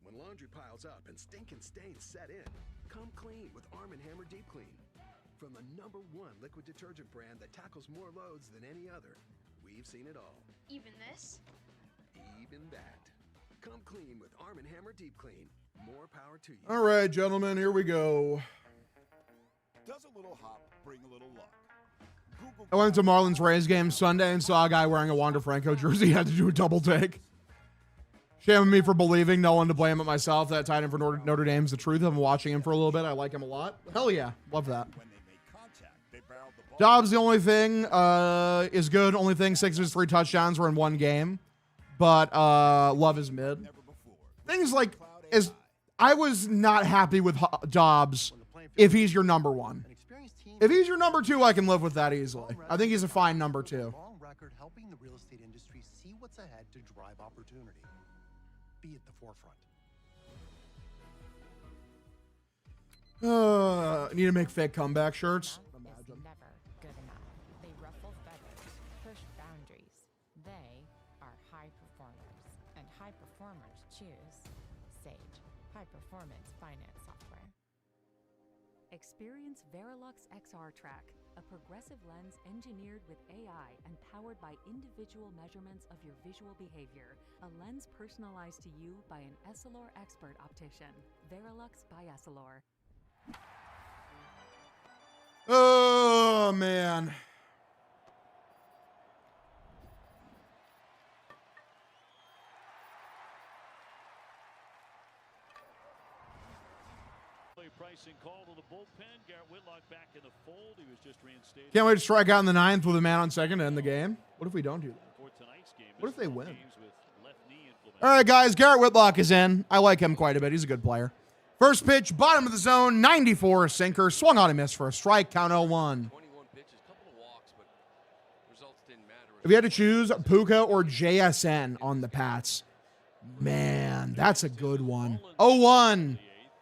When laundry piles up and stinking stains set in, come clean with Arm & Hammer Deep Clean. From the #1 liquid detergent brand that tackles more loads than any other. We've seen it all. Even this? Even that. Come clean with Arm & Hammer Deep Clean. More power to you. All right, gentlemen, here we go. Does a little hop bring a little luck? I went to Marlins Rays game Sunday and saw a guy wearing a Wander Franco jersey. Had to do a double take. Shame on me for believing, no one to blame but myself. That tight end for Notre Dame's the truth. I've been watching him for a little bit. I like him a lot. Hell yeah. Love that. Dobbs, the only thing is good. Only thing, 6 of his 3 touchdowns were in one game. But love his mid. Things like, I was not happy with Dobbs if he's your number 1. If he's your number 2, I can live with that easily. I think he's a fine number 2. Long record helping the real estate industry see what's ahead to drive opportunity. Be at the forefront. Need to make fake comeback shirts. Is never good enough. They ruffle feathers, push boundaries. They are high performers, and high performers choose Sage, high performance finance software. Experience Verilux XR Track, a progressive lens engineered with AI and powered by individual measurements of your visual behavior. A lens personalized to you by an Essilor expert optician. Verilux by Essilor. Oh, man. Pricing call to the bullpen. Garrett Whitlock back in the fold. He was just reinstated. Can't wait to strike out in the 9th with a man on second to end the game. What if we don't do that? For tonight's game, what if they win? Left knee all right, guys. Garrett Whitlock is in. I like him quite a bit. He's a good player. First pitch, bottom of the zone, 94 sinker. Swung on and missed for a strike. Count 0-1. If you had to choose Puka or JSN on the Pats, man, that's a good one. 0-1.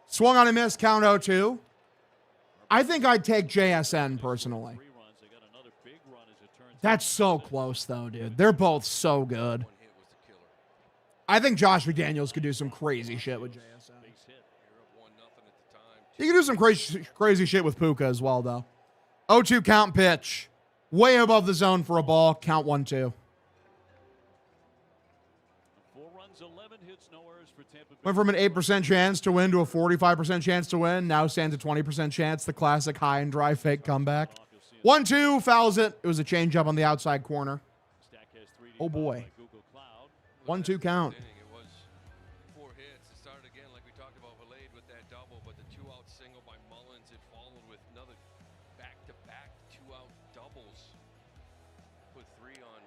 Swung on and missed, count 0-2. I think I'd take JSN personally. That's so close, though, dude. They're both so good. I think Josh McDaniels could do some crazy shit with JSN. He could do some crazy shit with Puka as well, though. 0-2 count pitch. Way above the zone for a ball. Count 1-2. Went from an 8% chance to win to a 45% chance to win. Now stands a 20% chance. The classic high and dry fake comeback. 1-2, fouls it. It was a changeup on the outside corner. Oh, boy. 1-2 count. It was 4 hits. It started again, like we talked about, Valade with that double, but the 2-out single by Mullins, it followed with another back-to-back 2-out doubles. Put 3 on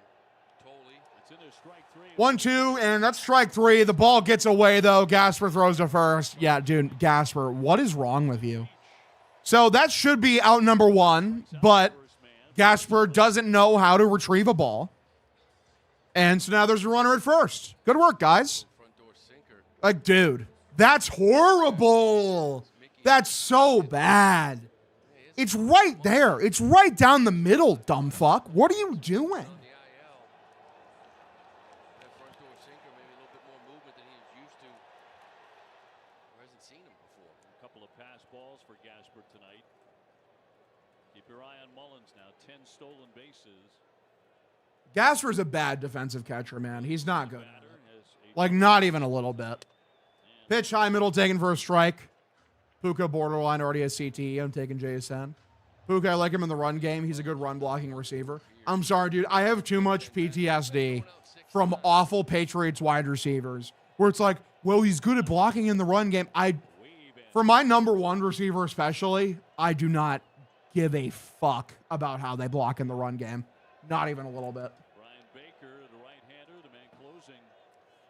Tolley. It's in there, strike 3. 1-2, and that's strike 3. The ball gets away, though. Gasper throws to first. Yeah, dude, Gasper, what is wrong with you? So that should be out number 1, but Gasper doesn't know how to retrieve a ball. And so now there's a runner at first. Good work, guys. Like, dude, that's horrible. That's so bad. It's right there. It's right down the middle, dumb fuck. What are you doing? A couple of pass balls for Gasper tonight. Keep your eye on Mullins now. 10 stolen bases. Gasper's a bad defensive catcher, man. He's not good. Like, not even a little bit. Pitch high middle taken for a strike. Puka borderline already has CTE. I'm taking JSN. Puka, I like him in the run game. He's a good run blocking receiver. I'm sorry, dude. I have too much PTSD from awful Patriots wide receivers where it's like, well, he's good at blocking in the run game. For my number one receiver especially, I do not give a fuck about how they block in the run game. Not even a little bit.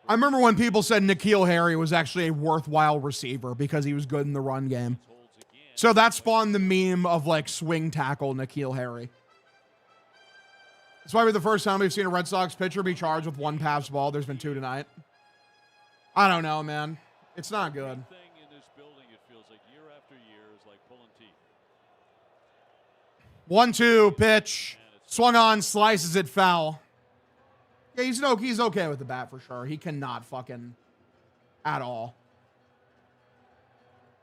I remember when people said N'Keal Harry was actually a worthwhile receiver because he was good in the run game. So that spawned the meme of like swing tackle N'Keal Harry. This might be the first time we've seen a Red Sox pitcher be charged with one pass ball. There's been 2 tonight. I don't know, man. It's not good. 1-2 pitch. Swung on, slices it foul. Yeah, he's okay with the bat for sure. He cannot fucking at all.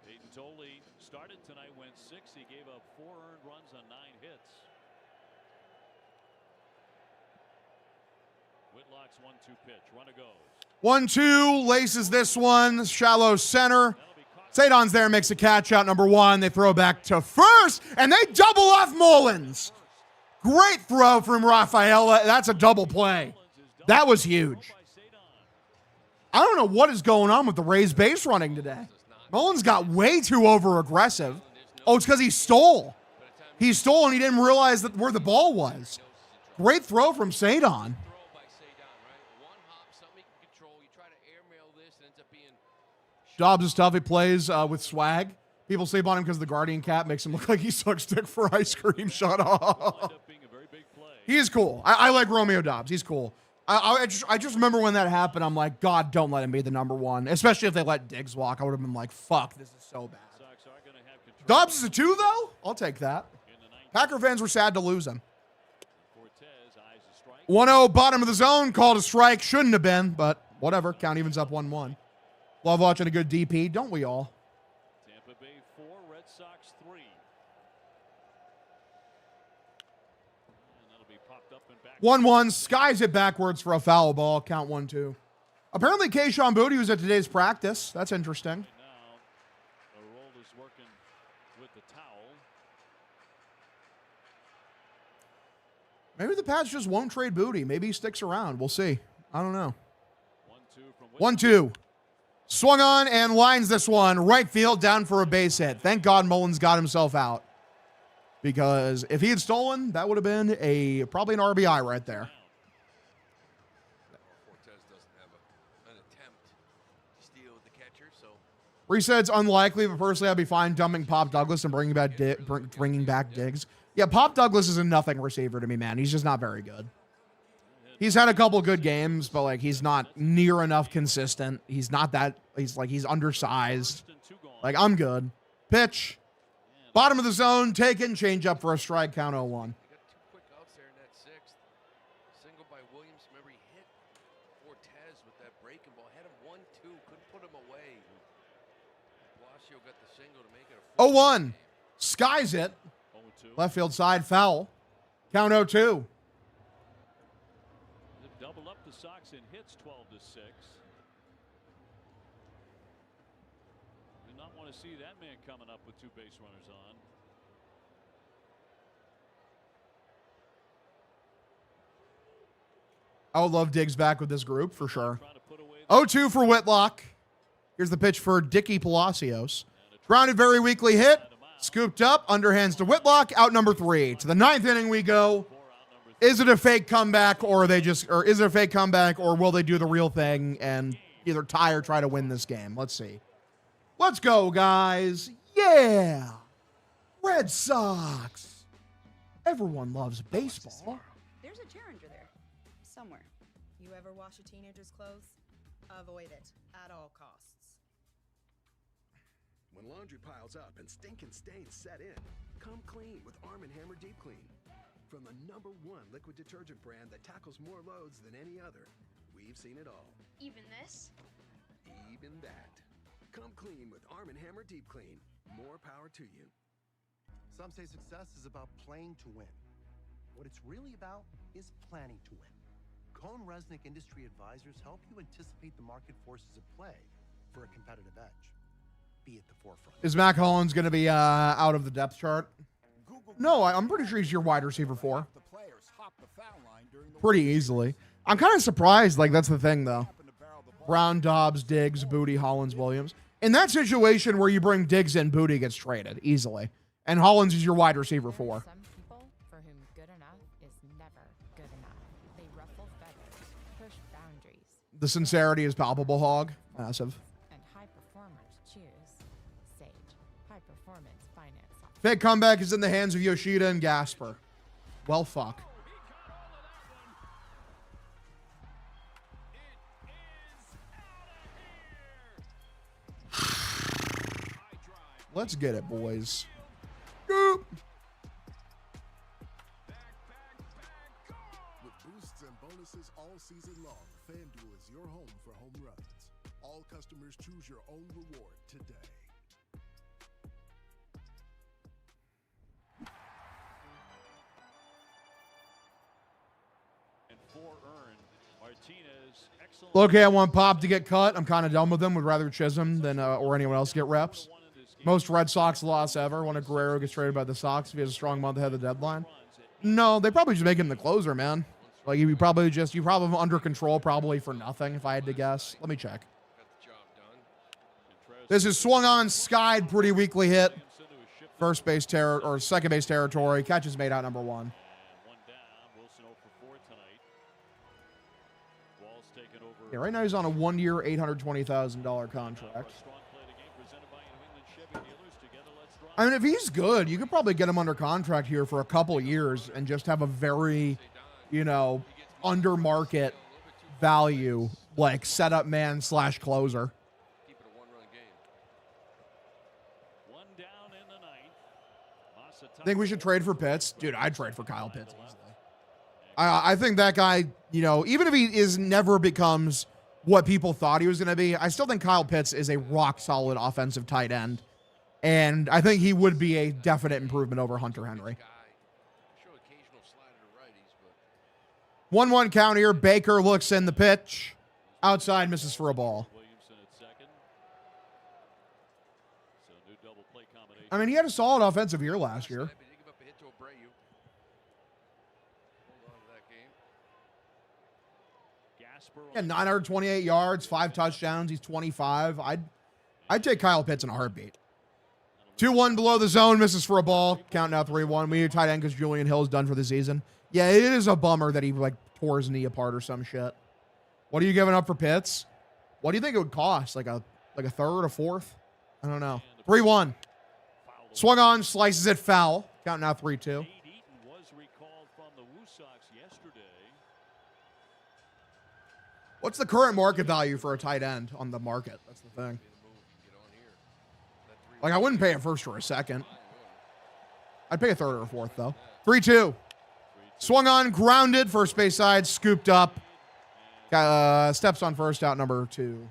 Peyton Tolle started tonight, went 6. He gave up 4 earned runs on 9 hits. Whitlock's 1-2 pitch. Runner goes. 1-2 laces this one. Shallow center. Sadon's there, makes a catch out. Number 1. They throw back to first, and they double off Mullins. Great throw from Rafaela. That's a double play. That was huge. I don't know what is going on with the Rays base running today. Mullins got way too over-aggressive. Oh, it's because he stole. He stole and he didn't realize where the ball was. Great throw from Sadon. Dobbs is tough. He plays with swag. People sleep on him because the Guardian cap makes him look like he sucks dick for ice cream. Shut up. He is cool. I like Romeo Dobbs. He's cool. I just remember when that happened. I'm like, God, don't let him be the number 1. Especially if they let Diggs walk. I would have been like, fuck, this is so bad. Dobbs is a 2, though? I'll take that. Packer fans were sad to lose him. 1-0, bottom of the zone. Called a strike. Shouldn't have been, but whatever. Count evens up 1-1. Love watching a good DP. Don't we all? Tampa Bay 4, Red Sox 3. 1-1, skies it backwards for a foul ball. Count 1-2. Apparently, Keyshawn Boutte was at today's practice. That's interesting. Maybe the Pats just won't trade Boutte. Maybe he sticks around. We'll see. I don't know. 1-2. Swung on and lines this one. Right field down for a base hit. Thank God Mullins got himself out. Because if he had stolen, that would have been probably an RBI right there. Reset's unlikely, but personally I'd be fine dumping Pop Douglas and bringing back Diggs. Yeah, Pop Douglas is a nothing receiver to me, man. He's just not very good. He's had a couple good games, but like he's not near enough consistent. He's not that. He's undersized. Like I'm good. Pitch. Bottom of the zone, taken, change up for a strike, count 0-1. Got 2 quick outs there in that 6th. Single by Williams. Remember, he hit Cortez with that breaking ball. Had him 1-2, couldn't put him away. Blasio got the single to make it a 0-1. Skies it. Left field side, foul. Count 0-2. They've doubled up the Sox in hits 12-6. Do not want to see that man coming up with 2 base runners on. I would love Diggs back with this group for sure. 0-2 for Whitlock. Here's the pitch for Dicky Palacios. Grounded, very weakly hit. Scooped up, underhands to Whitlock. Out number 3. To the 9th inning we go. Is it a fake comeback or is it a fake comeback or will they do the real thing and either tie or try to win this game? Let's see. Let's go, guys. Yeah. Red Sox. Everyone loves baseball. There's a Derringer there. Somewhere. You ever wash a teenager's clothes? Avoid it at all costs. When laundry piles up and stinking stains set in, come clean with Arm & Hammer Deep Clean. From the #1 liquid detergent brand that tackles more loads than any other, we've seen it all. Even this? Even that. Come clean with Arm & Hammer Deep Clean. More power to you. Some say success is about playing to win. What it's really about is planning to win. Cohn-Resnick Industry Advisors help you anticipate the market forces at play for a competitive edge. Be at the forefront. Is Mac Hollins going to be out of the depth chart? No, I'm pretty sure he's your wide receiver 4. Pretty easily. I'm kind of surprised. Like, that's the thing, though. Brown, Dobbs, Diggs, Booty, Hollins, Williams. In that situation where you bring Diggs in, Booty gets traded easily. And Hollins is your wide receiver 4. Some people for whom good enough is never good enough. They ruffle feathers, push boundaries. The sincerity is palpable, Hog. Massive. And high performers choose Sage. High performance finance software. Fake comeback is in the hands of Yoshida and Gasper. Well, fuck. Let's get it, boys. Goop. With boosts and bonuses all season long, FanDuel is your home for home runs. All customers choose your own reward today. And 4 earned. Martinez, excellent. Okay, I want Pop to get cut. I'm kind of done with him. Would rather Chisholm than or anyone else get reps. Most Red Sox loss ever. When a Guerrero gets traded by the Sox if he has a strong month ahead of the deadline. No, they probably just make him the closer, man. Like you probably have under control probably for nothing if I had to guess. Let me check. This is swung on, skied, pretty weakly hit. First base or second base territory. Catches made out number 1. Yeah, right now he's on a 1-year, $820,000 contract. I mean, if he's good, you could probably get him under contract here for a couple years and just have a very, under market value, like setup man / closer. Keep it a 1-run game. 1 down in the 9th. Think we should trade for Pitts? Dude, I'd trade for Kyle Pitts easily. I think that guy, even if he never becomes what people thought he was going to be, I still think Kyle Pitts is a rock solid offensive tight end. And I think he would be a definite improvement over Hunter Henry. 1-1 count here. Baker looks in the pitch. Outside, misses for a ball. I mean, he had a solid offensive year last year. Yeah, 928 yards, 5 touchdowns. He's 25. I'd take Kyle Pitts in a heartbeat. 2-1 below the zone, misses for a ball. Count now 3-1. We need a tight end because Julian Hill's done for the season. Yeah, it is a bummer that he tore his knee apart or some shit. What are you giving up for Pitts? What do you think it would cost? Like a third, a fourth? I don't know. 3-1. Swung on, slices it foul. Count now 3-2. What's the current market value for a tight end on the market? That's the thing. Like, I wouldn't pay a first or a second. I'd pay a third or a fourth, though. 3-2. Swung on, grounded, first base side, scooped up. Steps on first, out number 2.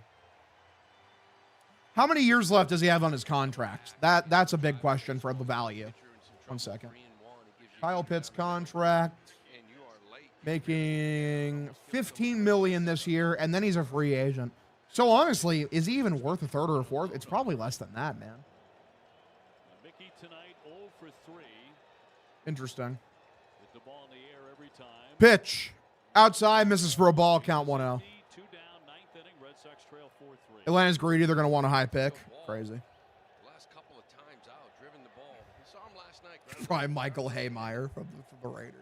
How many years left does he have on his contract? That's a big question for the value. 1 second. Kyle Pitts contract. Making $15 million this year, and then he's a free agent. So honestly, is he even worth a third or a fourth? It's probably less than that, man. Mickey tonight 0 for 3. Interesting. With the ball in the air every time. Pitch. Outside, misses for a ball, count 1-0. 2 down, 9th inning. Red Sox trail 4-3. Atlanta's greedy. They're going to want a high pick. Crazy. Last couple of times out, driven the ball. We saw him last night. Probably Michael Haymeyer from the Raiders.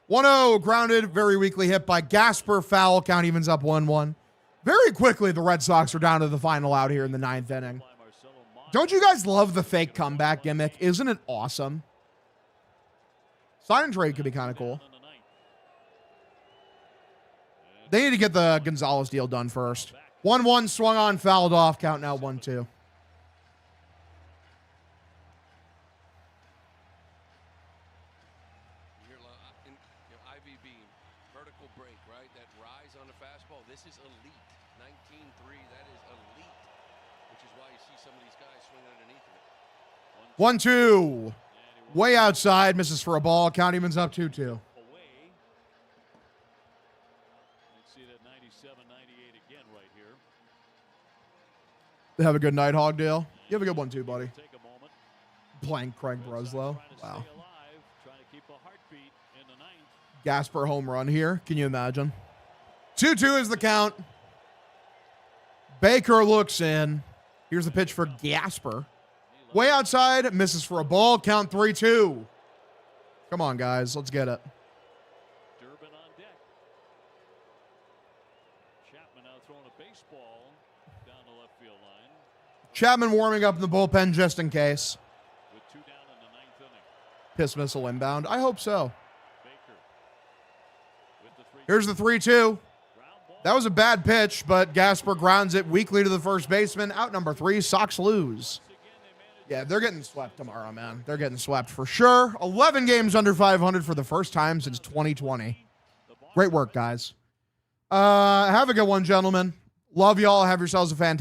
1-0, grounded, very weakly hit by Gasper. Foul, count evens up 1-1. Very quickly, the Red Sox are down to the final out here in the 9th inning. Don't you guys love the fake comeback gimmick? Isn't it awesome? Sign and trade could be kind of cool. They need to get the Gonzalez deal done first. 1-1, swung on, fouled off, count now 1-2. This is elite. 19-3, that is elite. Which is why you see some of these guys swinging underneath of it. 1-2. Way outside, misses for a ball. Count evens up 2-2. Away. Let's see that 97-98 again right here. Have a good night, Hog Deal. You have a good one too, buddy. Playing Craig Breslow. Wow. Gasper home run here. Can you imagine? 2-2 is the count. Baker looks in. Here's the pitch for Gasper. Way outside. Misses for a ball. Count 3-2. Come on, guys. Let's get it. Durbin on deck. Chapman now throwing a baseball down the left field line. Chapman warming up in the bullpen just in case. With 2 down in the 9th inning. Piss missile inbound. I hope so. Here's the 3-2. That was a bad pitch, but Gasper grounds it weakly to the first baseman. Out number 3. Sox lose. Yeah, they're getting swept tomorrow, man. They're getting swept for sure. 11 games under 500 for the first time since 2020. Great work, guys. Have a good one, gentlemen. Love y'all. Have yourselves a fantastic